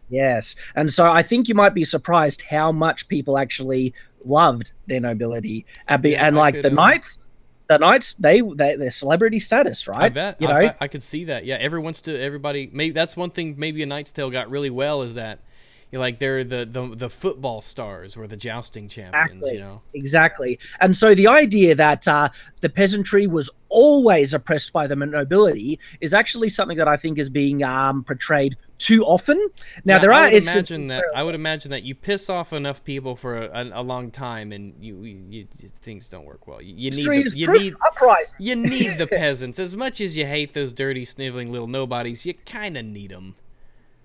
Yes, and so I think you might be surprised how much people actually loved their nobility, the knights. The knights, their celebrity status, right? I bet. I could see that. Yeah, everybody. Maybe that's one thing. Maybe A Knight's Tale got really well is that, Like they're the football stars or the jousting champions, Exactly. you know. Exactly. And so the idea that the peasantry was always oppressed by the nobility is actually something that I think is being portrayed too often. Now, Yeah, there I are would instances imagine that you piss off enough people for a long time, and things don't work well. history is proof uprising. You need the peasants as much as you hate those dirty, sniveling little nobodies. You kind of need them.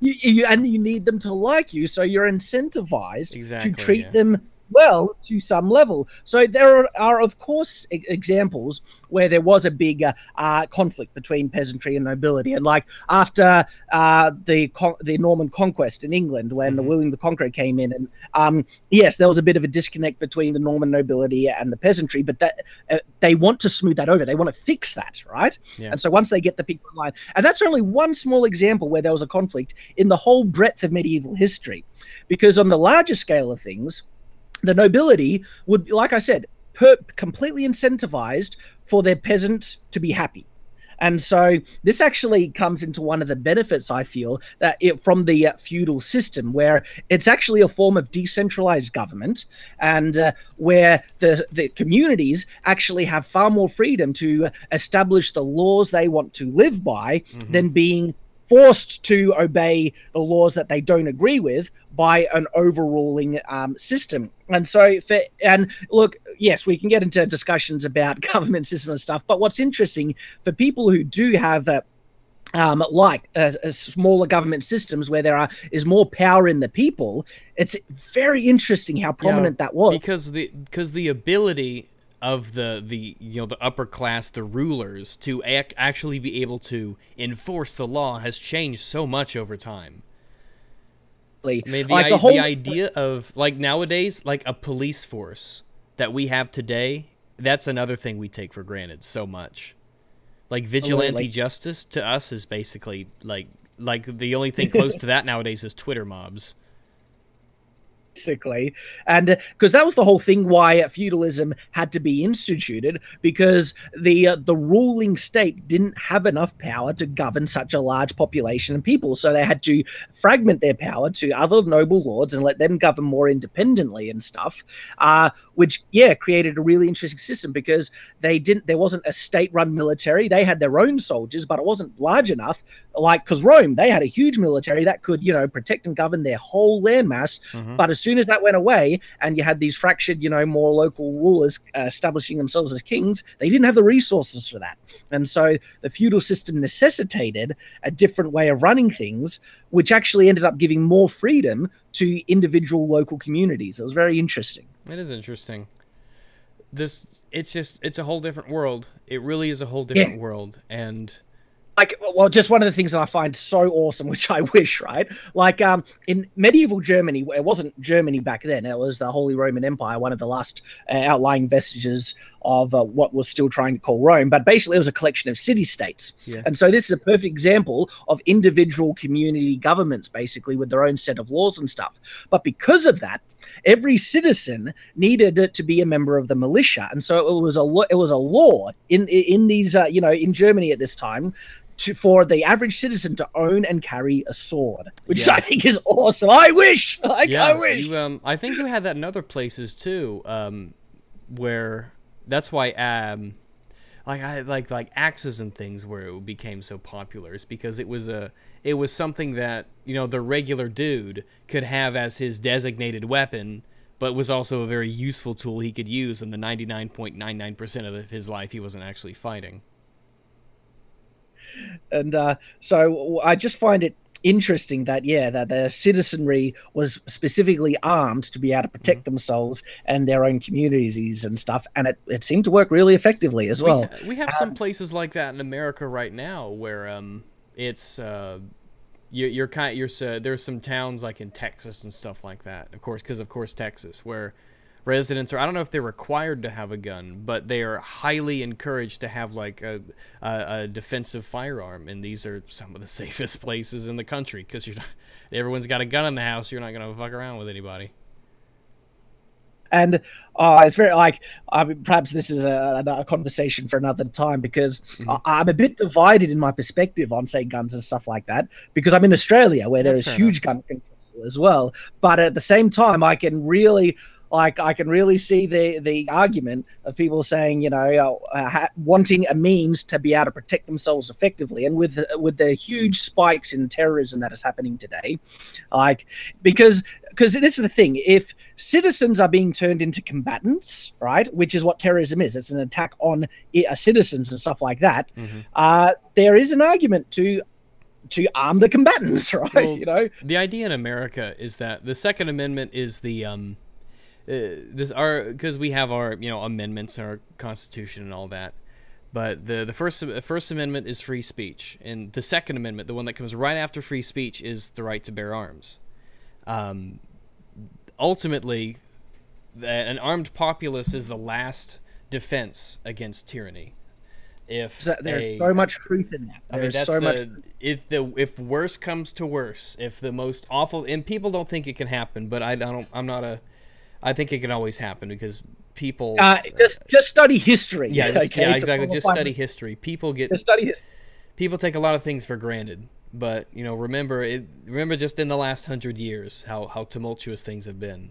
And you need them to like you, so you're incentivized Exactly, to treat them well to some level. So there are of course examples where there was a big conflict between peasantry and nobility, and like after the Norman conquest in England, when William the Conqueror came in, and yes, there was a bit of a disconnect between the Norman nobility and the peasantry, but that they want to smooth that over. They want to fix that, right? Yeah. And so once they get the people in line, and that's only one small example where there was a conflict in the whole breadth of medieval history, because on the larger scale of things, the nobility would, like I said, completely incentivized for their peasants to be happy. And so this actually comes into one of the benefits, I feel, that from the feudal system, where it's actually a form of decentralized government, and where the communities actually have far more freedom to establish the laws they want to live by than being forced to obey the laws that they don't agree with by an overruling system. And so, and look, yes, we can get into discussions about government system and stuff, but what's interesting for people who do have smaller government systems where there is more power in the people, it's very interesting how prominent that was. Because the ability of the upper class, the rulers, to actually be able to enforce the law has changed so much over time. I mean, the idea of, like, nowadays, like a police force that we have today, that's another thing we take for granted so much. Like vigilante justice to us is basically like the only thing close to that nowadays is Twitter mobs. Basically, and because that was the whole thing why feudalism had to be instituted, because the ruling state didn't have enough power to govern such a large population of people, so they had to fragment their power to other noble lords and let them govern more independently and stuff, which created a really interesting system, because there wasn't a state-run military. They had their own soldiers, but it wasn't large enough, like, because Rome, they had a huge military that could protect and govern their whole landmass. But as soon as that went away and you had these fractured, more local rulers establishing themselves as kings, they didn't have the resources for that. And so the feudal system necessitated a different way of running things, which actually ended up giving more freedom to individual local communities. It was very interesting. It is interesting. It's a whole different world. It really is a whole different world. And like, well, just one of the things that I find so awesome, which I wish, right? Like, in medieval Germany, it wasn't Germany back then. It was the Holy Roman Empire, one of the last outlying vestiges of what was still trying to call Rome. But basically, it was a collection of city-states. Yeah. And so this is a perfect example of individual community governments, basically, with their own set of laws and stuff. But because of that, every citizen needed to be a member of the militia. And so it was a law in these, in Germany at this time, for the average citizen to own and carry a sword, which I think is awesome. I wish. I wish. I think you had that in other places too, where that's why like axes and things where it became so popular is because it was something that the regular dude could have as his designated weapon, but was also a very useful tool he could use in the 99.99% of his life he wasn't actually fighting. And so I just find it interesting that that the citizenry was specifically armed to be able to protect themselves and their own communities and stuff, and it seemed to work really effectively as well. We have some places like that in America right now where it's there's some towns like in Texas and stuff like that, of course, because of course Texas, where residents are, I don't know if they're required to have a gun, but they are highly encouraged to have like a defensive firearm, and these are some of the safest places in the country because everyone's got a gun in the house. You're not gonna fuck around with anybody. And it's very perhaps this is a conversation for another time, because I'm a bit divided in my perspective on, say, guns and stuff like that, because I'm in Australia where there is huge gun control people as well. But at the same time, I can really see the argument of people saying, wanting a means to be able to protect themselves effectively, and with the huge spikes in terrorism that is happening today, because this is the thing: if citizens are being turned into combatants, right, which is what terrorism is, it's an attack on citizens and stuff like that. There is an argument to arm the combatants, right? Well, the idea in America is that the Second Amendment is the because we have our amendments in our Constitution and all that, but the First Amendment is free speech, and the Second Amendment, the one that comes right after free speech, is the right to bear arms. Ultimately, an armed populace is the last defense against tyranny. There's so much truth in that. There's so much. If worse comes to worse, if the most awful, and people don't think it can happen, but I think it can always happen because people just study history. Yeah, exactly. Just study history. People take a lot of things for granted, but remember just in the last 100 years how tumultuous things have been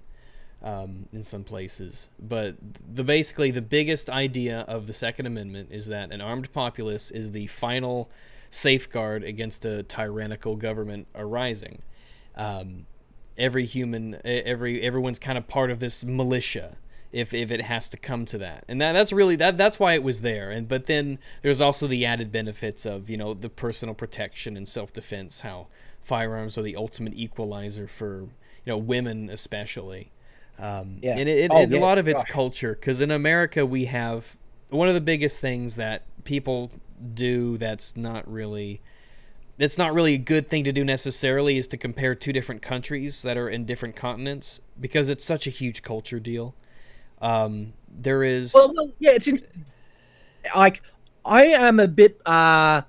in some places. But basically the biggest idea of the Second Amendment is that an armed populace is the final safeguard against a tyrannical government arising. Everyone's kind of part of this militia if it has to come to that, and that's really that's why it was there. But then there's also the added benefits of the personal protection and self-defense, how firearms are the ultimate equalizer for women especially. And a lot of it's culture, because in America we have one of the biggest things that people do that's not really a good thing to do necessarily, is to compare two different countries that are in different continents, because it's such a huge culture deal. There is it's like I am a bit I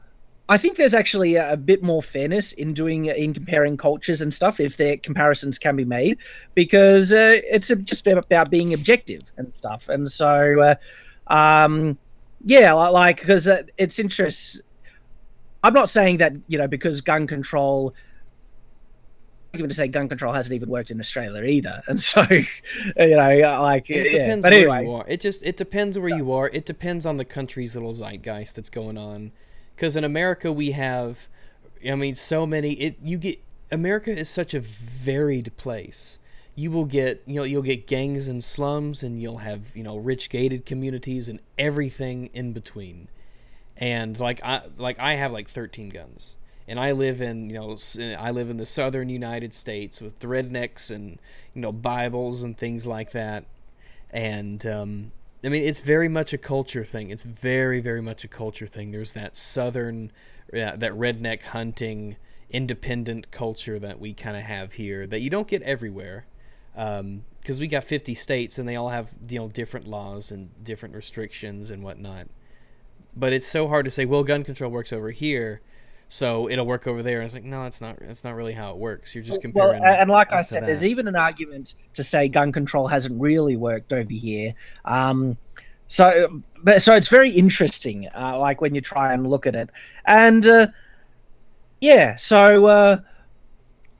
think there's actually a bit more fairness in comparing cultures and stuff, if the comparisons can be made, because it's just about being objective and stuff. And so because it's interesting. I'm not saying that, because gun control, even to say gun control hasn't even worked in Australia either. And so, it depends but anyway. where you are. It depends where you are. It depends on the country's little zeitgeist that's going on. Because in America we have, America is such a varied place. You will get, you'll get gangs and slums, and you'll have, rich gated communities and everything in between. And I have 13 guns, and I live in the southern United States with the rednecks and Bibles and things like that. And it's very much a culture thing. It's very, very much a culture thing. There's that southern, that redneck hunting, independent culture that we kind of have here that you don't get everywhere, because we got 50 states and they all have different laws and different restrictions and whatnot. But it's so hard to say, well, gun control works over here, so it'll work over there. And it's like, no, it's not. That's not really how it works. You're just comparing. Well, and like I said, there's even an argument to say gun control hasn't really worked over here. So it's very interesting, when you try and look at it. And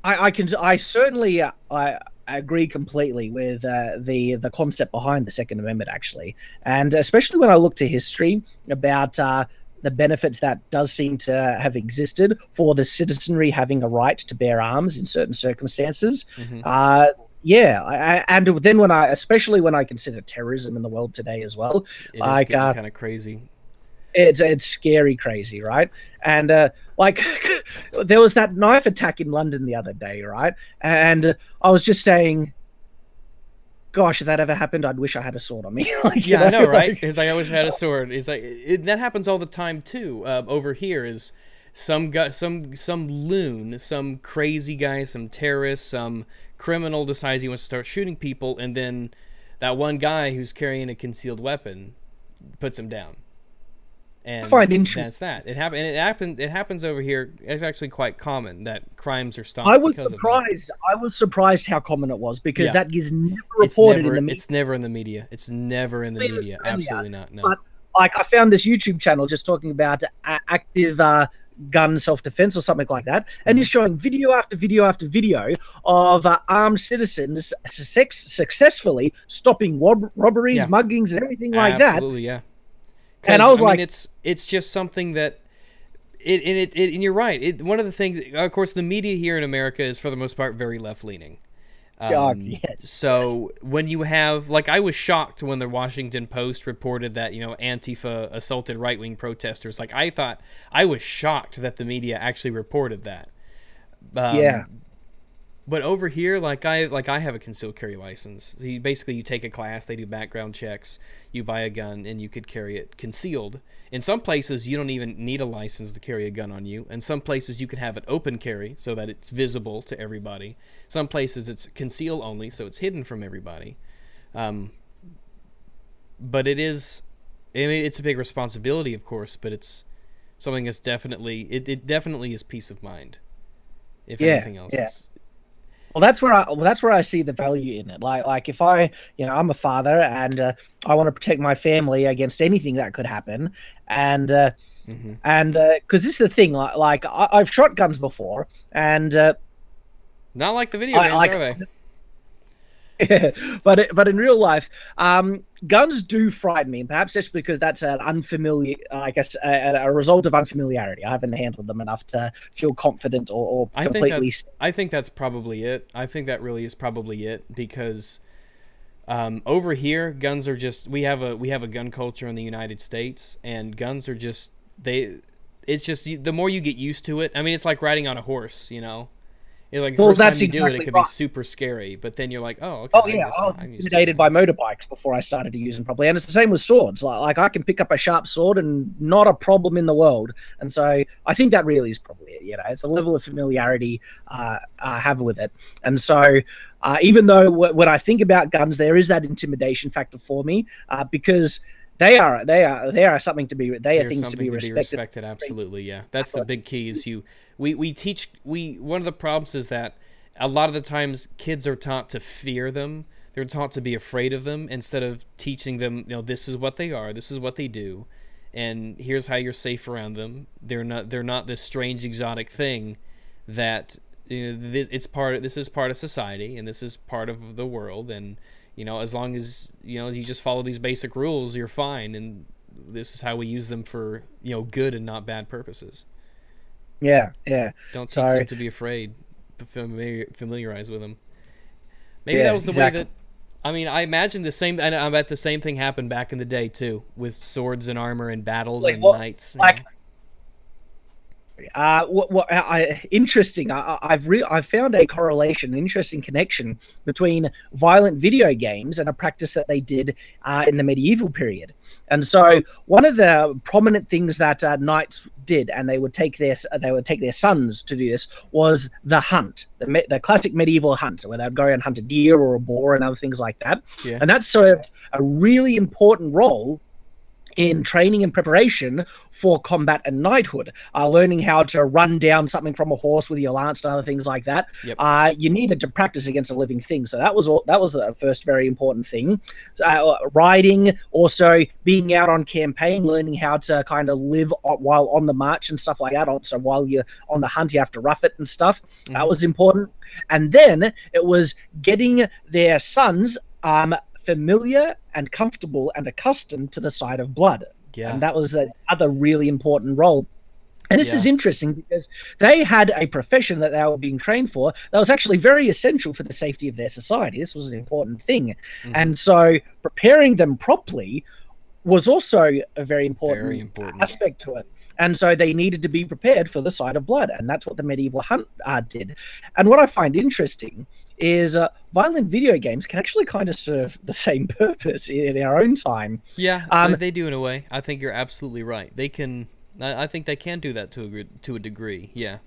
I certainly I agree completely with the concept behind the Second Amendment, actually, and especially when I look to history about the benefits that does seem to have existed for the citizenry having a right to bear arms in certain circumstances. Mm-hmm. And then especially when I consider terrorism in the world today as well, it is getting kind of crazy. It's scary crazy, right? And there was that knife attack in London the other day, right? And I was just saying, gosh, if that ever happened, I'd wish I had a sword on me. I know, right? It's like I wish I had a sword. It's like that happens all the time too. Over here is some guy, some loon, some crazy guy, some terrorist, some criminal decides he wants to start shooting people, and then that one guy who's carrying a concealed weapon puts him down. And I find interesting. That's that. It happens over here. It's actually quite common that crimes are stopped. I was surprised how common it was, because that is never reported in the media. It's never in the media. It's never in the media. Absolutely not. No. But I found this YouTube channel just talking about active gun self-defense or something like that, and you're showing video after video after video of armed citizens successfully stopping robberies, muggings, and everything like that. Absolutely, yeah. And I was like, it's just something that and you're right. One of the things, of course, the media here in America is for the most part very left-leaning. So when you have, like, I was shocked when the Washington Post reported that, you know, Antifa assaulted right-wing protesters. Like, I was shocked that the media actually reported that. But over here, like I have a concealed carry license. So you take a class, they do background checks, you buy a gun, and you could carry it concealed. In some places, you don't even need a license to carry a gun on you. In some places, you can have it open carry so that it's visible to everybody. Some places, it's conceal only, so it's hidden from everybody. But it is, I mean, it's a big responsibility, of course, but it's something that's definitely, it definitely is peace of mind. If anything else. Well, that's where I see the value in it. Like if I'm a father and I want to protect my family against anything that could happen, and because this is the thing, like I've shot guns before, and not like the video games, are they? but in real life, guns do frighten me, and perhaps just because that's an unfamiliar, I guess, a result of unfamiliarity. I haven't handled them enough to feel confident or completely. I think that's probably it. I think that really is probably it, because over here, guns are just, we have a gun culture in the United States, and guns are just it's just, the more you get used to it. I mean, it's like riding on a horse, you know. It's like the first time you do it, it could be super scary, but then you're like, oh, okay. Oh yeah, I was intimidated by motorbikes before I started to use them properly, and it's the same with swords. Like I can pick up a sharp sword and not a problem in the world, and so I think that really is probably it. You know, it's a level of familiarity I have with it, and so even though when I think about guns, there is that intimidation factor for me because they are something to be. They are things to be respected. Absolutely, yeah. That's the big key. Is one of the problems is that a lot of the times kids are taught to fear them. They're taught to be afraid of them instead of teaching them, you know, this is what they are, this is what they do, and here's how you're safe around them. They're not this strange exotic thing that, you know, this is part of society, and this is part of the world, and you know, as long as, you know, you just follow these basic rules, you're fine, and this is how we use them for, you know, good and not bad purposes. Yeah. Don't teach them to be afraid. Familiarize with them. Maybe that was the way that. I mean, I imagine the same. And I bet the same thing happened back in the day too, with swords and armor and battles and knights. Interesting. I've found a correlation, an interesting connection between violent video games and a practice that they did in the medieval period. And so one of the prominent things that knights did, and they would take their sons to do this, was the hunt, the classic medieval hunt, where they'd go and hunt a deer or a boar and other things like that. Yeah. And that's a really important role in training and preparation for combat and knighthood, learning how to run down something from a horse with your lance and other things like that. Yep. You needed to practice against a living thing, so that was the first very important thing. Riding, also being out on campaign, learning how to kind of live while on the march and stuff like that. So while you're on the hunt, you have to rough it and stuff. Mm-hmm. That was important. And then it was getting their sons familiar and comfortable and accustomed to the sight of blood. Yeah. And that was the other really important role. And this is interesting because they had a profession that they were being trained for that was actually very essential for the safety of their society. This was an important thing. Mm-hmm. And so preparing them properly was also a very important aspect to it. And so they needed to be prepared for the sight of blood. And that's what the medieval hunt did. And what I find interesting is violent video games can actually kind of serve the same purpose in our own time. Yeah, they do in a way. I think you're absolutely right. They can. I think they can do that to a degree. Yeah.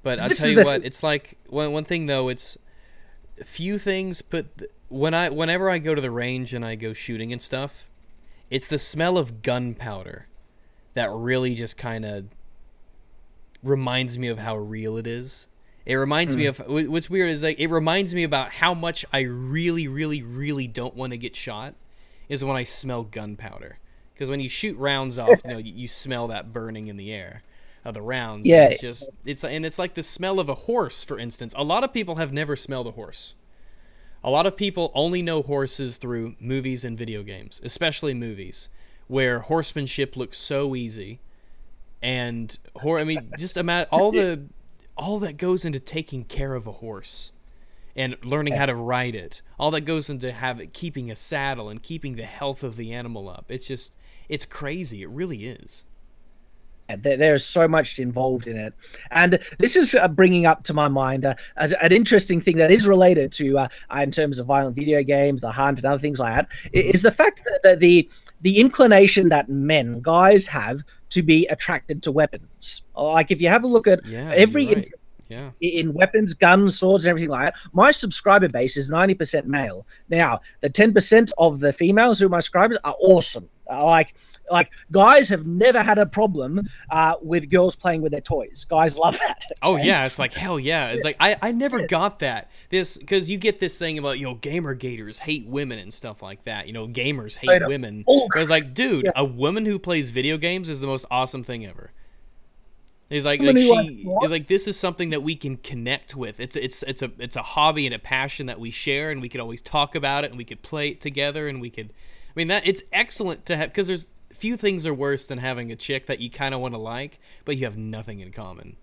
But I'll tell you what, it's like one thing though. It's few things, but whenever I go to the range and I go shooting and stuff, it's the smell of gunpowder that really just kind of reminds me of how real it is. It reminds me of, what's weird is, like, it reminds me about how much I really, really, really don't want to get shot is when I smell gunpowder. Because when you shoot rounds off, you know, you smell that burning in the air. of the rounds. Yeah. And it's like the smell of a horse, for instance. A lot of people have never smelled a horse. A lot of people only know horses through movies and video games, especially movies, where horsemanship looks so easy. And I mean, just imagine all that goes into taking care of a horse and learning how to ride it. All that goes into keeping a saddle and keeping the health of the animal up. It's crazy. It really is. There's so much involved in it, and this is bringing up to my mind an interesting thing that is related to in terms of violent video games, the hunt, and other things like that. Is the fact that the inclination that guys have to be attracted to weapons. Like if you have a look at every in weapons, guns, swords, and everything like that, my subscriber base is 90% male. Now, the 10% of the females who are my subscribers are awesome. Like guys have never had a problem with girls playing with their toys. Guys love that. Okay? Oh yeah, it's like hell yeah. It's like I never got that. Because you get this thing about, gamer gators hate women and stuff like that. Gamers hate women. But it's like, dude, a woman who plays video games is the most awesome thing ever. It's like this is something that we can connect with. It's a hobby and a passion that we share, and we could always talk about it, and we could play it together, and we could. I mean, that it's excellent to have, because there's few things are worse than having a chick that you kind of want to like, but you have nothing in common.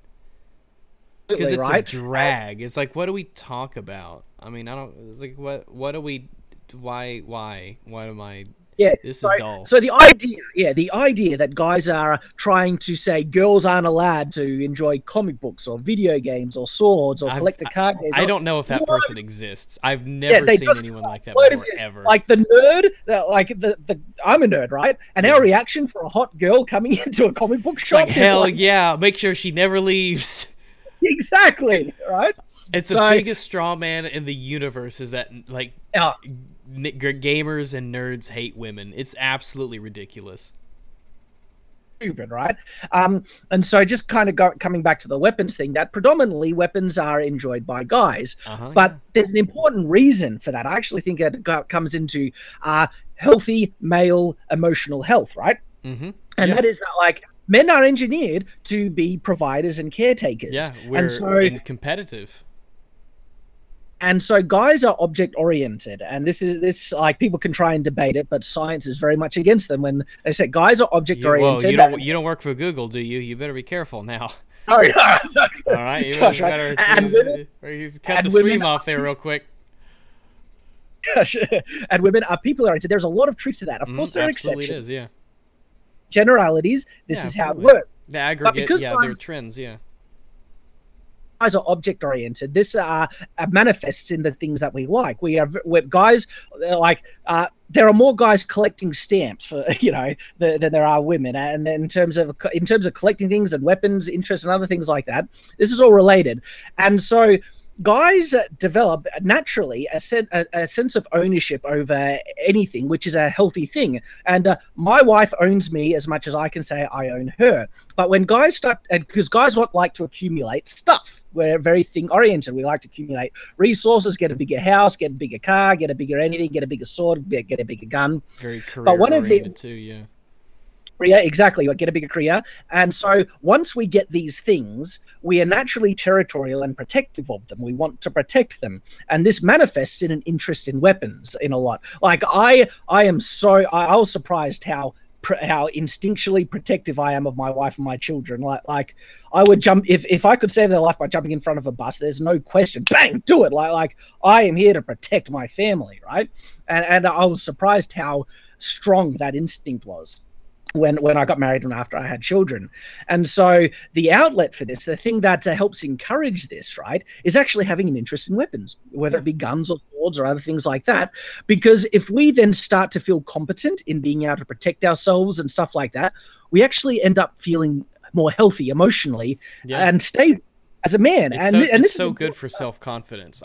Because it's a drag. It's like, what do we talk about? I mean, I don't. It's like, what do we? Why? What am I? Yeah, this is dull. So the idea that guys are trying to say girls aren't allowed to enjoy comic books or video games or swords or collector card games. I don't know if that person exists. I've never seen anyone like that before, ever. Like the nerd, I'm a nerd, right? And our reaction for a hot girl coming into a comic book shop, like, hell yeah, make sure she never leaves. Exactly, right? It's the biggest straw man in the universe is that, like, gamers and nerds hate women. It's absolutely ridiculous. Stupid, right? And so just kind of coming back to the weapons thing, that predominantly weapons are enjoyed by guys. But there's an important reason for that. I actually think it comes into healthy male emotional health, right? And that is that, like, men are engineered to be providers and caretakers. Yeah, we're competitive. And so guys are object oriented, and this like, people can try and debate it, but science is very much against them when they say guys are object oriented. Well, you don't work for Google, do you? You better be careful now. Oh yeah. All right, you better cut the stream off there real quick. And women are people oriented. There's a lot of truth to that. Of course, there are exceptions. It is, yeah. Generalities. This is how it works. The aggregate, there are trends, yeah. Guys are object oriented. This manifests in the things that we like. We're guys, like there are more guys collecting stamps for than there are women. And in terms of collecting things and weapons, interests, and other things like that, this is all related. And so guys develop naturally a sense of ownership over anything, which is a healthy thing. And my wife owns me as much as I can say I own her. But when guys start, because guys like to accumulate stuff, we're very thing oriented. We like to accumulate resources, get a bigger house, get a bigger car, get a bigger anything, get a bigger sword, get a bigger gun. Very career oriented too, yeah. Yeah, exactly. Get a bigger career. And so once we get these things, we are naturally territorial and protective of them. We want to protect them. And this manifests in an interest in weapons in a lot. Like I was surprised how instinctually protective I am of my wife and my children. Like I would jump, if I could save their life by jumping in front of a bus, there's no question, bang, do it. Like I am here to protect my family, right? And I was surprised how strong that instinct was when I got married and after I had children. And so the outlet for this, the thing that helps encourage this, right, is actually having an interest in weapons, whether it be guns or swords or other things like that. Because if we then start to feel competent in being able to protect ourselves and stuff like that, we actually end up feeling more healthy emotionally and stable as a man. It's so good for self-confidence.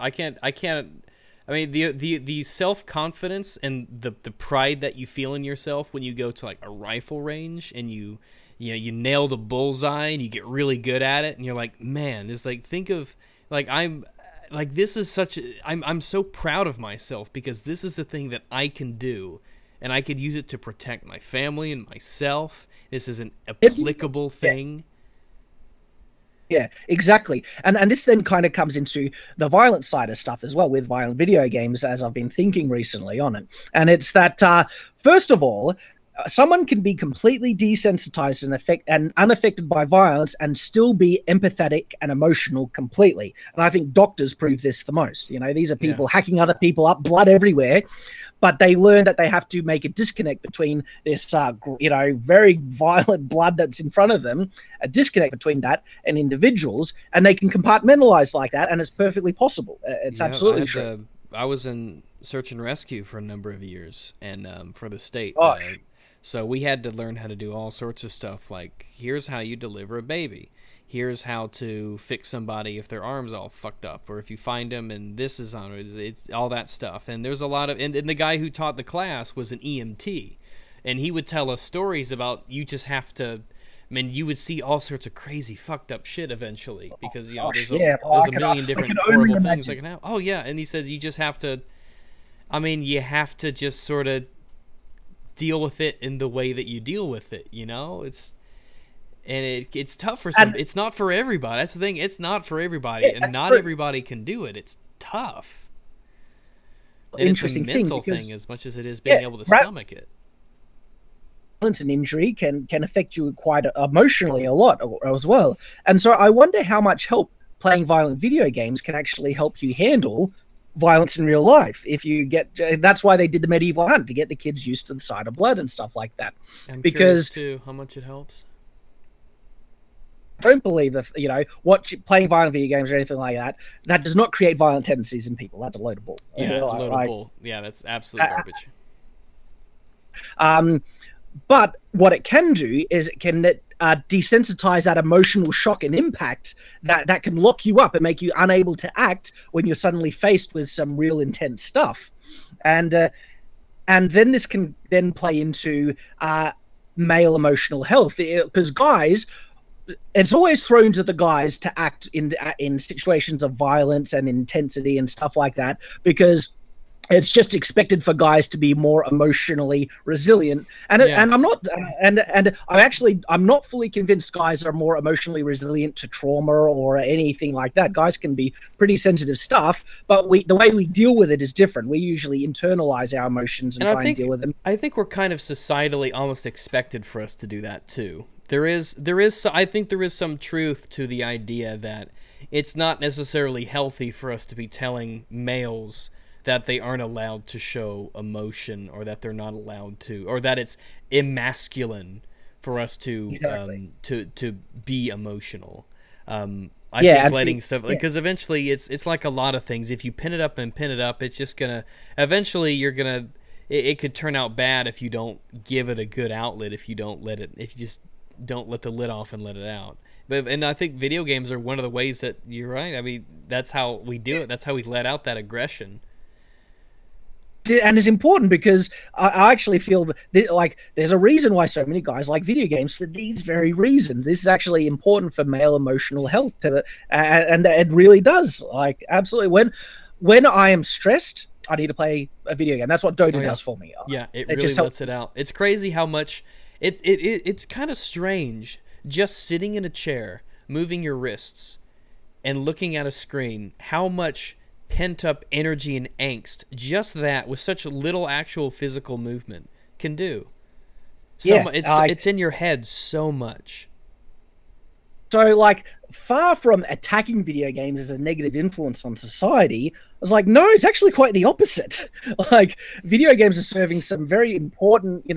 I mean, the self-confidence and the pride that you feel in yourself when you go to, like, a rifle range and you nail the bullseye and you get really good at it and you're like, man, it's like, think of, like, I'm so proud of myself because this is the thing that I can do and I could use it to protect my family and myself. This is an applicable thing. Yeah, exactly. And this then kind of comes into the violent side of stuff as well with violent video games, as I've been thinking recently on it. And it's that first of all, someone can be completely desensitized and unaffected by violence and still be empathetic and emotional completely. And I think doctors prove this the most. You know, these are people hacking other people up, blood everywhere, but they learn that they have to make a disconnect between this, very violent blood that's in front of them, a disconnect between that and individuals, and they can compartmentalize like that, and it's perfectly possible. It's absolutely true. I was in search and rescue for a number of years, and for the state. So we had to learn how to do all sorts of stuff, like here's how you deliver a baby. Here's how to fix somebody if their arm's all fucked up, or if you find them and this is on it's all that stuff. And there's a lot of, and the guy who taught the class was an EMT, and he would tell us stories about you just have to, I mean, you would see all sorts of crazy fucked up shit eventually, because, you know, there's a million different horrible things that can happen. Oh yeah, and he says you just have to, I mean, you have to just sort of deal with it in the way that you deal with it, you know? It's tough for some. It's not for everybody. That's the thing. It's not for everybody, and not everybody can do it. It's tough. And interesting it's a mental thing as much as it is being able to stomach it. Violence and injury can affect you quite emotionally a lot as well. And so I wonder how much help playing violent video games can actually help you handle violence in real life. If you get, that's why they did the medieval hunt, to get the kids used to the sight of blood and stuff like that. I'm curious too how much it helps. Don't believe that, you know, playing violent video games or anything like that does not create violent tendencies in people. That's a load of bull. Yeah, a load of bull. Yeah, that's absolute garbage. But what it can do is it can desensitize that emotional shock and impact that can lock you up and make you unable to act when you're suddenly faced with some real intense stuff. And then this can then play into male emotional health, because guys, it's always thrown to the guys to act in situations of violence and intensity and stuff like that, because it's just expected for guys to be more emotionally resilient. And I'm not fully convinced guys are more emotionally resilient to trauma or anything like that. Guys can be pretty sensitive stuff, but the way we deal with it is different. We usually internalize our emotions and try and deal with them. I think we're kind of societally almost expected for us to do that too. I think there is some truth to the idea that it's not necessarily healthy for us to be telling males that they aren't allowed to show emotion, or that they're not allowed to, or that it's emasculine for us to to be emotional. I think letting stuff, because eventually it's like a lot of things. If you pin it up, it's just gonna eventually it could turn out bad if you don't give it a good outlet. If you just don't let the lid off and let it out. And I think video games are one of the ways that you're right. I mean, that's how we do it. That's how we let out that aggression. And it's important because I actually feel that like there's a reason why so many guys like video games for these very reasons. This is actually important for male emotional health, and it really does. Like, absolutely, when I am stressed, I need to play a video game. That's what Dota does for me. Yeah, it really lets it out. It's crazy how much it's kind of strange just sitting in a chair, moving your wrists, and looking at a screen. How much pent-up energy and angst just that with such little actual physical movement can do. It's in your head so much. So, like, far from attacking video games as a negative influence on society, I was like, no, it's actually quite the opposite. Like, video games are serving some very important,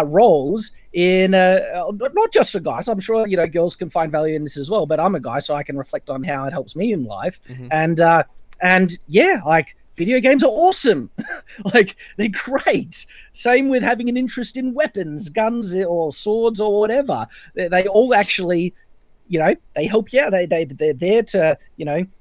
roles in, not just for guys. I'm sure, girls can find value in this as well, but I'm a guy, so I can reflect on how it helps me in life. Mm-hmm. And yeah, like, video games are awesome. Like, they're great. Same with having an interest in weapons, guns, or swords, or whatever. They all actually, they help you. They're there to,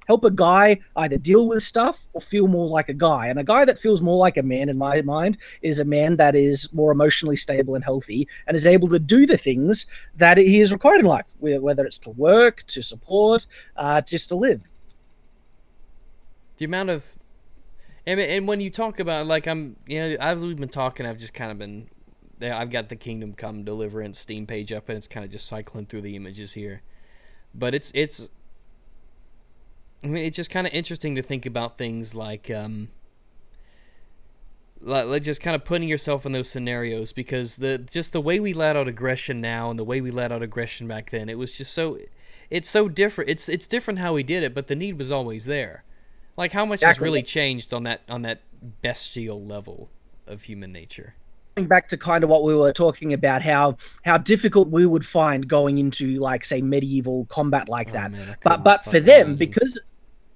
help a guy either deal with stuff or feel more like a guy. And a guy that feels more like a man, in my mind, is a man that is more emotionally stable and healthy and is able to do the things that he is required in life, whether it's to work, to support, just to live. The amount of, and when you talk about, like, as we've been talking, I've just kind of been, I've got the Kingdom Come Deliverance Steam page up, and it's kind of just cycling through the images here. But it's I mean, it's just kind of interesting to think about things like just kind of putting yourself in those scenarios, because the way we let out aggression now and the way we let out aggression back then, it was just it's so different. It's different how we did it, but the need was always there. Like, how much has really changed on that bestial level of human nature? Back to kind of what we were talking about, how difficult we would find going into, like, say, medieval combat like that. Man, but for them, because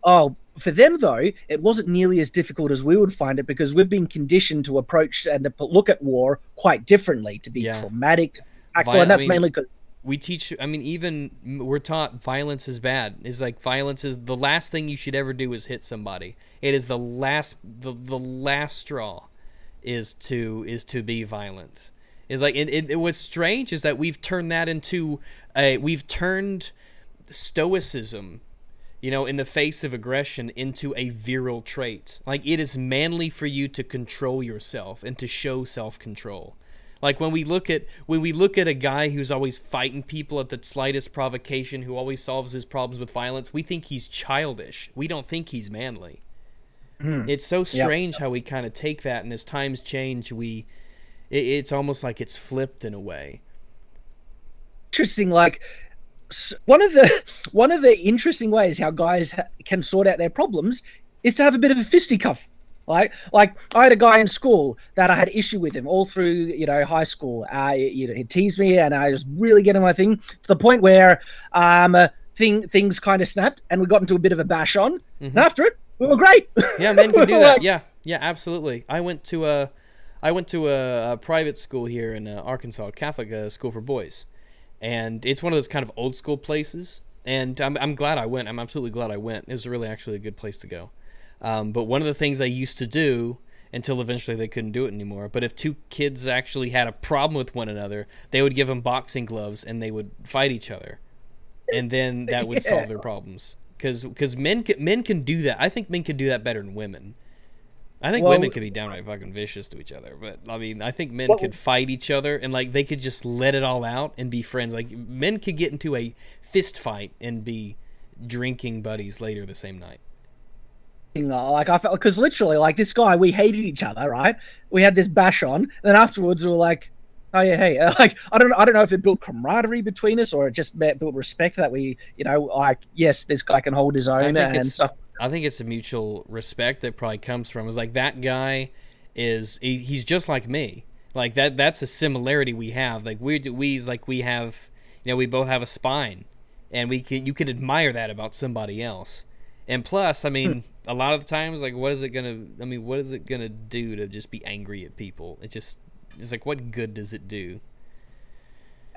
for them though, it wasn't nearly as difficult as we would find it, because we've been conditioned to approach and to look at war quite differently, to be traumatic, and that's mainly because we teach. I mean, even we're taught violence is bad. It's like, violence is the last thing you should ever do is hit somebody. It is the last straw is to be violent. Is like what's strange is that we've turned that into we've turned stoicism, in the face of aggression, into a virile trait. Like, it is manly for you to control yourself and to show self-control. Like, when we look at a guy who's always fighting people at the slightest provocation, who always solves his problems with violence, we think he's childish. We don't think he's manly. It's so strange how we kind of take that, and as times change, it's almost like it's flipped in a way. Interesting. Like, one of the interesting ways how guys can sort out their problems is to have a bit of a fisticuff. Like I had a guy in school that I had issue with him all through, high school. He teased me, and I was really getting my thing, to the point where things kind of snapped, and we got into a bit of a bash on. And after it, we were great. Yeah, men can do that. Yeah, absolutely. I went to a private school here in Arkansas, Catholic school for boys, and it's one of those kind of old school places. And I'm glad I went. I'm absolutely glad I went. It was really actually a good place to go. But one of the things I used to do, until eventually they couldn't do it anymore, but if two kids actually had a problem with one another, they would give them boxing gloves and they would fight each other, and then that would solve their problems. Because men can do that. I think men can do that better than women. I think women could be downright fucking vicious to each other, but I mean, I think men could fight each other, and like, they could just let it all out and be friends. Like, men could get into a fist fight and be drinking buddies later the same night. Like, I felt, because literally, like, this guy, we hated each other, right? We had this bash on, and then afterwards we were like, oh yeah, hey, like, I don't know if it built camaraderie between us, or it just built respect that we, like, yes, this guy can hold his own and stuff. I think it's a mutual respect that probably comes from, is like, that guy he's just like me. Like, that's a similarity we have. Like, we have, we both have a spine, and you can admire that about somebody else. And plus, I mean, a lot of the times, like, what is it gonna do to just be angry at people? It's like, what good does it do?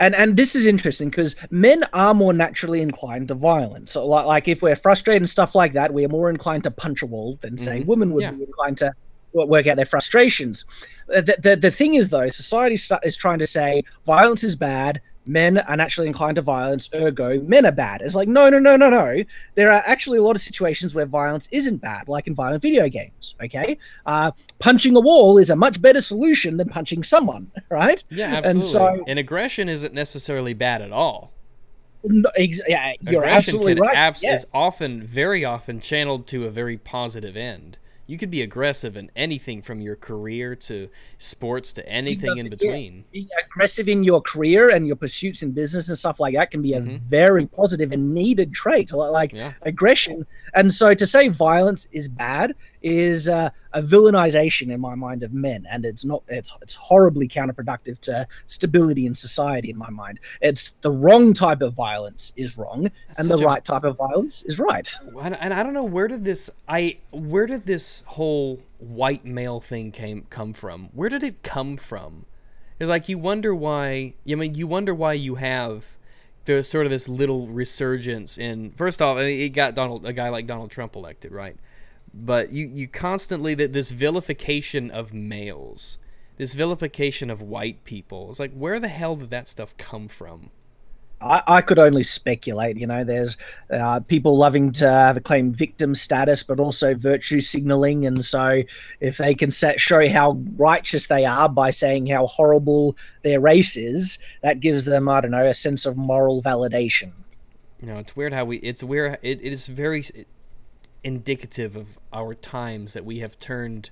And this is interesting, because men are more naturally inclined to violence. So, like if we're frustrated and stuff like that, we are more inclined to punch a wall than, say, women would be inclined to work out their frustrations. The thing is, though, society is trying to say violence is bad, men are naturally inclined to violence, ergo men are bad. It's like, no. There are actually a lot of situations where violence isn't bad, like in violent video games, okay? Punching a wall is a much better solution than punching someone, right? Yeah, absolutely. And aggression isn't necessarily bad at all. You're aggression absolutely right. Is very often channeled to a very positive end. You could be aggressive in anything, from your career to sports to anything in between. Being aggressive in your career and your pursuits in business and stuff like that can be a very positive and needed trait, like aggression. And so to say violence is bad is a villainization in my mind of men, and it's not. It's horribly counterproductive to stability in society in my mind. It's the wrong type of violence is wrong, and the right type of violence is right. And I don't know, where did this whole white male thing come from? Where did it come from? It's like, you wonder why. I mean, you wonder why you have there's sort of this little resurgence in. First off, it got a guy like Donald Trump elected, right? But you constantly, this vilification of males, this vilification of white people. It's like, where the hell did that stuff come from? I could only speculate. There's people loving to claim victim status, but also virtue signaling. And so if they can show how righteous they are by saying how horrible their race is, that gives them, I don't know, a sense of moral validation. It's weird how it's weird. It is very indicative of our times that we have turned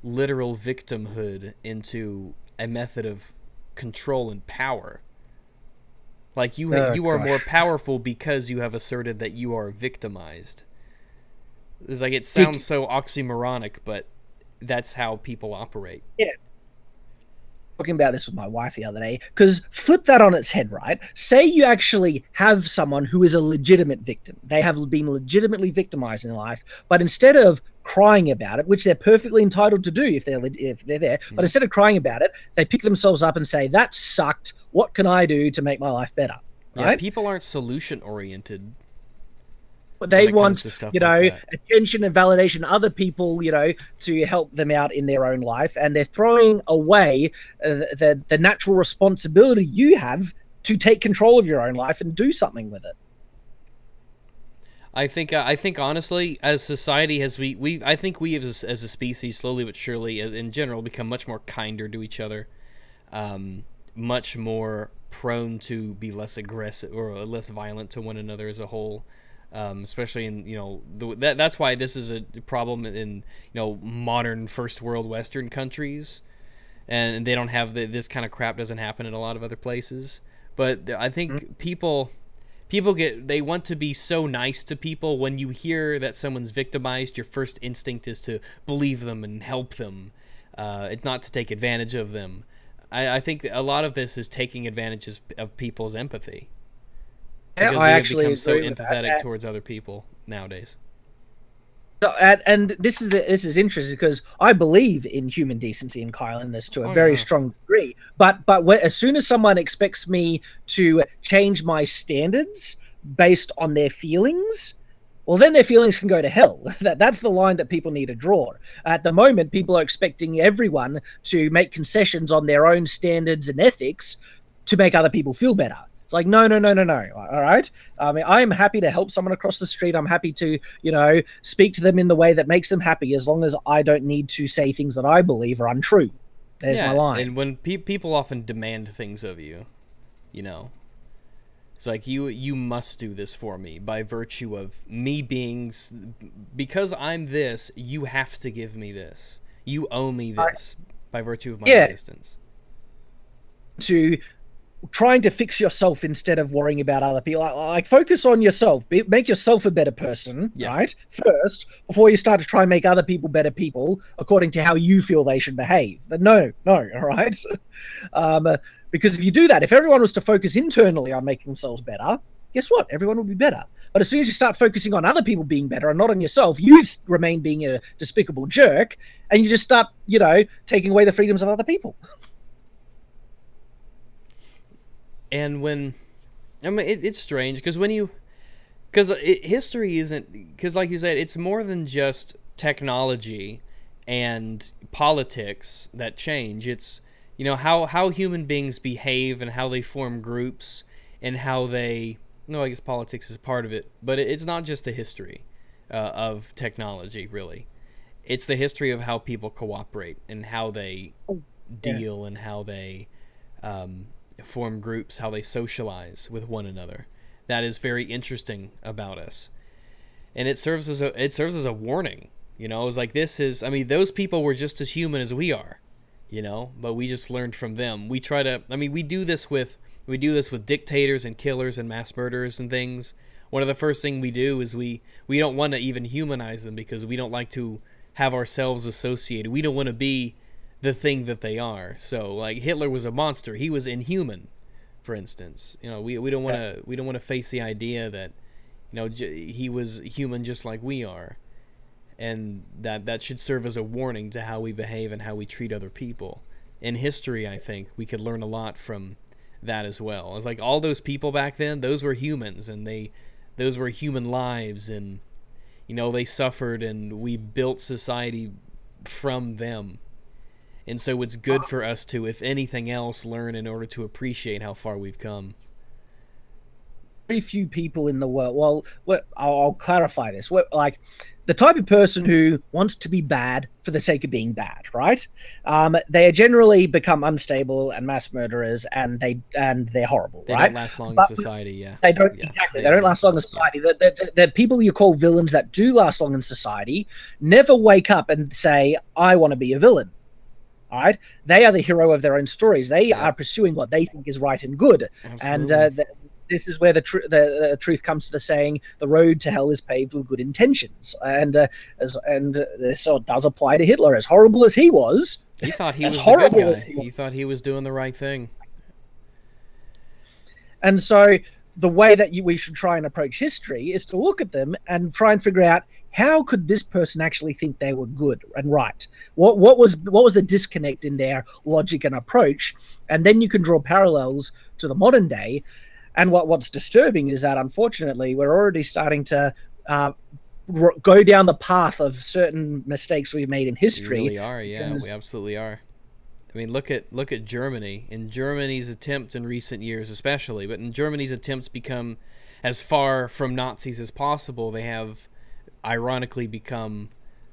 literal victimhood into a method of control and power. Like you are more Gosh. powerful because you have asserted that you are victimized. It's like it sounds so oxymoronic, but that's how people operate. Yeah. Talking about this with my wife the other day, because flip that on its head, right? Say you actually have someone who is a legitimate victim. They have been legitimately victimized in life, but instead of crying about it, which they're perfectly entitled to do if they're there, but instead of crying about it, they pick themselves up and say, "That sucked. What can I do to make my life better?" Yeah, Right? people aren't solution oriented But when they it comes want, to stuff you like know, that. attention and validation, other people, to help them out in their own life. And they're throwing away the natural responsibility you have to take control of your own life and do something with it. I think honestly, as society, as I think we as a species, slowly but surely, in general, become much more kinder to each other, much more prone to be less aggressive or less violent to one another as a whole. Especially in that's why this is a problem in modern first world Western countries, and they don't have this kind of crap doesn't happen in a lot of other places. But I think people they want to be so nice to people. When you hear that someone's victimized, your first instinct is to believe them and help them, not to take advantage of them. I think a lot of this is taking advantage of people's empathy, Yeah, because I we have actually become so agree with that. empathetic towards other people nowadays. So, and this is interesting because I believe in human decency and kindness to a Oh very yeah. strong degree. But as soon as someone expects me to change my standards based on their feelings, well, then their feelings can go to hell. That's the line that people need to draw. At the moment, people are expecting everyone to make concessions on their own standards and ethics to make other people feel better. It's like, no, no, no, no, no. All right. I mean, I'm happy to help someone across the street. I'm happy to, speak to them in the way that makes them happy, as long as I don't need to say things that I believe are untrue. There's my Yeah, line. and when people often demand things of you, you know, it's like you must do this for me by virtue of me being, because I'm this, you have to give me this. You owe me this by virtue of my Yeah, existence. to trying to fix yourself instead of worrying about other people. Like focus on yourself. Make yourself a better person, Yeah. right? First, before you start to try and make other people better people according to how you feel they should behave. But no, all right. Because if you do that, if everyone was to focus internally on making themselves better, guess what? Everyone would be better. But as soon as you start focusing on other people being better and not on yourself, you remain being a despicable jerk, and you just start, taking away the freedoms of other people. And when, I mean, it's strange because history isn't, because like you said, it's more than just technology and politics that change. It's, how human beings behave and how they form groups and how they, no, I guess politics is part of it, but it's not just the history of technology, really. It's the history of how people cooperate and how they deal and how they form groups, how they socialize with one another. That is very interesting about us, and it serves as a warning. It's like, those people were just as human as we are, but we just learned from them. We try to, we do this with dictators and killers and mass murderers and things. One of the first thing we do is we don't want to even humanize them because we don't like to have ourselves associated. We don't want to be the thing that they are. So like Hitler was a monster. He was inhuman, for instance. We don't want to face the idea that he was human just like we are, and that should serve as a warning to how we behave and how we treat other people. In history, I think we could learn a lot from that as well. It's like all those people back then, those were humans, and those were human lives, and they suffered, and we built society from them. And so it's good for us to, if anything else, learn in order to appreciate how far we've come. very few people in the world. Well, I'll clarify this. Like the type of person who wants to be bad for the sake of being bad, right? They generally become unstable and mass murderers, and they're horrible, They right? don't last long in But society. Yeah, they don't yeah. exactly. They don't last long in society. The people you call villains that do last long in society never wake up and say, "I want to be a villain." All right, they are the hero of their own stories. They are pursuing what they think is right and good. Absolutely. And this is where the truth comes to the saying, "The road to hell is paved with good intentions." And this sort of does apply to Hitler. As horrible as he was, he thought he as was the good horrible guy. as he was. He thought he was doing the right thing. And so the way that we should try and approach history is to look at them and try and figure out, how could this person actually think they were good and right? What was the disconnect in their logic and approach? And then you can draw parallels to the modern day. And what's disturbing is that, unfortunately, we're already starting to go down the path of certain mistakes we've made in history. We really are, yeah, we absolutely are. I mean, look at Germany. In Germany's attempts in recent years, especially, but in Germany's attempts become as far from Nazis as possible, they have ironically become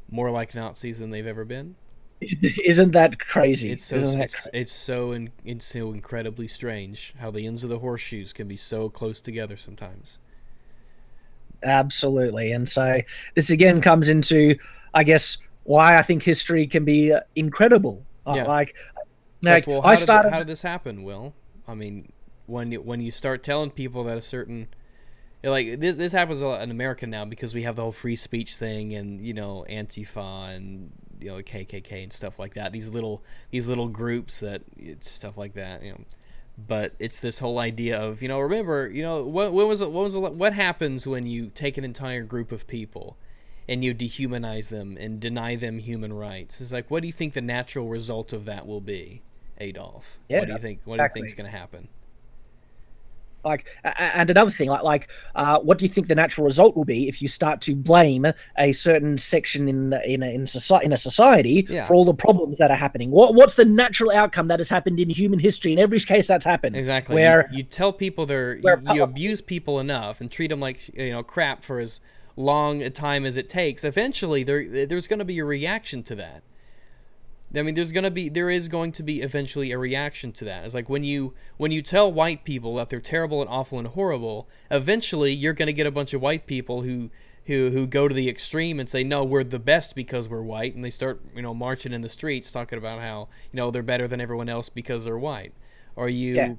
more like Nazis than they've ever been. Isn't that crazy? It's so incredibly strange how the ends of the horseshoes can be so close together sometimes. Absolutely. And so this again comes into, I guess, why I think history can be incredible. Yeah. Well, how did this happen, Will? I mean, when you start telling people that a certain, like, this happens a lot in America now because we have the whole free speech thing and, you know, Antifa and, you know, KKK and stuff like that. These little groups that, it's stuff like that, you know. But it's this whole idea of, you know, remember, you know, what happens when you take an entire group of people and you dehumanize them and deny them human rights? It's like, what do you think the natural result of that will be, Adolf? Yeah, what do you think? What do you think's going to happen? Like, and another thing, what do you think the natural result will be if you start to blame a certain section in a society for all the problems that are happening? What's the natural outcome that has happened in human history in every case that's happened? Exactly. Where you tell people you abuse people enough and treat them like, you know, crap for as long a time as it takes. Eventually, there's going to be a reaction to that. I mean, there is going to be eventually a reaction to that. It's like when you tell white people that they're terrible and awful and horrible, eventually you're going to get a bunch of white people who go to the extreme and say, no, we're the best because we're white, and they start, you know, marching in the streets talking about how, you know, they're better than everyone else because they're white. Or you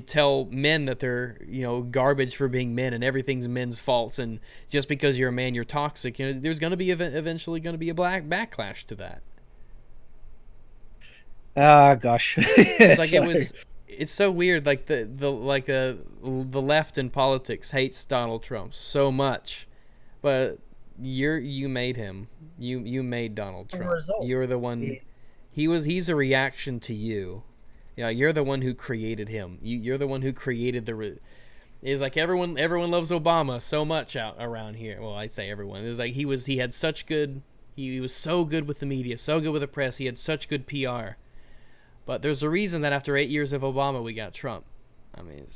tell men that they're, you know, garbage for being men and everything's men's faults, and just because you're a man you're toxic. You know, there's going to be eventually going to be a backlash to that. Oh gosh. It's like it's so weird. Like the left in politics hates Donald Trump so much, but you made him. You made Donald Trump. You're the one. He's a reaction to you. Yeah, you're the one who created him. You're the one who created it's like everyone loves Obama so much out around here. Well, I'd say everyone. It was like he was so good with the media, so good with the press. He had such good PR. But there's a reason that after 8 years of Obama, we got Trump. I mean,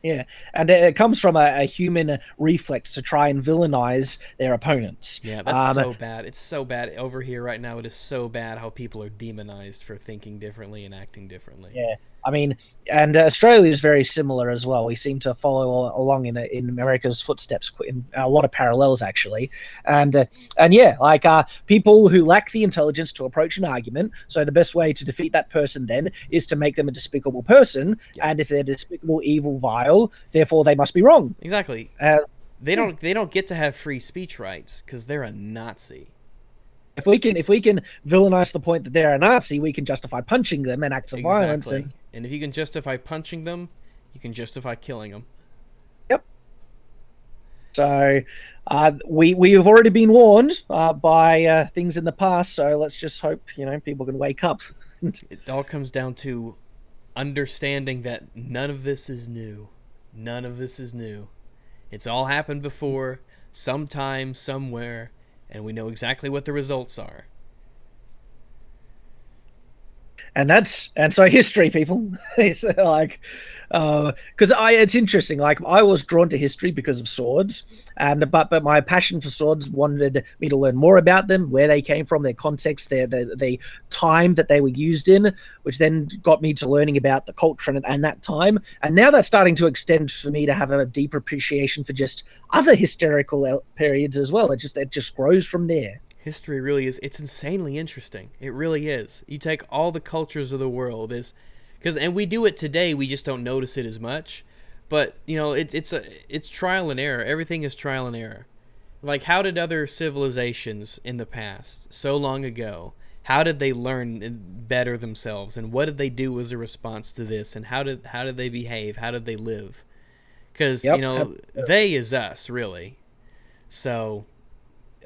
yeah, and it comes from a human reflex to try and villainize their opponents. Yeah, that's so bad. It's so bad over here right now. It is so bad how people are demonized for thinking differently and acting differently. Yeah, I mean, and Australia is very similar as well. We seem to follow along in America's footsteps in a lot of parallels, actually. And yeah, like people who lack the intelligence to approach an argument. So the best way to defeat that person then is to make them a despicable person. Yeah. And if they're despicable, evil, vile, therefore they must be wrong. Exactly. They don't get to have free speech rights because they're a Nazi. If we can villainize the point that they're a Nazi, we can justify punching them and acts of violence. And if you can justify punching them, you can justify killing them. Yep. So we have already been warned by things in the past. So let's just hope, you know, people can wake up. It all comes down to understanding that none of this is new. None of this is new. It's all happened before, sometime, somewhere. And we know exactly what the results are. And so history, people. It's like, because I it's interesting. Like I was drawn to history because of swords, and but my passion for swords wanted me to learn more about them, where they came from, their context, the time that they were used in, which then got me to learning about the culture and that time. And now that's starting to extend for me to have a deeper appreciation for just other historical periods as well. It just grows from there. History really is, it's insanely interesting. It really is. You take all the cultures of the world is because and we do it today, we just don't notice it as much. But, you know, it's trial and error. Everything is trial and error. Like how did other civilizations in the past, so long ago, how did they learn and better themselves and what did they do as a response to this and how did they behave? How did they live? Cuz, you know, they is us, really. So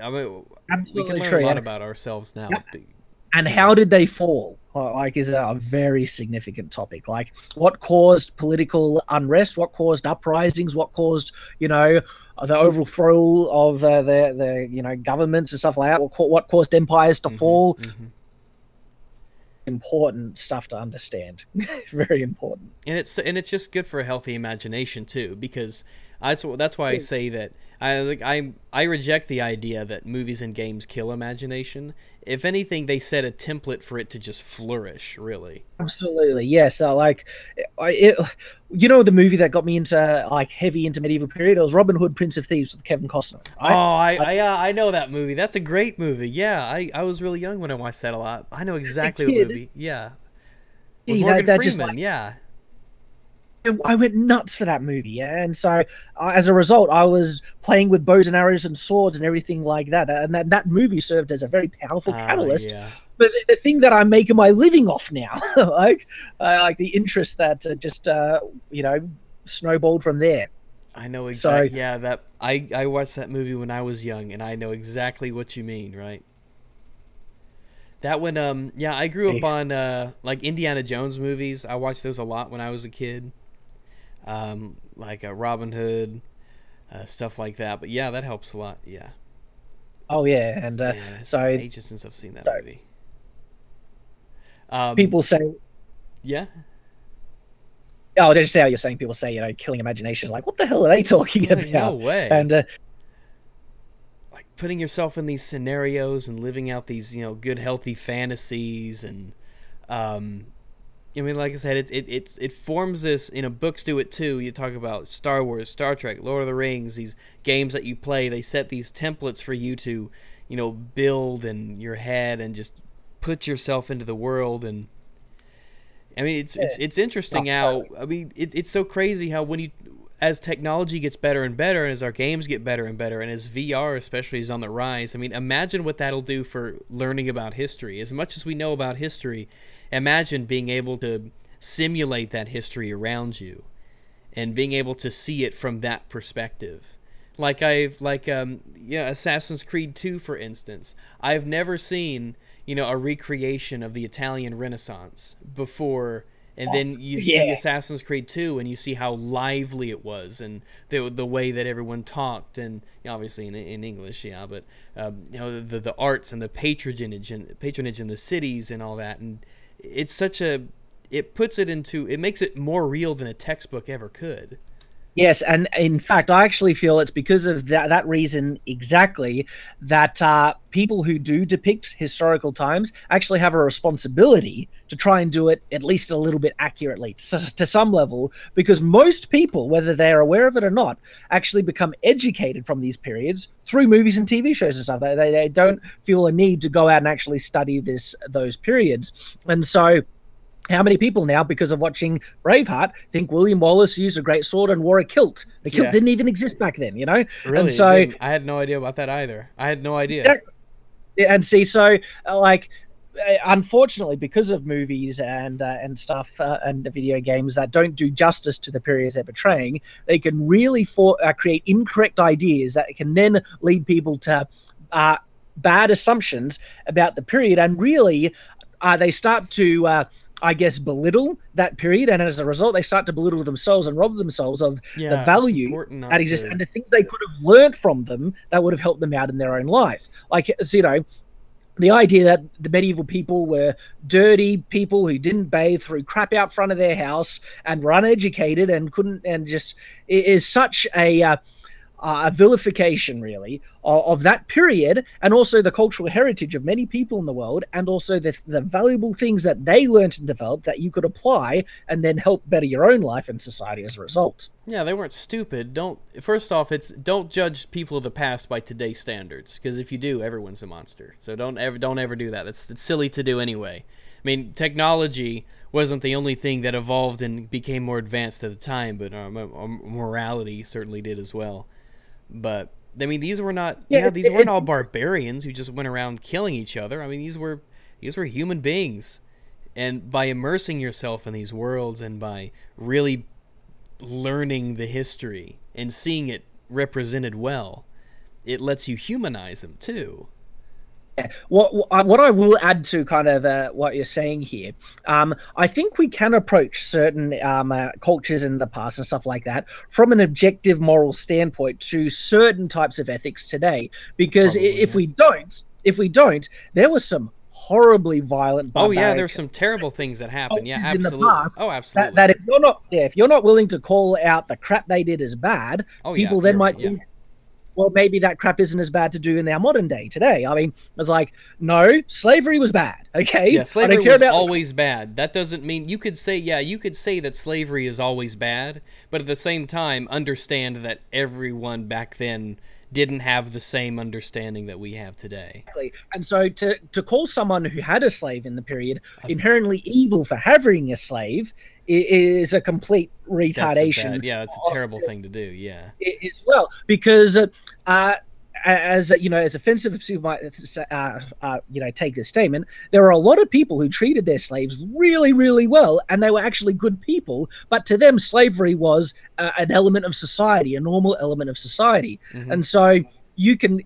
I mean, we can learn a lot about ourselves now. Yep. And how did they fall? Like, is a very significant topic. Like, what caused political unrest? What caused uprisings? What caused, you know, the overthrow of the you know, governments and stuff like that? What caused empires to fall? Important stuff to understand. Very important. And it's just good for a healthy imagination too, because that's why I say that I reject the idea that movies and games kill imagination. If anything, they set a template for it to just flourish, really. Absolutely, yes. You know, the movie that got me into like heavy into medieval period, it was Robin Hood, Prince of Thieves with Kevin Costner. Right? I know that movie. That's a great movie. Yeah, I was really young when I watched that a lot. I know exactly what movie. Yeah, with Morgan Freeman. Just like, yeah. I went nuts for that movie, and so as a result, I was playing with bows and arrows and swords and everything like that. And that movie served as a very powerful catalyst. Yeah. But the thing that I'm making my living off now, like the interest that just you know, snowballed from there. I know exactly. So, yeah, that I watched that movie when I was young, and I know exactly what you mean. Right. That one, yeah, I grew up on like Indiana Jones movies. I watched those a lot when I was a kid. Like Robin Hood, stuff like that. But yeah, that helps a lot. Yeah. Oh yeah, and yeah, so ages since I've seen that movie. People say, yeah. Oh, did you say how you're saying? People say, you know, killing imagination. Like, what the hell are they talking about? No way. And like putting yourself in these scenarios and living out these, you know, good, healthy fantasies and I mean, like I said, it forms this, you know, books do it too. You talk about Star Wars, Star Trek, Lord of the Rings, these games that you play, they set these templates for you to, you know, build in your head and just put yourself into the world. And I mean, it's interesting how, I mean, it's so crazy how when you, as technology gets better and better, and as our games get better and better, and as VR especially is on the rise, I mean, imagine what that'll do for learning about history. As much as we know about history, imagine being able to simulate that history around you and being able to see it from that perspective. Like yeah, Assassin's Creed 2, for instance. I've never seen, you know, a recreation of the Italian Renaissance before, and then you see Assassin's Creed 2 and you see how lively it was and the way that everyone talked, and obviously in English, yeah, but you know, the arts and the patronage in the cities and all that. And it's such a, it makes it more real than a textbook ever could. Yes, and in fact, I actually feel it's because of that reason exactly that people who do depict historical times actually have a responsibility to try and do it at least a little bit accurately to some level, because most people, whether they're aware of it or not, actually become educated from these periods through movies and TV shows and stuff. They don't feel a need to go out and actually study those periods. And so how many people now, because of watching Braveheart, think William Wallace used a great sword and wore a kilt? The kilt didn't even exist back then, you know? Really? And so I had no idea about that either. I had no idea. Yeah, and see, so like, unfortunately, because of movies and stuff and video games that don't do justice to the periods they're portraying, they can really create incorrect ideas that can then lead people to bad assumptions about the period, and really they start to I guess belittle that period, and as a result they start to belittle themselves and rob themselves of the value that exists and the things they could have learned from them that would have helped them out in their own life. Like, so, you know, the idea that the medieval people were dirty people who didn't bathe, threw crap out front of their house, and were uneducated and couldn't, and just is such a vilification, really, of that period, and also the cultural heritage of many people in the world, and also the valuable things that they learned and developed that you could apply and then help better your own life and society as a result. Yeah, they weren't stupid. First off, don't judge people of the past by today's standards, because if you do, everyone's a monster. So don't ever do that. It's silly to do anyway. I mean, technology wasn't the only thing that evolved and became more advanced at the time, but our morality certainly did as well. But I mean, these weren't all barbarians who just went around killing each other. I mean, these were human beings, and by immersing yourself in these worlds and by really learning the history and seeing it represented well, it lets you humanize them too. Yeah. What I will add to kind of what you're saying here, I think we can approach certain cultures in the past and stuff like that from an objective moral standpoint to certain types of ethics today. Because Probably, if we don't, there was some horribly violent. Oh yeah, there's some terrible things that happen. Yeah, absolutely. In the past, oh, absolutely. That if you're not willing to call out the crap they did as bad, people then might think, well, maybe that crap isn't as bad to do in our modern day today. I mean, it's like, no, slavery was bad. Okay. Yeah, slavery was always bad. That doesn't mean you could say that slavery is always bad, but at the same time, understand that everyone back then didn't have the same understanding that we have today. And so to call someone who had a slave in the period inherently evil for having a slave is a complete retardation. That's a terrible thing to do. Yeah, as well, because as offensive as people might take this statement, there are a lot of people who treated their slaves really, really well, and they were actually good people. But to them, slavery was an element of society, a normal element of society, and so you can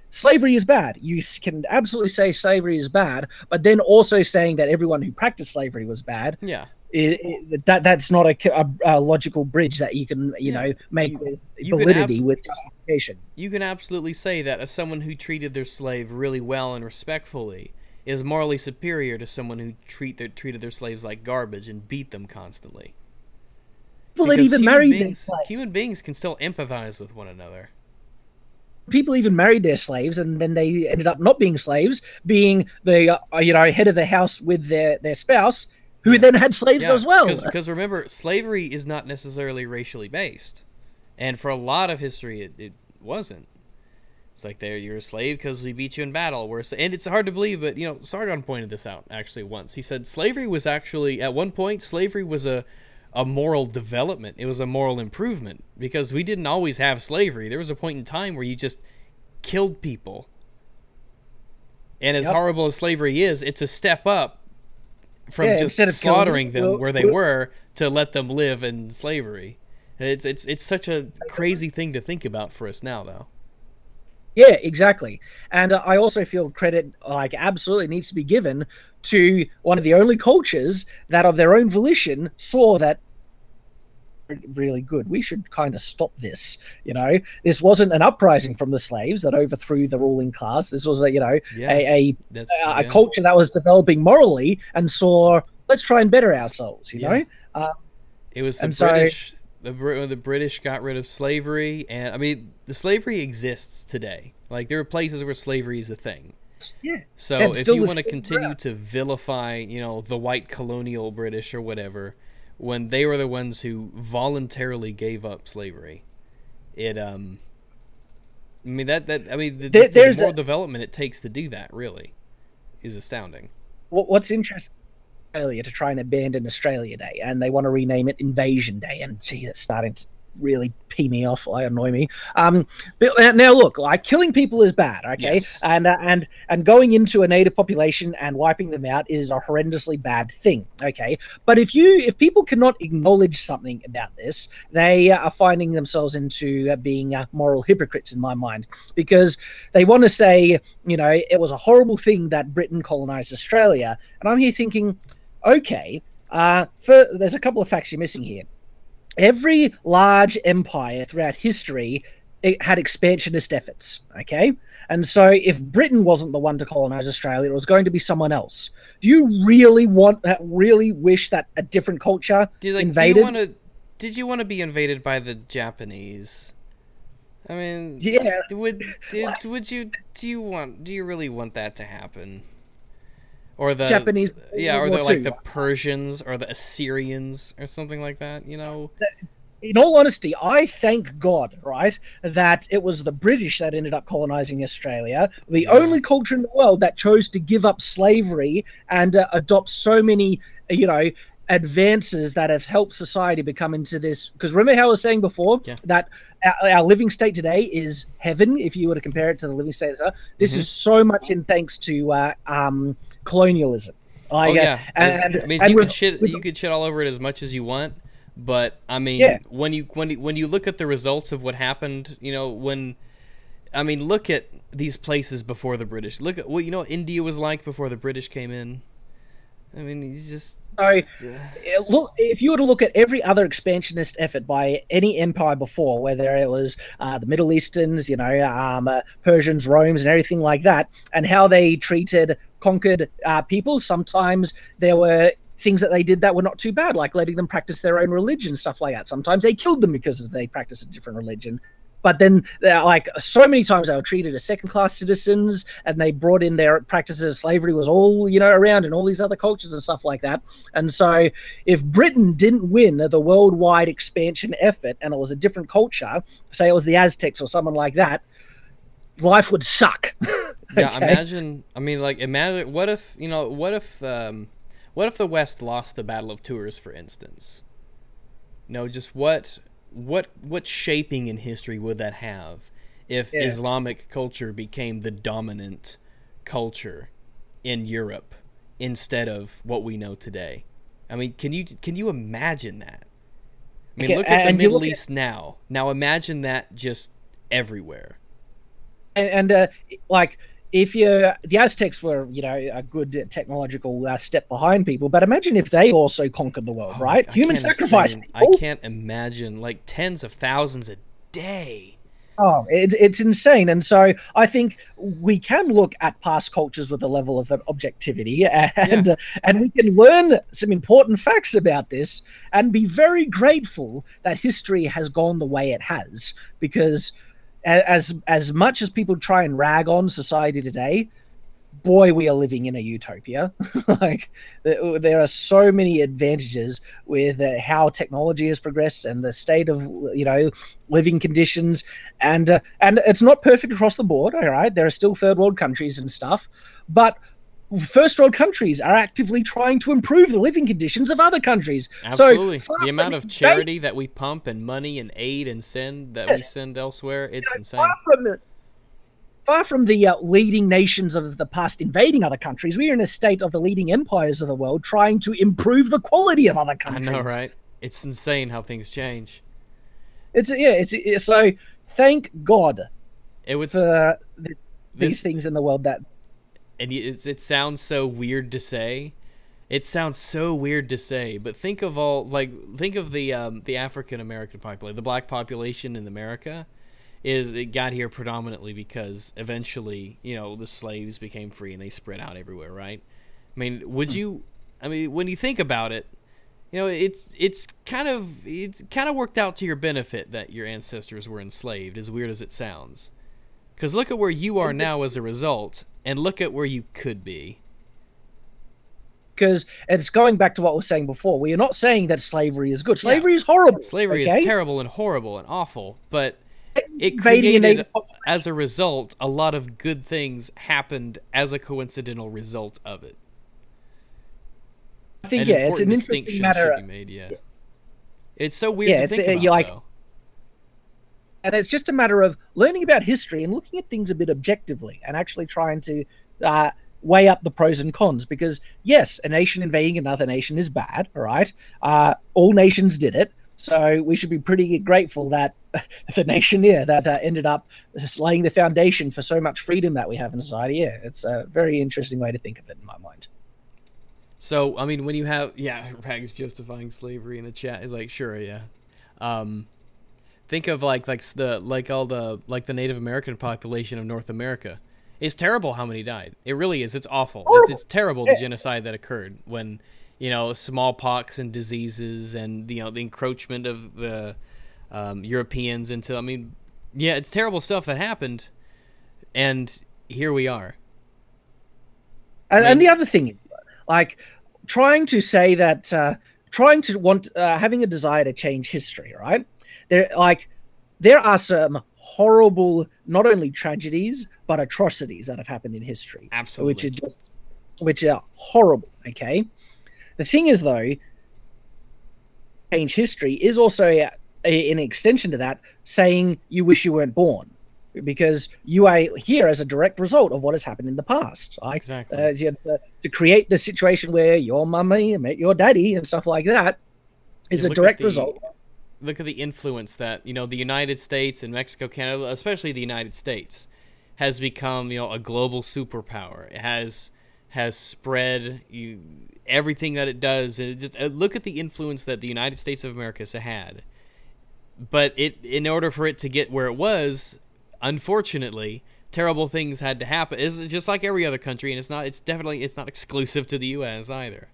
slavery is bad. You can absolutely say slavery is bad, but then also saying that everyone who practiced slavery was bad. Yeah. That's not a logical bridge that you can make with validity with justification. You can absolutely say that as someone who treated their slave really well and respectfully is morally superior to someone who treated their slaves like garbage and beat them constantly. People that even married their slaves. Human beings can still empathize with one another. People even married their slaves, and then they ended up not being slaves, being the head of the house with their spouse, who then had slaves as well. Because remember, slavery is not necessarily racially based. And for a lot of history, it wasn't. It's like, you're a slave because we beat you in battle. And it's hard to believe, but, Sargon pointed this out, actually, once. He said slavery was actually, at one point, slavery was a moral development. It was a moral improvement. Because we didn't always have slavery. There was a point in time where you just killed people. And as horrible as slavery is, it's a step up from just slaughtering them where they were to let them live in slavery. It's such a crazy thing to think about for us now, though. Yeah, exactly. And I also feel credit absolutely needs to be given to one of the only cultures that of their own volition saw that really good. We should kind of stop this. This wasn't an uprising from the slaves that overthrew the ruling class. This was a culture that was developing morally and saw, let's try and better ourselves. You know, it was the British. The British got rid of slavery, and I mean, the slavery exists today. Like, there are places where slavery is a thing. Yeah. So if you want to continue to vilify, the white colonial British or whatever, when they were the ones who voluntarily gave up slavery, the moral development it takes to do that really is astounding. What's interesting, Australia to try and abandon Australia Day, and they want to rename it Invasion Day, and gee, that's starting to really pee me off, annoy me. But now look, killing people is bad, okay? Yes. And going into a native population and wiping them out is a horrendously bad thing, okay? But if people cannot acknowledge something about this, they are finding themselves into being moral hypocrites in my mind, because they want to say, it was a horrible thing that Britain colonized Australia, and I'm here thinking, okay, there's a couple of facts you're missing here. Every large empire throughout history it had expansionist efforts. Okay, and so if Britain wasn't the one to colonize Australia, it was going to be someone else. Do you really wish that a different culture invaded? Did you want to be invaded by the Japanese? I mean, Yeah. do you really want that to happen? Or the Japanese, or War the like II. the Persians or the Assyrians or something like that, you know? In all honesty, I thank God, right, that it was the British that ended up colonizing Australia, the Yeah. only culture in the world that chose to give up slavery and adopt so many, advances that have helped society become into this. Because remember how I was saying before Yeah. that our living state today is heaven, if you were to compare it to the living state. This is so much in thanks to colonialism. Oh yeah. I mean, you could shit all over it as much as you want, but I mean, Yeah. when you look at the results of what happened, look at these places before the British. Look at what India was like before the British came in. I mean, he's just So, look, if you were to look at every other expansionist effort by any empire before, whether it was the Middle Easterns, Persians, Romans, and everything like that, and how they treated conquered people, sometimes there were things that they did that were not too bad, like letting them practice their own religion, stuff like that. Sometimes they killed them because they practiced a different religion. But then, like, so many times they were treated as second-class citizens, and they brought in their practices. Slavery was all, around in all these other cultures and stuff like that. And so if Britain didn't win the worldwide expansion effort and it was a different culture, say it was the Aztecs or someone like that, life would suck. Yeah, imagine what if the West lost the Battle of Tours, for instance? Just what shaping in history would that have if Islamic culture became the dominant culture in Europe instead of what we know today? I mean, can you imagine that? I mean, look at the Middle East now. Now imagine that just everywhere. If the Aztecs were, a good technological step behind people, but imagine if they also conquered the world, right? Human sacrifice. I can't imagine, like, tens of thousands a day. Oh, it's insane. And so I think we can look at past cultures with a level of objectivity and we can learn some important facts about this and be very grateful that history has gone the way it has, because as much as people try and rag on society today, boy, we are living in a utopia. Like, there are so many advantages with how technology has progressed and the state of living conditions, and it's not perfect across the board. All right, there are still third world countries and stuff, but first world countries are actively trying to improve the living conditions of other countries. Absolutely. So the amount of charity that we pump and money and aid and we send elsewhere, it's insane. Far from the leading nations of the past invading other countries, we are in a state of the leading empires of the world trying to improve the quality of other countries. I know, right? It's insane how things change. So thank God for these things in the world that. And it sounds so weird to say. It sounds so weird to say, but think of the African American population, the black population in America. It got here predominantly because eventually, the slaves became free and they spread out everywhere, right? I mean, when you think about it, it's kind of worked out to your benefit that your ancestors were enslaved, as weird as it sounds. Because look at where you are now as a result, and look at where you could be. Because it's going back to what we were saying before. We are not saying that slavery is good. Slavery is horrible. Slavery is terrible and horrible and awful, but it created, as a result, a lot of good things happened as a coincidental result of it. I think, it's an interesting matter. Should be made, It's so weird to think about, though. And it's just a matter of learning about history and looking at things a bit objectively and actually trying to weigh up the pros and cons. Because, yes, a nation invading another nation is bad, all right? All nations did it. So we should be pretty grateful that the nation here that ended up just laying the foundation for so much freedom that we have in society. Yeah, it's a very interesting way to think of it in my mind. So, I mean, when you have, Rags justifying slavery in the chat is like, sure, yeah. Think of like the Native American population of North America. It's terrible how many died. It really is. It's awful. It's terrible the genocide that occurred when, you know, smallpox and diseases and, you know, the encroachment of the Europeans into. I mean, yeah, it's terrible stuff that happened, and here we are. And the other thing, like trying to say that, having a desire to change history, right? There are some horrible, not only tragedies but atrocities that have happened in history. Absolutely. Which are horrible. Okay. The thing is, though, change history is also an extension to that, saying you wish you weren't born, because you are here as a direct result of what has happened in the past. Like, exactly. To create the situation where your mummy met your daddy and stuff like that is a direct result. Look at the influence that, you know, the United States and Mexico, Canada, especially the United States, has become, you know, a global superpower. It has spread everything that it does. And just look at the influence that the United States of America has had. But in order for it to get where it was, unfortunately, terrible things had to happen. It's just like every other country, and it's definitely not exclusive to the U.S. either.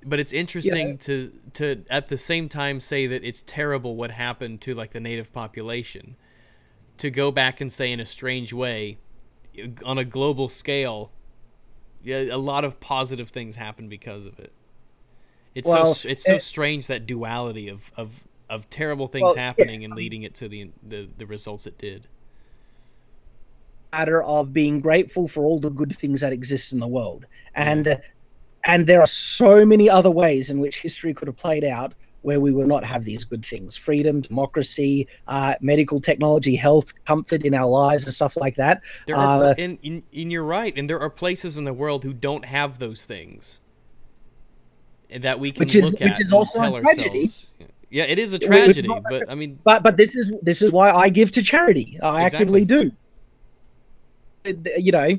But it's interesting to at the same time say that it's terrible what happened to like the native population. To go back and say in a strange way, on a global scale, a lot of positive things happened because of it. It's so strange, that duality of terrible things happening and leading it to the results it did. Matter of being grateful for all the good things that exist in the world, and there are so many other ways in which history could have played out where we would not have these good things: freedom, democracy, medical technology, health, comfort in our lives, and stuff like that. And you're right, and there are places in the world who don't have those things that we can look at and tell ourselves. Yeah, it is a tragedy, but I mean, but this is why I give to charity. I actively do. You know,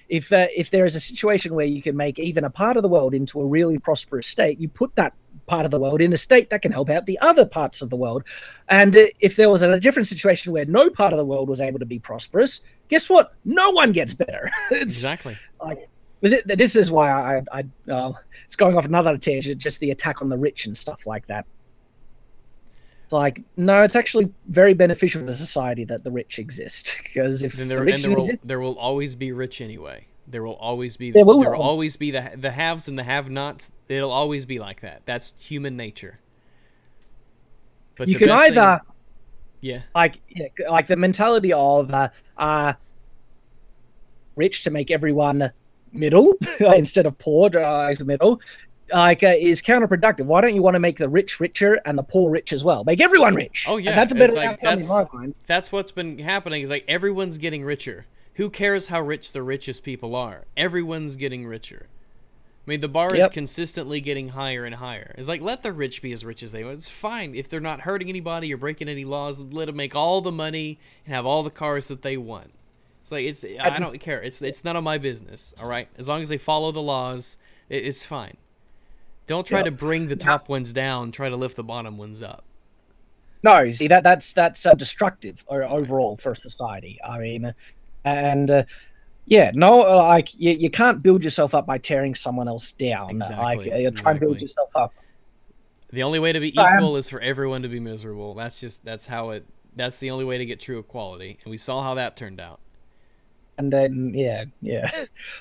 if there is a situation where you can make even a part of the world into a really prosperous state, you put that part of the world in a state that can help out the other parts of the world. And if there was a different situation where no part of the world was able to be prosperous, guess what? No one gets better. Exactly. Like, this is why it's going off another tangent, just the attack on the rich and stuff like that. Like, no, it's actually very beneficial to society that the rich exist, because if there will always be rich anyway. There will always be the haves and the have-nots. It'll always be like that. That's human nature. But you can either, like the mentality of rich to make everyone middle instead of poor to middle. Is counterproductive. Why don't you want to make the rich richer and the poor rich as well? Make everyone rich. Oh yeah, and that's a better outcome in my mind. That's what's been happening. Is like everyone's getting richer. Who cares how rich the richest people are? Everyone's getting richer. I mean, the bar is consistently getting higher and higher. It's like, let the rich be as rich as they want. It's fine if they're not hurting anybody or breaking any laws. Let them make all the money and have all the cars that they want. It's like I don't care. It's none of my business. All right, as long as they follow the laws, it's fine. Don't try to bring the top ones down. Try to lift the bottom ones up. No, see that's destructive overall for society. I mean, and you can't build yourself up by tearing someone else down. Exactly. Try and build yourself up. The only way to be equal is for everyone to be miserable. That's the only way to get true equality, and we saw how that turned out. And then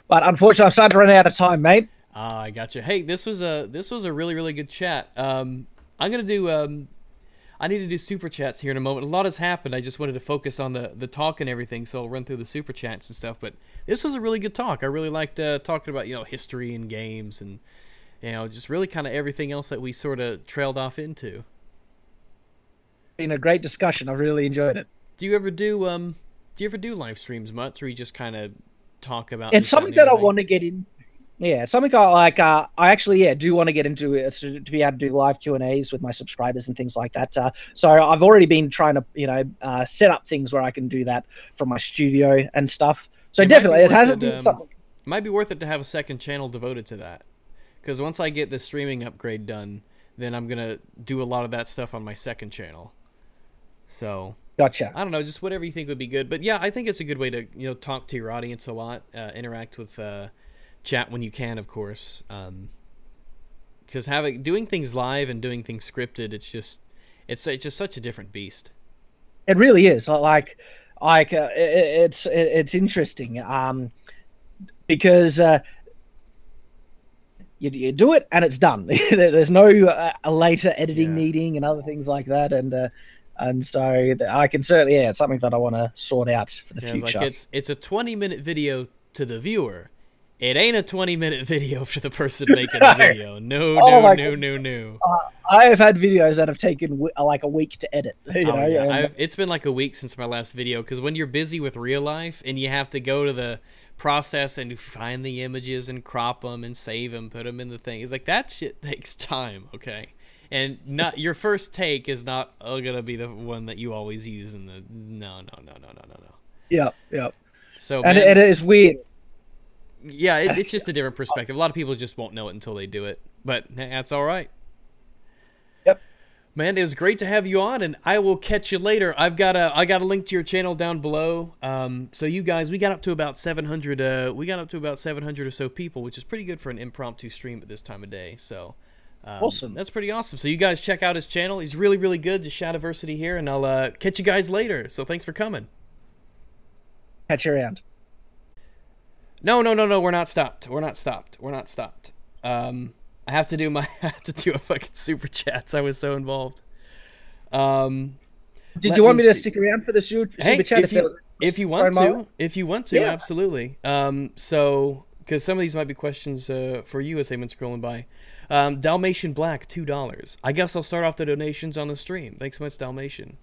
but unfortunately, I'm starting to run out of time, mate. I gotcha. Hey, this was a really, really good chat. I'm gonna do I need to do super chats here in a moment. A lot has happened. I just wanted to focus on the talk and everything, so I'll run through the super chats and stuff. But this was a really good talk. I really liked talking about, you know, history and games and, you know, just really kind of everything else that we sort of trailed off into. Been a great discussion. I really enjoyed it. Do you ever do live streams much, or you just kind of talk about? It's something that I want to get in. Yeah, something I actually do want to get into it, to be able to do live Q&As with my subscribers and things like that. So I've already been trying to set up things where I can do that from my studio and stuff. So definitely, it hasn't been something. It might be worth it to have a second channel devoted to that, because once I get the streaming upgrade done, then I'm gonna do a lot of that stuff on my second channel. So Gotcha. I don't know, just whatever you think would be good. But yeah, I think it's a good way to talk to your audience a lot, interact with chat when you can, of course. Because doing things live and doing things scripted, it's just such a different beast. It really is. It's interesting. Because you do it and it's done. There's no a later editing meeting and other things like that. And so I can certainly, it's something that I want to sort out for the future. It's a 20-minute video to the viewer. It ain't a 20-minute video for the person making the video. No. I have had videos that have taken like a week to edit. It's been like a week since my last video, because when you're busy with real life and you have to go to the process and find the images and crop them and save them, put them in the thing, it's like that shit takes time, okay? And not your first take is not gonna be the one that you always use in the no. Yeah. So and it is weird. Yeah, it's just a different perspective. A lot of people just won't know it until they do it, but that's all right. Yep. Man, it was great to have you on, and I will catch you later. I got a link to your channel down below. So you guys, we got up to about 700. We got up to about 700 or so people, which is pretty good for an impromptu stream at this time of day. So. Awesome. That's pretty awesome. So you guys check out his channel. He's really, really good. Just Shadiversity here, and I'll catch you guys later. So thanks for coming. Catch you around. No. We're not stopped. I have to do a fucking super chats. I was so involved. Did you want me to stick around for the super chat? If you want to, yeah. Absolutely. So because some of these might be questions for you as they've been scrolling by. Dalmatian Black, $2. I guess I'll start off the donations on the stream. Thanks so much, Dalmatian.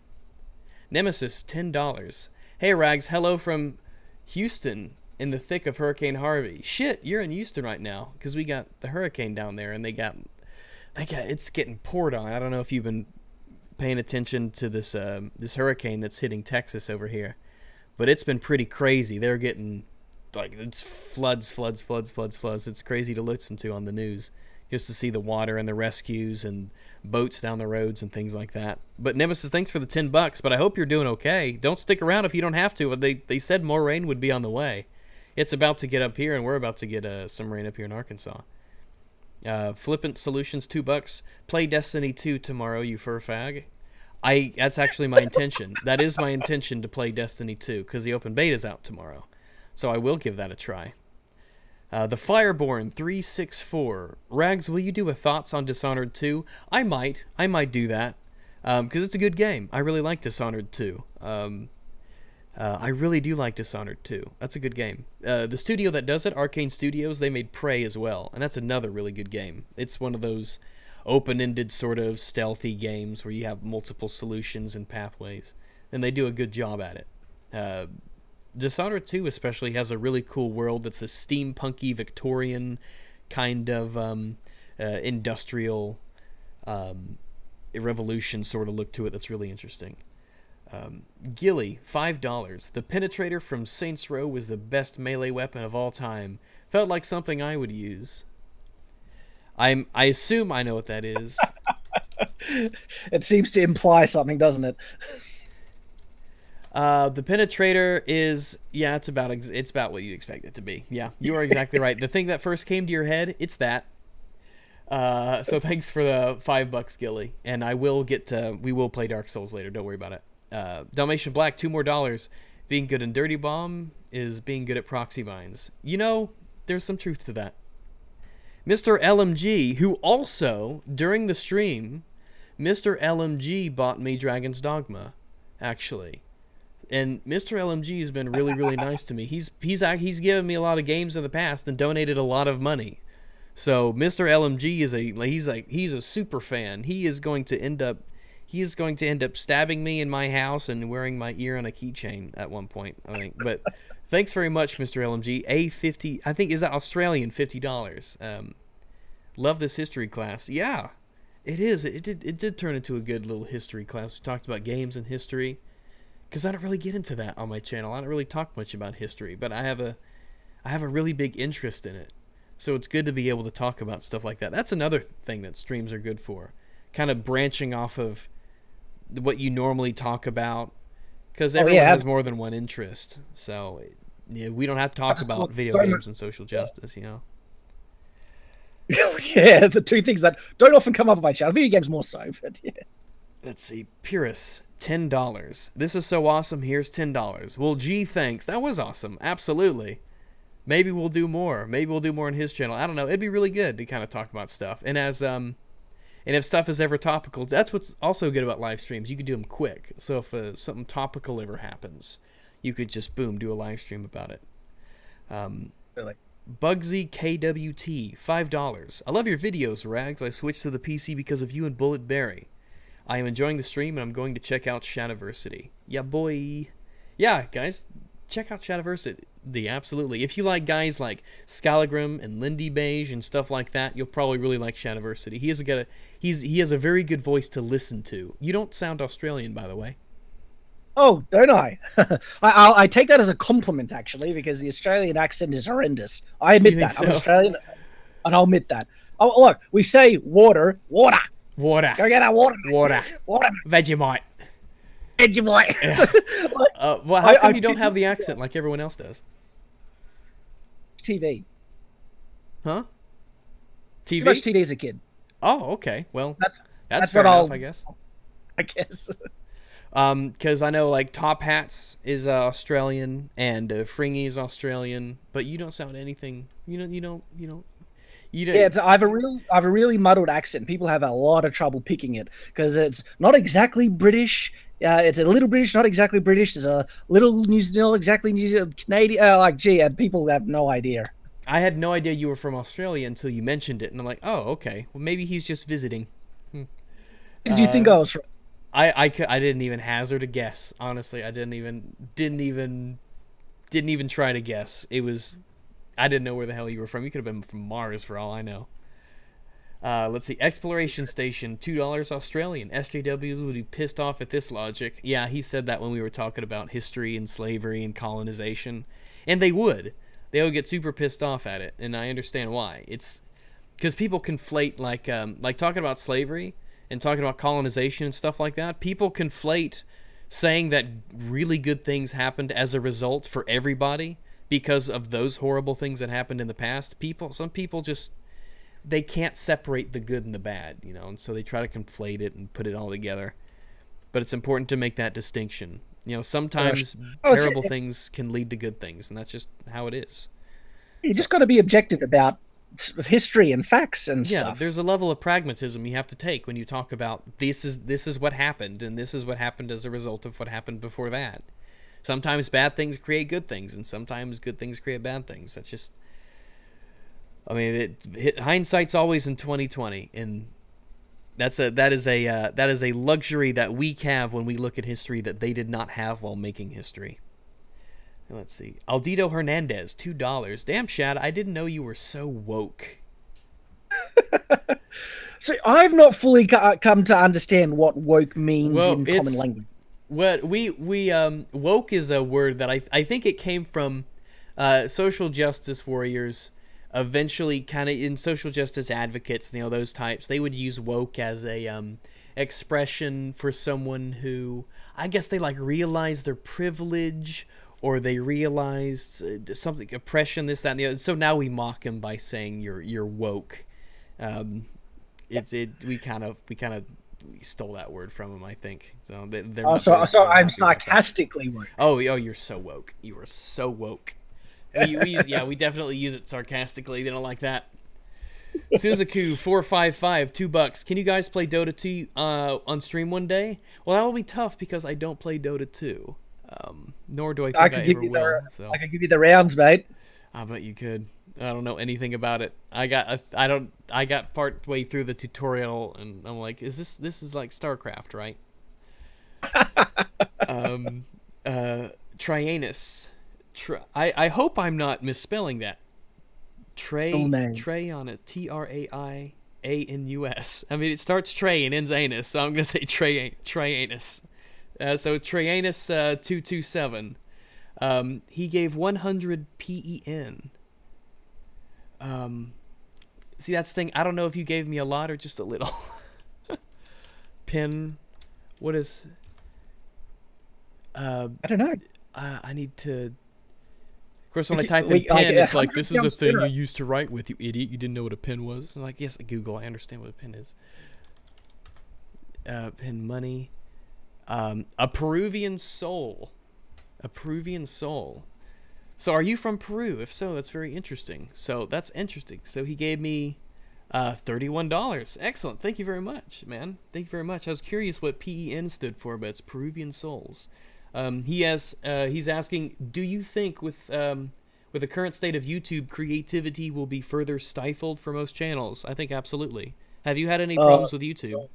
Nemesis, $10. Hey, Rags, hello from Houston in the thick of Hurricane Harvey. Shit, you're in Houston right now because we got the hurricane down there and it's getting poured on. I don't know if you've been paying attention to this hurricane that's hitting Texas over here, but it's been pretty crazy. They're getting it's floods. It's crazy to listen to on the news. Just to see the water and the rescues and boats down the roads and things like that. But Nemesis, thanks for the $10. But I hope you're doing okay. Don't stick around if you don't have to. They said more rain would be on the way. It's about to get up here, and we're about to get some rain up here in Arkansas. Flippant Solutions, $2. Play Destiny 2 tomorrow, you fur fag. That's actually my intention. That is my intention to play Destiny 2 because the open beta's out tomorrow. So I will give that a try. The Fireborn 364. Rags, will you do a thoughts on Dishonored 2? I might do that because it's a good game. I really like Dishonored 2. I really do like Dishonored 2. That's a good game. The studio that does it, Arcane Studios, they made Prey as well, and that's another really good game. It's one of those open-ended sort of stealthy games where you have multiple solutions and pathways, and they do a good job at it. Dishonored 2 especially has a really cool world that's a steampunky Victorian kind of industrial revolution sort of look to it that's really interesting. Gilly, $5. The Penetrator from Saints Row was the best melee weapon of all time. Felt like something I would use. I assume I know what that is. It seems to imply something, doesn't it? The Penetrator is, it's about what you expect it to be. Yeah, you are exactly right. The thing that first came to your head, it's that. So thanks for the $5, Gilly. And we will play Dark Souls later. Don't worry about it. Dalmatian Black, $2 more. Being good in Dirty Bomb is being good at proxy mines. There's some truth to that. Mr. LMG, who also, during the stream, Mr. LMG bought me Dragon's Dogma, actually. And Mr. LMG has been really, really nice to me. He's given me a lot of games in the past and donated a lot of money. So Mr. LMG he's a super fan. He is going to end up stabbing me in my house and wearing my ear on a keychain at one point, I think. But thanks very much, Mr. LMG. A50, I think, is that Australian $50. Love this history class. Yeah, it is. It did turn into a good little history class. We talked about games and history. Because I don't really get into that on my channel. I don't really talk much about history, but I have a really big interest in it. So it's good to be able to talk about stuff like that. That's another thing that streams are good for. Kind of branching off of what you normally talk about, because Oh everyone yeah, has more than one interest. So yeah, we don't have to talk about video games and social justice, you know. yeah, the two things that don't often come up on my channel. Video games more so, but yeah. Let's see, Pyrrhus, $10. This is so awesome. Here's $10. Well, gee, thanks. That was awesome. Absolutely. Maybe we'll do more. Maybe we'll do more on his channel. I don't know. It'd be really good to kind of talk about stuff. And if stuff is ever topical, that's what's also good about live streams. You can do them quick. So if something topical ever happens, you could just boom, do a live stream about it. Really. Bugsy KWT, $5. I love your videos, Rags. I switched to the PC because of you and Bullet Berry. I am enjoying the stream, and I'm going to check out Shadiversity. Yeah, boy. Yeah, guys, check out Shadiversity. Absolutely. If you like guys like Scalagrim and Lindy Beige and stuff like that, you'll probably really like Shadiversity. He has a very good voice to listen to. You don't sound Australian, by the way. Oh, don't I? I take that as a compliment, actually, because the Australian accent is horrendous. I admit that. So? I'm Australian, and I'll admit that. Oh, look, we say water. Water. Go get our water. Water. Vegemite. Vegemite. Well, how come you don't have the accent like everyone else does? TV. Huh? TV? Too much TV as a kid. Oh, okay. Well, that's what fair enough, I guess. I guess. Because I know like Top Hats is Australian and Fringy is Australian, but you don't sound anything. You don't. Yeah, I have a really muddled accent. People have a lot of trouble picking it because it's not exactly British. It's a little British, not exactly British. There's a little New Zealand, exactly New Zealand, Canadian. And people have no idea. I had no idea you were from Australia until you mentioned it, and I'm like, oh, okay. Well, maybe he's just visiting. Who do you think I was from? I didn't even hazard a guess. Honestly, I didn't even try to guess. I didn't know where the hell you were from. You could have been from Mars for all I know. Let's see. Exploration Station, $2 Australian. SJWs would be pissed off at this logic. Yeah, he said that when we were talking about history and slavery and colonization. And they would. They would get super pissed off at it, and I understand why. It's because people conflate, like talking about slavery and talking about colonization and stuff like that. People conflate saying that really good things happened as a result for everybody because of those horrible things that happened in the past. Some people just, they can't separate the good and the bad, and so they try to conflate it and put it all together. But it's important to make that distinction. Sometimes terrible things can lead to good things, and that's just how it is. You just got to be objective about history and facts and stuff. Yeah, there's a level of pragmatism you have to take when you talk about this is what happened, and this is what happened as a result of what happened before that. Sometimes bad things create good things, and sometimes good things create bad things. That's just, I mean, hindsight's always in 2020, and that is a luxury that we have when we look at history that they did not have while making history. Let's see. Aldito Hernandez, $2. Damn, Shad, I didn't know you were so woke. So I've not fully come to understand what woke means in common language. What woke is a word that I think it came from social justice warriors. Eventually, kind of in social justice advocates, those types, they would use woke as a expression for someone who, I guess, they like realized their privilege, or they realized something, oppression, this, that, and the other. So now we mock him by saying you're woke. We kind of stole that word from him, I think. So so I'm sarcastically woke. Oh, you're so woke. You are so woke. We definitely use it sarcastically. They don't like that. Suzaku 455, $2. Can you guys play Dota 2 on stream one day? Well, that will be tough because I don't play Dota 2. Nor do I think I ever will. So. I could give you the rounds, mate. I bet you could. I don't know anything about it. I got part way through the tutorial, and I'm like, this is like StarCraft, right? Trianus. I hope I'm not misspelling that. Trey on it. Traianus. I mean, it starts Trey and ends anus, so I'm gonna say Trianus. So Trianus 227. He gave 100 PEN. See, that's the thing. I don't know if you gave me a lot or just a little. Pin. What is? I don't know. I need to. Of course, when I type in pen, it's like, this is a thing you used to write with, you idiot. You didn't know what a pen was. I'm like, yes, Google, I understand what a pen is. Pen money. A Peruvian soul. A Peruvian soul. So are you from Peru? If so, that's very interesting. So that's interesting. So he gave me $31. Excellent. Thank you very much, man. Thank you very much. I was curious what PEN stood for, but it's Peruvian souls. He's asking, do you think with the current state of YouTube, creativity will be further stifled for most channels? I think absolutely. Have you had any problems with YouTube?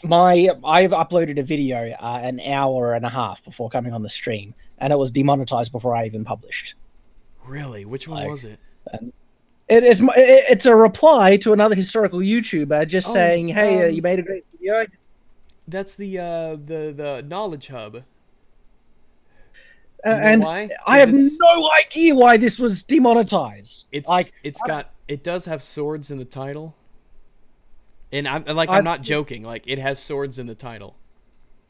I've uploaded a video an hour and a half before coming on the stream, and it was demonetized before I even published. Really? Which one was it? It's a reply to another historical YouTuber just saying, "Hey, you made a great video." That's the Knowledge Hub. And why? I have no idea why this was demonetized. It does have swords in the title. And I'm not joking. Like, it has swords in the title.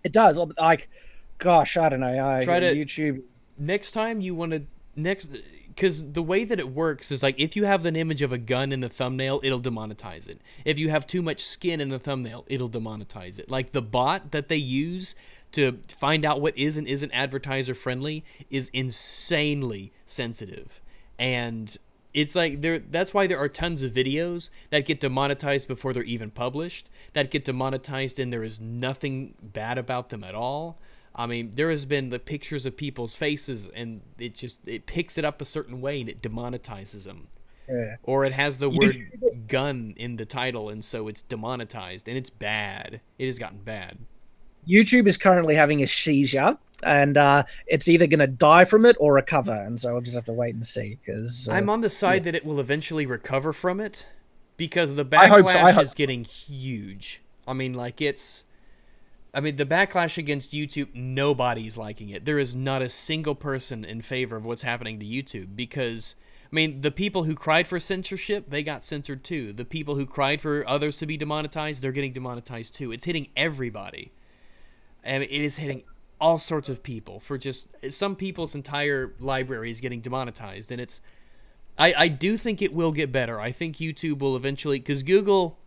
It does. Like, gosh, I don't know. Try to YouTube. Next time you want to because the way that it works is like, if you have an image of a gun in the thumbnail, it'll demonetize it. If you have too much skin in the thumbnail, it'll demonetize it. Like, the bot that they use to find out what is and isn't advertiser friendly is insanely sensitive. And it's like, that's why there are tons of videos that get demonetized before they're even published, that get demonetized and there is nothing bad about them at all. I mean, there has been the pictures of people's faces and it picks it up a certain way and it demonetizes them. Yeah. Or it has the word gun in the title and so it's demonetized, and it's bad. It has gotten bad. YouTube is currently having a seizure, and it's either going to die from it or recover, and so we'll just have to wait and see. Because I'm on the side that it will eventually recover from it, because the backlash is getting huge. I mean, like, the backlash against YouTube, nobody's liking it. There is not a single person in favor of what's happening to YouTube, because, I mean, the people who cried for censorship, they got censored too. The people who cried for others to be demonetized, they're getting demonetized too. It's hitting everybody. And it is hitting all sorts of people. For just some people's entire library is getting demonetized, and it's. I do think it will get better. I think YouTube will eventually, because Google,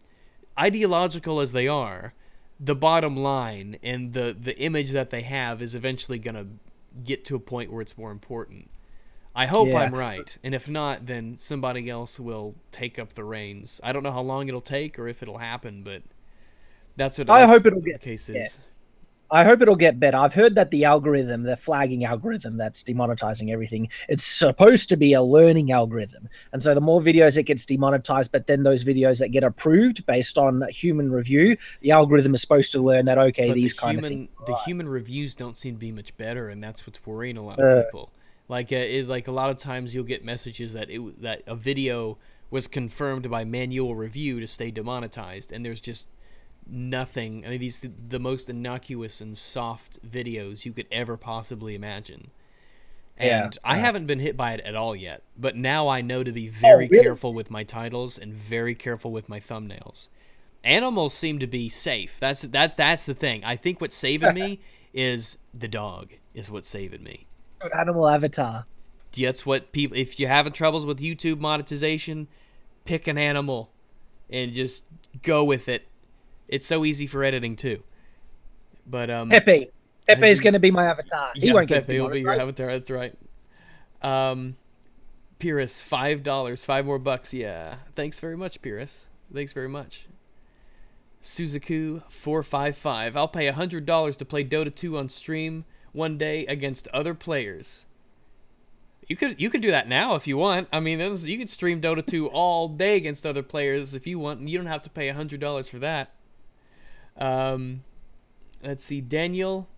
ideological as they are, the bottom line and the image that they have is eventually gonna get to a point where it's more important. I hope I'm right, and if not, then somebody else will take up the reins. I don't know how long it'll take or if it'll happen, but that's what I hope it'll get the case is. I hope it'll get better. I've heard that the algorithm, the flagging algorithm that's demonetizing everything, it's supposed to be a learning algorithm. And so the more videos it gets demonetized, but then those videos that get approved based on human review, the algorithm is supposed to learn that, okay, these kind of things. The human reviews don't seem to be much better, and that's what's worrying a lot of people. Like, like a lot of times you'll get messages that that a video was confirmed by manual review to stay demonetized, and there's just nothing. I mean, the most innocuous and soft videos you could ever possibly imagine. And I haven't been hit by it at all yet, but now I know to be very careful with my titles and very careful with my thumbnails. Animals seem to be safe. That's the thing. I think what's saving me is the dog is what's saving me. An animal avatar. That's what people, if you're having troubles with YouTube monetization, pick an animal and just go with it. It's so easy for editing too. But Pepe is going to be my avatar. He won't get Pepe will be your avatar. That's right. Pyrrhus, $5, $5 more bucks. Yeah, thanks very much, Pyrrhus. Thanks very much. Suzaku 455. I'll pay $100 to play Dota 2 on stream one day against other players. You could do that now if you want. I mean, you could stream Dota 2 all day against other players if you want, and you don't have to pay $100 for that. Let's see, Daniel.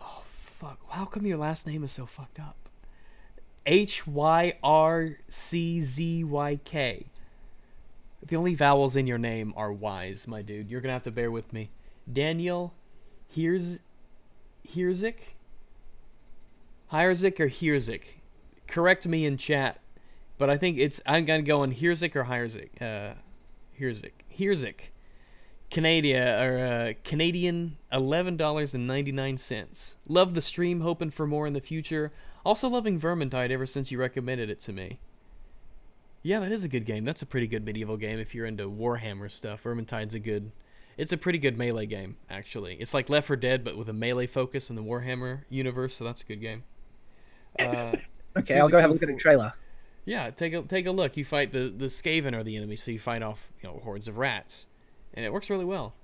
Oh fuck! How come your last name is so fucked up? HYRCZYK. The only vowels in your name are Y's, my dude. You're gonna have to bear with me. Daniel, Hirzik or Hirzik? Correct me in chat, but I think I'm gonna go on Hirzik or Hirzik. Hirzik. Canadian $11.99. Love the stream, hoping for more in the future. Also loving Vermintide ever since you recommended it to me. Yeah, that is a good game. That's a pretty good medieval game if you're into Warhammer stuff. Vermintide's it's a pretty good melee game, actually. It's like Left 4 Dead, but with a melee focus in the Warhammer universe, so that's a good game. Okay, I'll go have a look at the trailer. Yeah, take a look. You fight the Skaven are the enemy, so you fight off hordes of rats, and it works really well.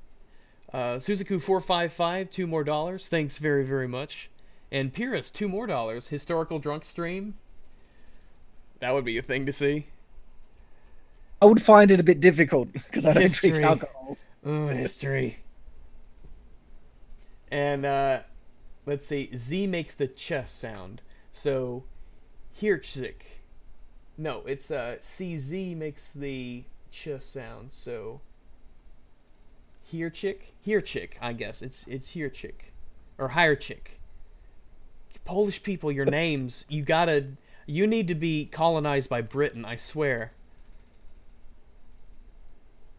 Suzaku455, $2 more. Thanks very, very much. And Pyrrhus, $2 more. Historical drunk stream. That would be a thing to see. I would find it a bit difficult because I don't drink alcohol. Oh, history. And let's see. Z makes the ch sound. So, Hirchik. No, it's CZ makes the ch sound. So, Hirchik, I guess. It's Hirchik. Or Hirchik. Polish people, your names, you need to be colonized by Britain, I swear.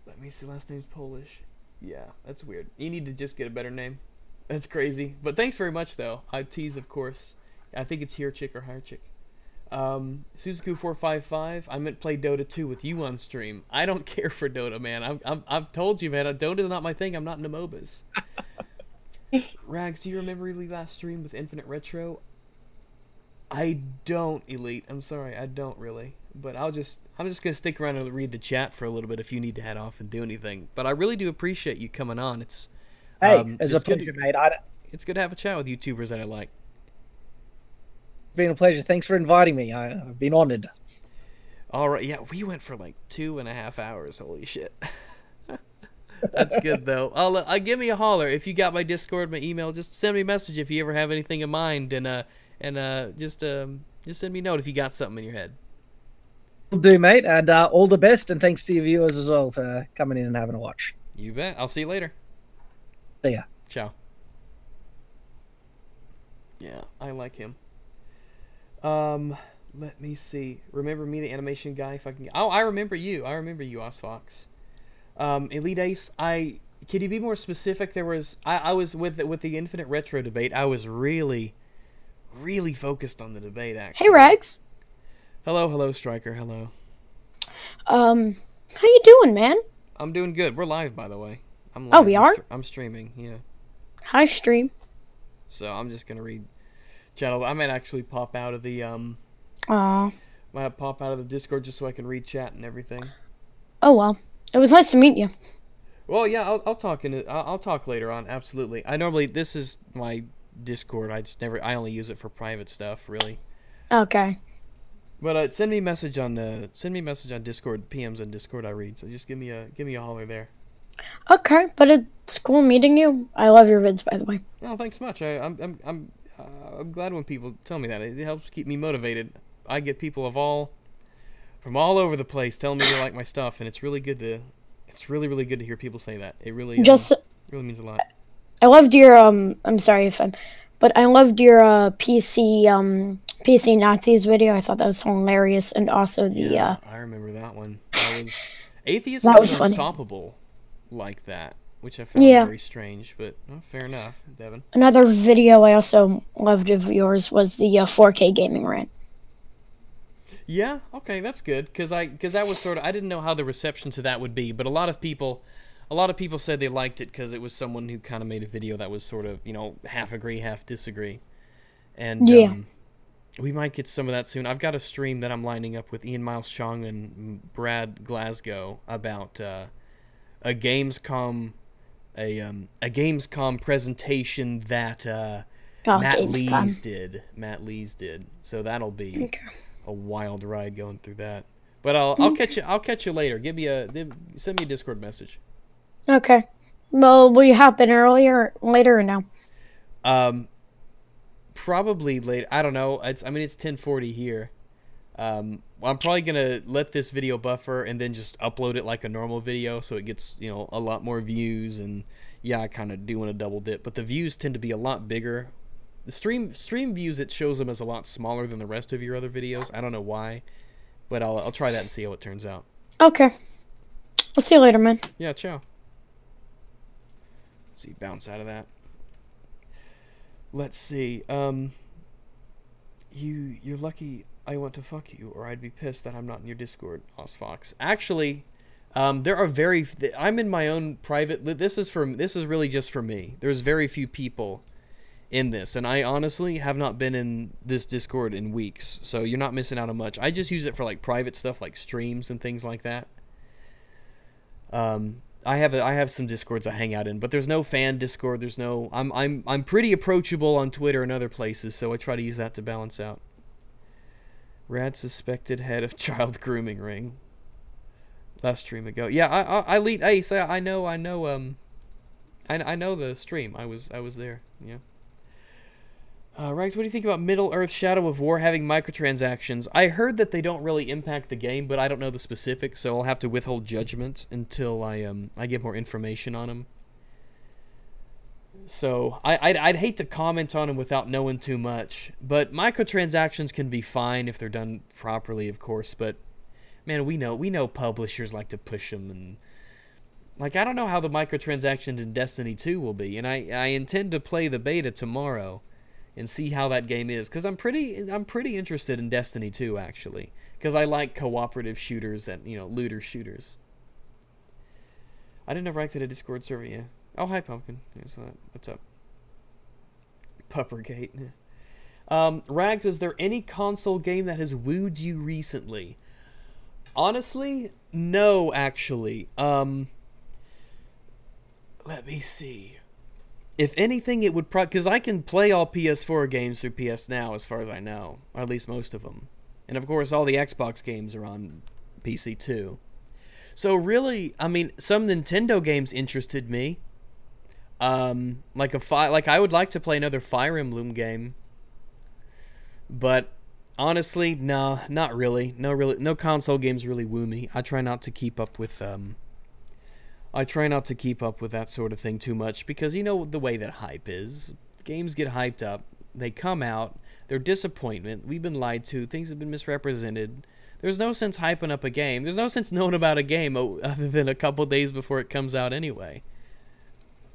Let me see, last name's Polish. Yeah, that's weird. You need to just get a better name. That's crazy. But thanks very much, though. I tease, of course. I think it's Hirchik or Hirchik. Suzaku455, I meant play Dota 2 with you on stream. I don't care for Dota, man. I've told you, man. Dota is not my thing. I'm not into MOBAs. Rags, do you remember Elite last stream with Infinite Retro? I don't, Elite. I'm sorry, I don't really. But I'm just gonna stick around and read the chat for a little bit if you need to head off and do anything. But I really do appreciate you coming on. It's it's a pleasure, mate. It's good to have a chat with YouTubers that I like. It's been a pleasure. Thanks for inviting me. I've been honored. All right, yeah, we went for like 2.5 hours. Holy shit. That's good though. I'll give me a holler if you got my Discord, my email. Just send me a message if you ever have anything in mind, and just send me a note if you got something in your head. Will do, mate, and all the best, and thanks to your viewers as well for coming in and having a watch. You bet. I'll see you later. See ya. Ciao. Yeah, I like him. Let me see. Remember me, the animation guy? If I can. Oh, I remember you. I remember you, Osfox. Elite Ace. Can you be more specific? I was with the Infinite Retro debate. I was really focused on the debate. Actually. Hey, Rags. Hello, Striker. Hello. How you doing, man? I'm doing good. We're live, by the way. I'm live. Oh, we are? I'm streaming. Yeah. Hi, stream. So I'm just gonna read chat. I might actually pop out of the might pop out of the Discord just so I can read chat and everything. Oh well, it was nice to meet you. Well, yeah, I'll talk later on. Absolutely. This is my Discord. I only use it for private stuff, really. Okay. But send me a message on Discord. PMs on Discord I read. So just give me a holler there. Okay, but it's cool meeting you. I love your vids, by the way. Oh, thanks much. I'm glad when people tell me that. It helps keep me motivated. I get people from all over the place telling me they like my stuff, and it's really good to. It's really, really good to hear people say that. It really really means a lot. I loved your I'm sorry if but I loved your PC Nazis video. I thought that was hilarious, and also the I remember that one. Atheism that was is funny. Unstoppable like that, which I found very strange, but fair enough, Devin. Another video I also loved of yours was the 4K gaming rant. Yeah, okay, that's good, because that was sort of, I didn't know how the reception to that would be, but a lot of people said they liked it because it was someone who kind of made a video that was sort of, half agree, half disagree, and we might get some of that soon. I've got a stream that I'm lining up with Ian Miles Chong and Brad Glasgow about a Gamescom presentation that Matt Lees did. So that'll be a wild ride going through that. But I'll catch you later. Send me a Discord message. Okay. Well, will you hop in later or now? Probably later. I don't know. It's 10:40 here. I'm probably gonna let this video buffer and then just upload it like a normal video, so it gets a lot more views. And yeah, I kind of doing a double dip, but the views tend to be a lot bigger. The stream views, it shows them as a lot smaller than the rest of your other videos. I don't know why, but I'll try that and see how it turns out. Okay. I'll see you later, man. Yeah, ciao. Let's see, bounce out of that. Let's see. You're lucky I want to fuck you, or I'd be pissed that I'm not in your Discord, Osfox. Actually, there are I'm in my own private. This is really just for me. There's very few people in this, and I honestly have not been in this Discord in weeks, so you're not missing out on much. I just use it for like private stuff, like streams and things like that. I have some Discords I hang out in, but there's no fan Discord. There's no. I'm pretty approachable on Twitter and other places, so I try to use that to balance out. Rad suspected head of child grooming ring. Last stream ago. Yeah, I know the stream. I was there. Yeah. Rex, what do you think about Middle-earth Shadow of War having microtransactions? I heard that they don't really impact the game, but I don't know the specifics, so I'll have to withhold judgment until I get more information on them. So I'd hate to comment on them without knowing too much, but microtransactions can be fine if they're done properly, of course. But man, we know publishers like to push them, and like I don't know how the microtransactions in Destiny 2 will be, and I intend to play the beta tomorrow and see how that game is, because I'm pretty interested in Destiny 2 actually, because I like cooperative shooters and looter shooters. I didn't know Rex had a Discord server. Yeah. Oh, hi Pumpkin. What's up? Puppergate. Rags, is there any console game that has wooed you recently? Honestly, no. Actually, let me see. If anything, it would because I can play all PS4 games through PS Now, as far as I know, or at least most of them, and of course, all the Xbox games are on PC too. So really, I mean, some Nintendo games interested me. Like I would like to play another Fire Emblem game, but honestly, no, not really. No console games really woo me. I try not to keep up with that sort of thing too much, because you know the way that hype is. Games get hyped up, they come out, they're disappointment, we've been lied to, things have been misrepresented. There's no sense hyping up a game. There's no sense knowing about a game other than a couple days before it comes out anyway.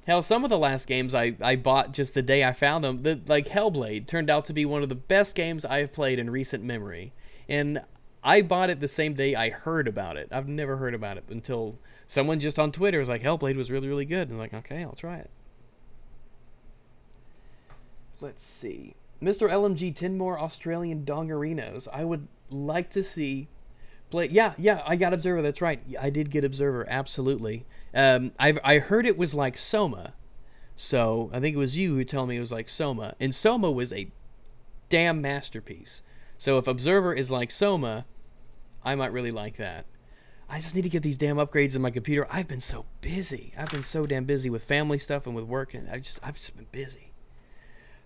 Hell, some of the last games I bought just the day I found them, like Hellblade, turned out to be one of the best games I've played in recent memory. And I bought it the same day I heard about it. I've never heard about it until someone just on Twitter was like, Hellblade was really, really good. And I'm like, okay, I'll try it. Let's see. Mr. LMG, 10 more Australian dongerinos. I would like to see play. Yeah, I got Observer. That's right. I did get Observer. Absolutely. I heard it was like Soma. So I think it was you who told me it was like Soma. And Soma was a damn masterpiece. So if Observer is like Soma, I might really like that. I just need to get these damn upgrades in my computer. I've been so busy. I've been so damn busy with family stuff and with work, and I've just been busy.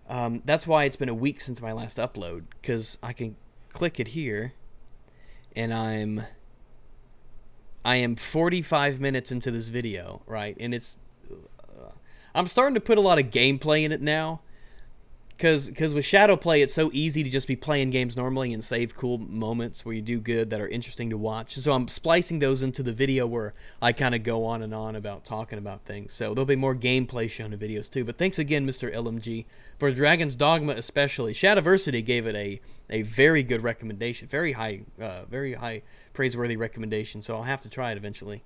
That's why it's been a week since my last upload, because I can click it here, and I am 45 minutes into this video, right? And it's I'm starting to put a lot of gameplay in it now, because with Shadowplay, it's so easy to just be playing games normally and save cool moments where you do good that are interesting to watch. So I'm splicing those into the video where I kind of go on and on about talking about things. So there'll be more gameplay shown in videos too. But thanks again, Mr. LMG, for Dragon's Dogma especially. Shadiversity gave it a very good recommendation, very high praiseworthy recommendation. So I'll have to try it eventually.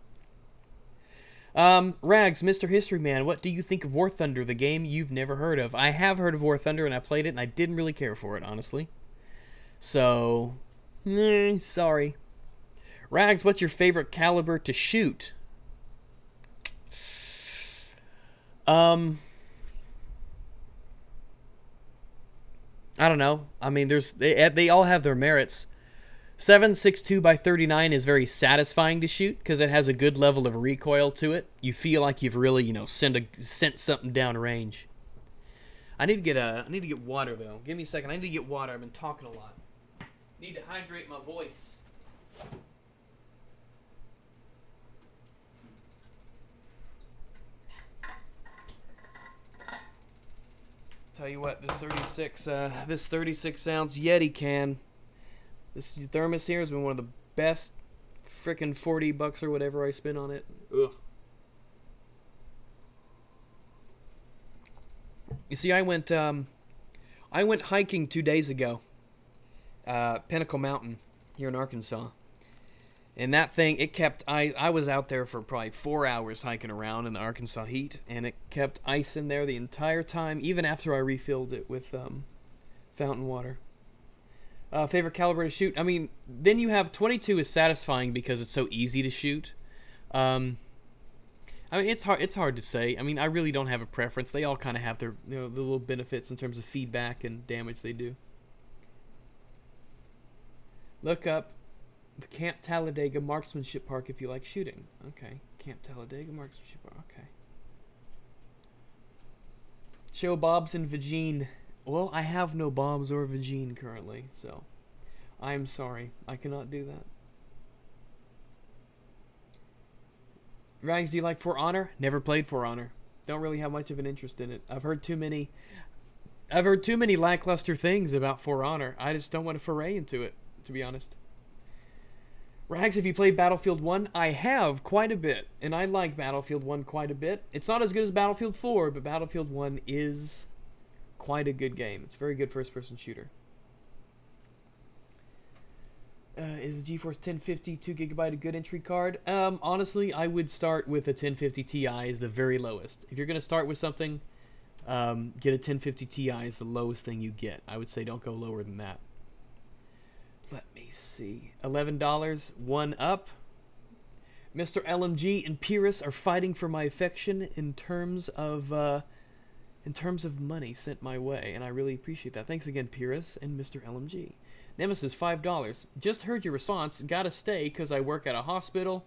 Rags, Mr. History Man, what do you think of War Thunder, the game you've never heard of? I have heard of War Thunder, and I played it, and I didn't really care for it, honestly. So, sorry. Rags, what's your favorite caliber to shoot? I don't know. I mean, they all have their merits. 7.62 by 39 is very satisfying to shoot because it has a good level of recoil to it. You feel like you've really, sent something down range. I need to get water though. Give me a second. I need to get water. I've been talking a lot. Need to hydrate my voice. Tell you what, this 36 ounce Yeti can. This thermos here has been one of the best frickin' $40 or whatever I spent on it. Ugh. You see, I went hiking 2 days ago. Pinnacle Mountain here in Arkansas. And that thing, it kept, I was out there for probably 4 hours hiking around in the Arkansas heat, and it kept ice in there the entire time, even after I refilled it with fountain water. Favorite caliber to shoot? I mean, then you have 22 is satisfying because it's so easy to shoot. I mean, it's hard to say. I mean, I really don't have a preference. They all kind of have their, the little benefits in terms of feedback and damage they do. Look up the Camp Talladega Marksmanship Park if you like shooting. Okay, Camp Talladega Marksmanship Park. Okay. Show Bobs and Vagine. Well, I have no Bobs or Vagine currently, so I'm sorry. I cannot do that. Rags, do you like For Honor? Never played For Honor. Don't really have much of an interest in it. I've heard too many lackluster things about For Honor. I just don't want to foray into it, to be honest. Rags, have you played Battlefield 1? I have, quite a bit. And I like Battlefield 1 quite a bit. It's not as good as Battlefield 4, but Battlefield 1 is quite a good game. It's a very good first-person shooter. Is the GeForce 1050 2GB a good entry card? Honestly, I would start with a 1050 Ti as the very lowest. If you're going to start with something, get a 1050 Ti is the lowest thing you get. I would say don't go lower than that. Let me see. $11, one up. Mr. LMG and Pyrrhus are fighting for my affection in terms of money sent my way, and I really appreciate that. Thanks again, Pyrrhus and Mr. LMG. Nemesis, $5. Just heard your response. Gotta stay because I work at a hospital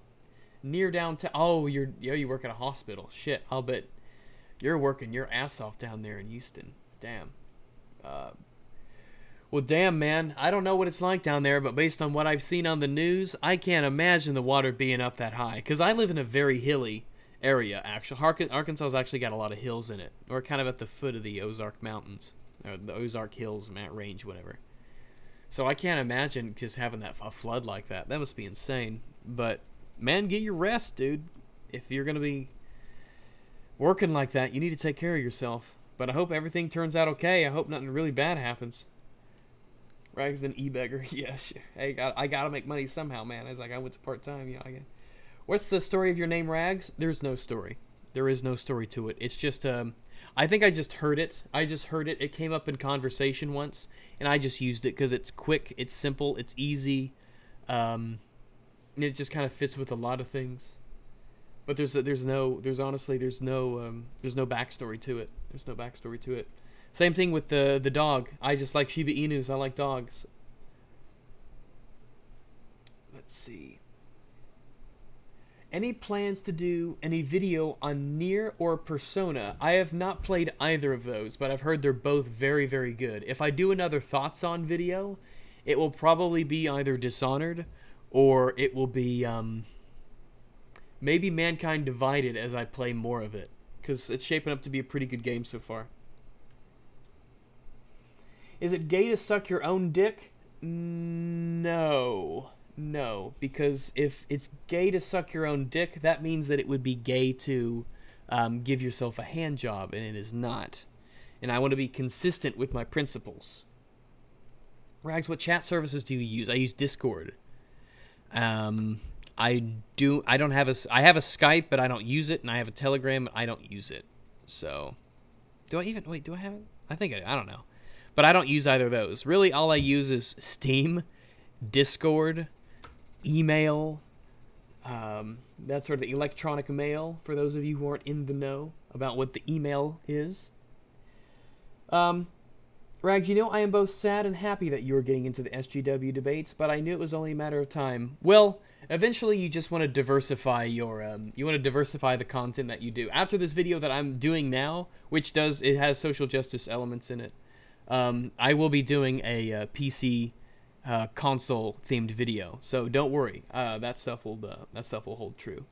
near downtown. Oh, you work at a hospital. Shit, I'll bet you're working your ass off down there in Houston. Damn. Well, damn, man. I don't know what it's like down there, but based on what I've seen on the news, I can't imagine the water being up that high. Because I live in a very hilly area, actually. Arkansas's actually got a lot of hills in it. We're kind of at the foot of the Ozark Mountains. Or the Ozark Hills, range, whatever. So I can't imagine just having a flood like that. That must be insane. But, man, get your rest, dude. If you're going to be working like that, you need to take care of yourself. But I hope everything turns out okay. I hope nothing really bad happens. Rags an e-beggar. Yeah, sure. Hey, I gotta make money somehow, man. It's like I went to part-time, What's the story of your name, Rags? There's no story. There is no story to it. It's just, I think I just heard it. It came up in conversation once, and I just used it because it's quick, it's simple, it's easy, and it just kind of fits with a lot of things. But there's no backstory to it. There's no backstory to it. Same thing with the dog. I just like Shiba Inus. I like dogs. Let's see. Any plans to do any video on Nier or Persona? I have not played either of those, but I've heard they're both very, very good. If I do another thoughts on video, it will probably be either Dishonored or it will be maybe Mankind Divided as I play more of it, because it's shaping up to be a pretty good game so far. Is it gay to suck your own dick? No. No, because if it's gay to suck your own dick, that means that it would be gay to give yourself a hand job, and it is not. And I want to be consistent with my principles. Rags, what chat services do you use? I use Discord. I have a Skype, but I don't use it, and I have a Telegram, but I don't use it. So, do I have it? I don't know. But I don't use either of those. Really, all I use is Steam, Discord, email, that sort of electronic mail, for those of you who aren't in the know about what the email is. Rags, I am both sad and happy that you are getting into the SGW debates, but I knew it was only a matter of time. Well, eventually you just want to diversify your, the content that you do. After this video that I'm doing now, it has social justice elements in it, I will be doing a PC console themed video, so don't worry. That stuff will hold true.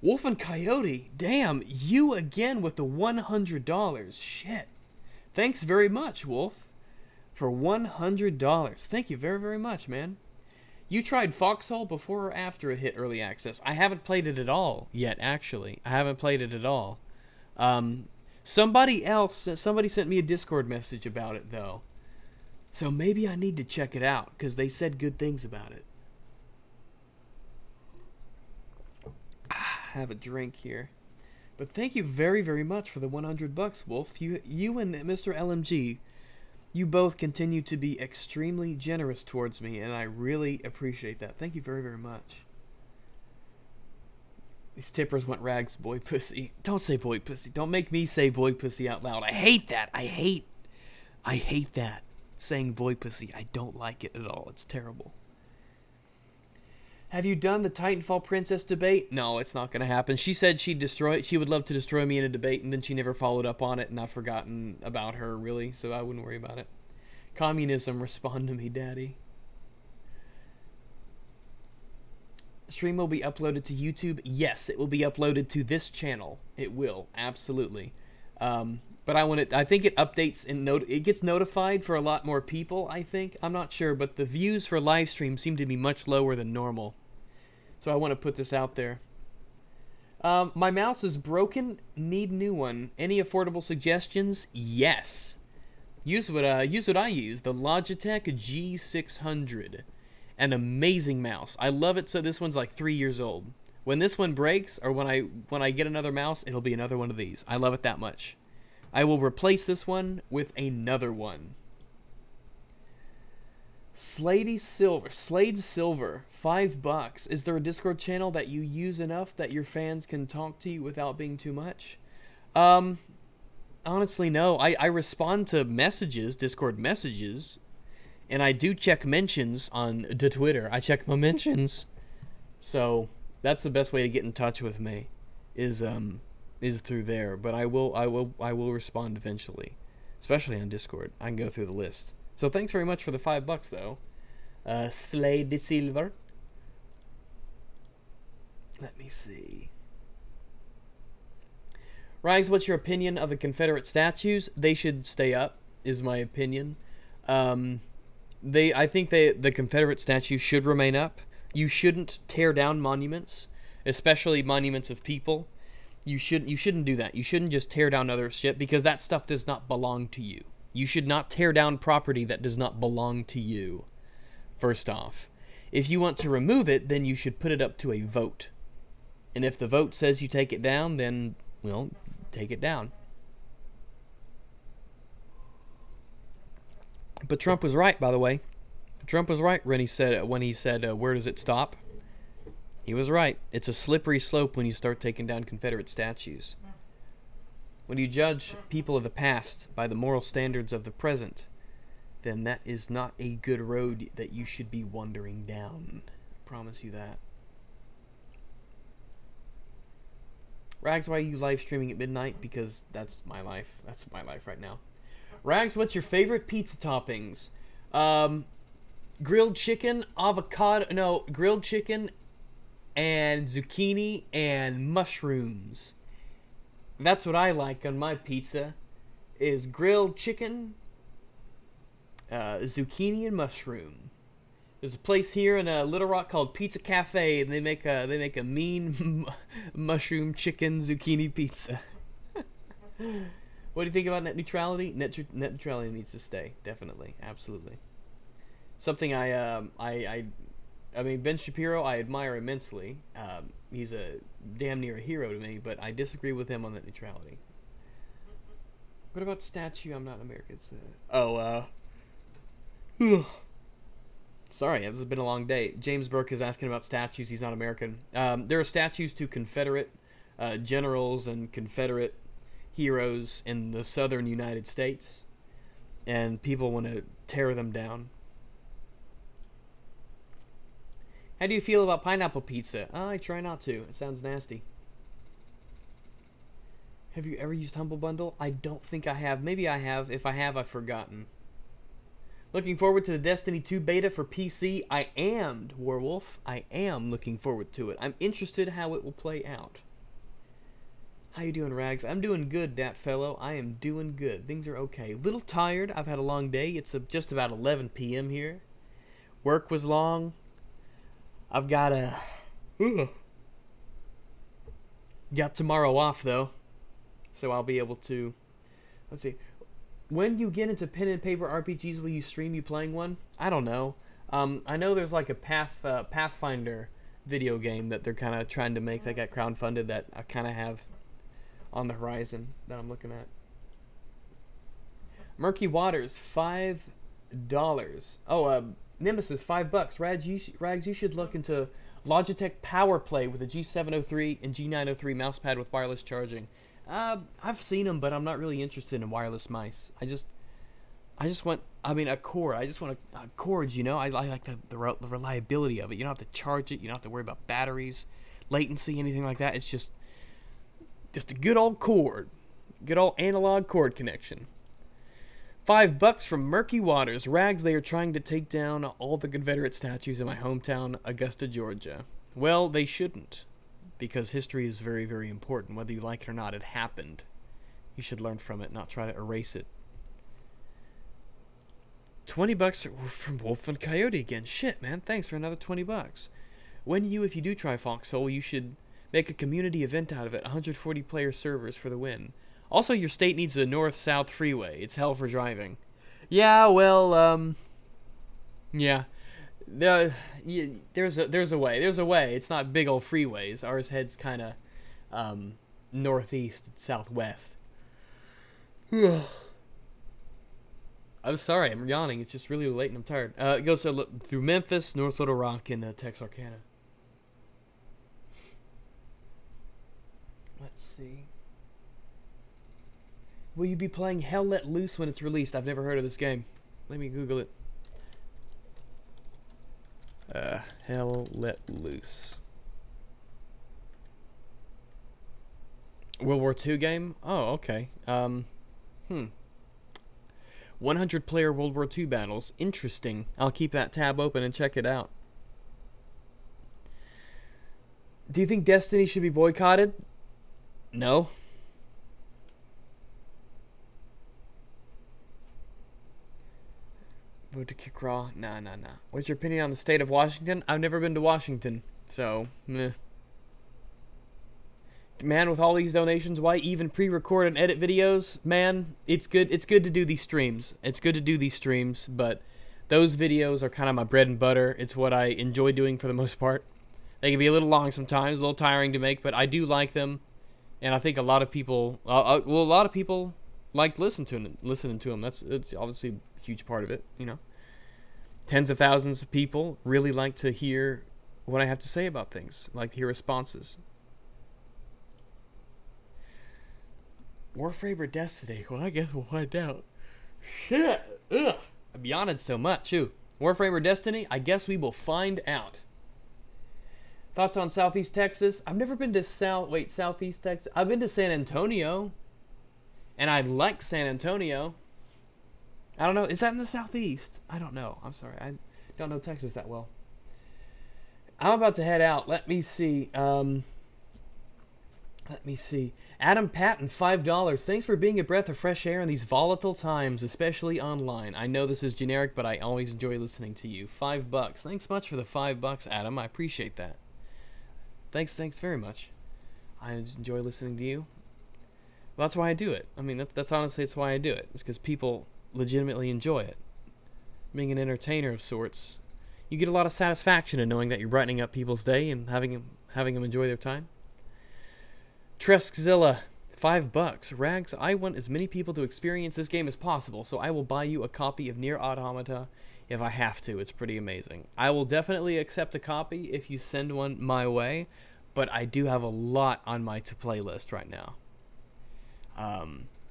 Wolf and Coyote, damn, you again with the $100. Shit. Thanks very much, Wolf, for $100. Thank you very, very much, man. You tried Foxhole before or after it hit early access? I haven't played it at all yet, actually. I haven't played it at all. Somebody sent me a Discord message about it, though. So maybe I need to check it out, because they said good things about it. Have a drink here. But thank you very, very much for the 100 bucks, Wolf. You and Mr. LMG, you both continue to be extremely generous towards me, and I really appreciate that. Thank you very, very much. These tippers want rags, boy pussy. Don't say boy pussy. Don't make me say boy pussy out loud. I hate that. I hate that. Saying boy pussy. I don't like it at all. It's terrible. Have you done the Titanfall Princess debate? No, it's not going to happen. She said she would love to destroy me in a debate, and then she never followed up on it, and I've forgotten about her, really, so I wouldn't worry about it. Communism, respond to me, daddy. Stream will be uploaded to YouTube. Yes, it will be uploaded to this channel. It will, absolutely. But I think it updates and it gets notified for a lot more people, I think. I'm not sure, but the views for live stream seem to be much lower than normal. So I want to put this out there. My mouse is broken. Need new one. Any affordable suggestions? Yes. Use what I use. The Logitech G600. An amazing mouse. I love it. So this one's like 3 years old. When this one breaks, or when I get another mouse, it'll be another one of these. I love it that much. I will replace this one with another one. Slade Silver, $5. Is there a Discord channel that you use enough that your fans can talk to you without being too much? Honestly, no. I respond to messages, Discord messages, and I do check mentions on the Twitter. I check my mentions. So that's the best way to get in touch with me, is through there. But I will respond eventually, especially on Discord. I can go through the list. So thanks very much for the $5 though. Slade Silver. Let me see. Rags, what's your opinion of the Confederate statues? They should stay up, is my opinion. I think the Confederate statues should remain up. You shouldn't tear down monuments, especially monuments of people. You shouldn't do that. You shouldn't just tear down other shit, because that stuff does not belong to you. You should not tear down property that does not belong to you, first off. If you want to remove it, then you should put it up to a vote. And if the vote says you take it down, then, well, take it down. But Trump was right, by the way. Trump was right when he said, where does it stop? He was right. It's a slippery slope when you start taking down Confederate statues. When you judge people of the past by the moral standards of the present, then that is not a good road that you should be wandering down. I promise you that. Rags, why are you live streaming at midnight? Because that's my life. That's my life right now. Rags, what's your favorite pizza toppings? Grilled chicken, grilled chicken and zucchini and mushrooms. That's what I like on my pizza, is grilled chicken, zucchini and mushroom. There's a place here in Little Rock called Pizza Cafe, and they make a mean mushroom chicken zucchini pizza. What do you think about net neutrality? Net neutrality needs to stay, definitely, absolutely. Something I mean, Ben Shapiro, I admire immensely. He's a damn near a hero to me, but I disagree with him on net neutrality. What about statue? I'm not American. Sorry, this has been a long day. James Burke is asking about statues. He's not American. There are statues to Confederate generals and Confederate heroes in the southern United States, and people want to tear them down. How do you feel about pineapple pizza? I try not to. It sounds nasty. Have you ever used Humble Bundle? I don't think I have. Maybe I have. If I have, I've forgotten. Looking forward to the Destiny 2 beta for PC. I am, Warwolf. I am looking forward to it. I'm interested how it will play out. How you doing, Rags? I'm doing good, dat fellow. I am doing good. Things are okay. Little tired. I've had a long day. It's just about 11 p.m. here. Work was long. I've got got tomorrow off, though. So I'll be able to, let's see, when you get into pen and paper RPGs, will you stream you playing one? I don't know. I know there's like a Pathfinder video game that they're kind of trying to make that got crowdfunded that I kind of have on the horizon that I'm looking at. Murky Waters, $5. Oh, Nemesis, $5. Rags, you should look into Logitech Power Play with a G703 and G903 mousepad with wireless charging. I've seen them, but I'm not really interested in wireless mice. I just want, I mean, a cord. I just want a cord, you know? I like the reliability of it. You don't have to charge it. You don't have to worry about batteries, latency, anything like that. It's just a good old cord. Good old analog cord connection. $5 from Murky Waters. Rags, they are trying to take down all the Confederate statues in my hometown, Augusta, Georgia. Well, they shouldn't. Because history is very, very important. Whether you like it or not, it happened. You should learn from it, not try to erase it. $20 from Wolf and Coyote again. Shit, man. Thanks for another $20. If you do try Foxhole, you should make a community event out of it. 140 player servers for the win. Also, your state needs a north-south freeway. It's hell for driving. Yeah, well, yeah. There's a way. There's a way. It's not big old freeways. Ours heads kind of northeast and southwest. I'm sorry, I'm yawning. It's just really late and I'm tired. It goes through Memphis, North Little Rock, and Texarkana. Let's see. Will you be playing Hell Let Loose when it's released? I've never heard of this game. Let me Google it. Hell Let Loose. World War II game? Oh, okay. 100 player World War II battles. Interesting. I'll keep that tab open and check it out. Do you think Destiny should be boycotted? No. Vote to kick Raw? Nah. What's your opinion on the state of Washington? I've never been to Washington, so meh. Man, with all these donations, why even pre-record and edit videos? Man, it's good to do these streams. It's good to do these streams, but those videos are kind of my bread and butter. It's what I enjoy doing for the most part. They can be a little long sometimes, a little tiring to make, but I do like them, and I think a lot of people, a lot of people like listening to them. It's obviously a huge part of it, you know. Tens of thousands of people really like to hear what I have to say about things, like to hear responses. Warframe or Destiny? Well, I guess we'll find out. Shit! Ugh! I'm yawning so much, too. Warframe or Destiny? I guess we will find out. Thoughts on Southeast Texas? I've never been to Southeast Texas. I've been to San Antonio. And I like San Antonio. I don't know. Is that in the Southeast? I don't know. I'm sorry. I don't know Texas that well. I'm about to head out. Let me see. Adam Patton, $5. Thanks for being a breath of fresh air in these volatile times, especially online. I know this is generic, but I always enjoy listening to you. $5. Thanks much for the $5, Adam. I appreciate that. Thanks very much. I just enjoy listening to you. Well, that's why I do it. I mean, that's honestly, it's why I do it. It's because people legitimately enjoy it. Being an entertainer of sorts, you get a lot of satisfaction in knowing that you're brightening up people's day and having them enjoy their time. Treskzilla, $5. Rags, I want as many people to experience this game as possible, so I will buy you a copy of Nier Automata if I have to. It's pretty amazing. I will definitely accept a copy if you send one my way, but I do have a lot on my to-play list right now.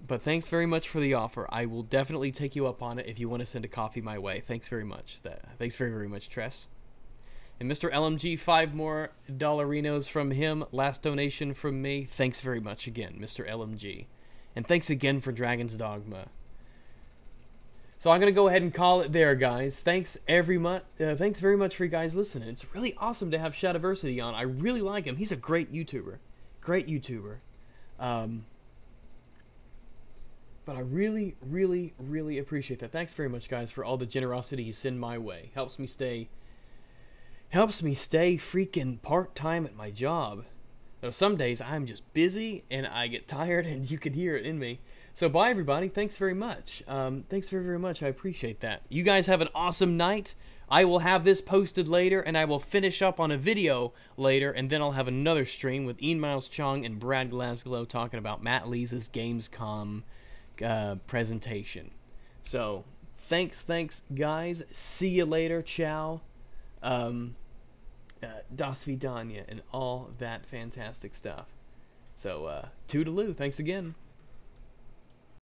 But thanks very much for the offer. I will definitely take you up on it if you want to send a copy my way. Thanks very much. Thanks very, very much, Tress. And Mr. LMG, 5 more dollarinos from him. Last donation from me. Thanks very much again, Mr. LMG. And thanks again for Dragon's Dogma. So I'm going to go ahead and call it there, guys. Thanks very much for you guys listening. It's really awesome to have Shadiversity on. I really like him. He's a great YouTuber. Great YouTuber. But I really, really, really appreciate that. Thanks very much, guys, for all the generosity you send my way. Helps me stay freaking part-time at my job. Some days I'm just busy and I get tired, and you can hear it in me. So bye, everybody. Thanks very much. Thanks very, very much. I appreciate that. You guys have an awesome night. I will have this posted later, and I will finish up on a video later, and then I'll have another stream with Ian Miles Chung and Brad Glasgow talking about Matt Lee's Gamescom presentation. So, thanks, guys. See you later. Ciao. Das Vidania and all that fantastic stuff. So, toodaloo. Thanks again.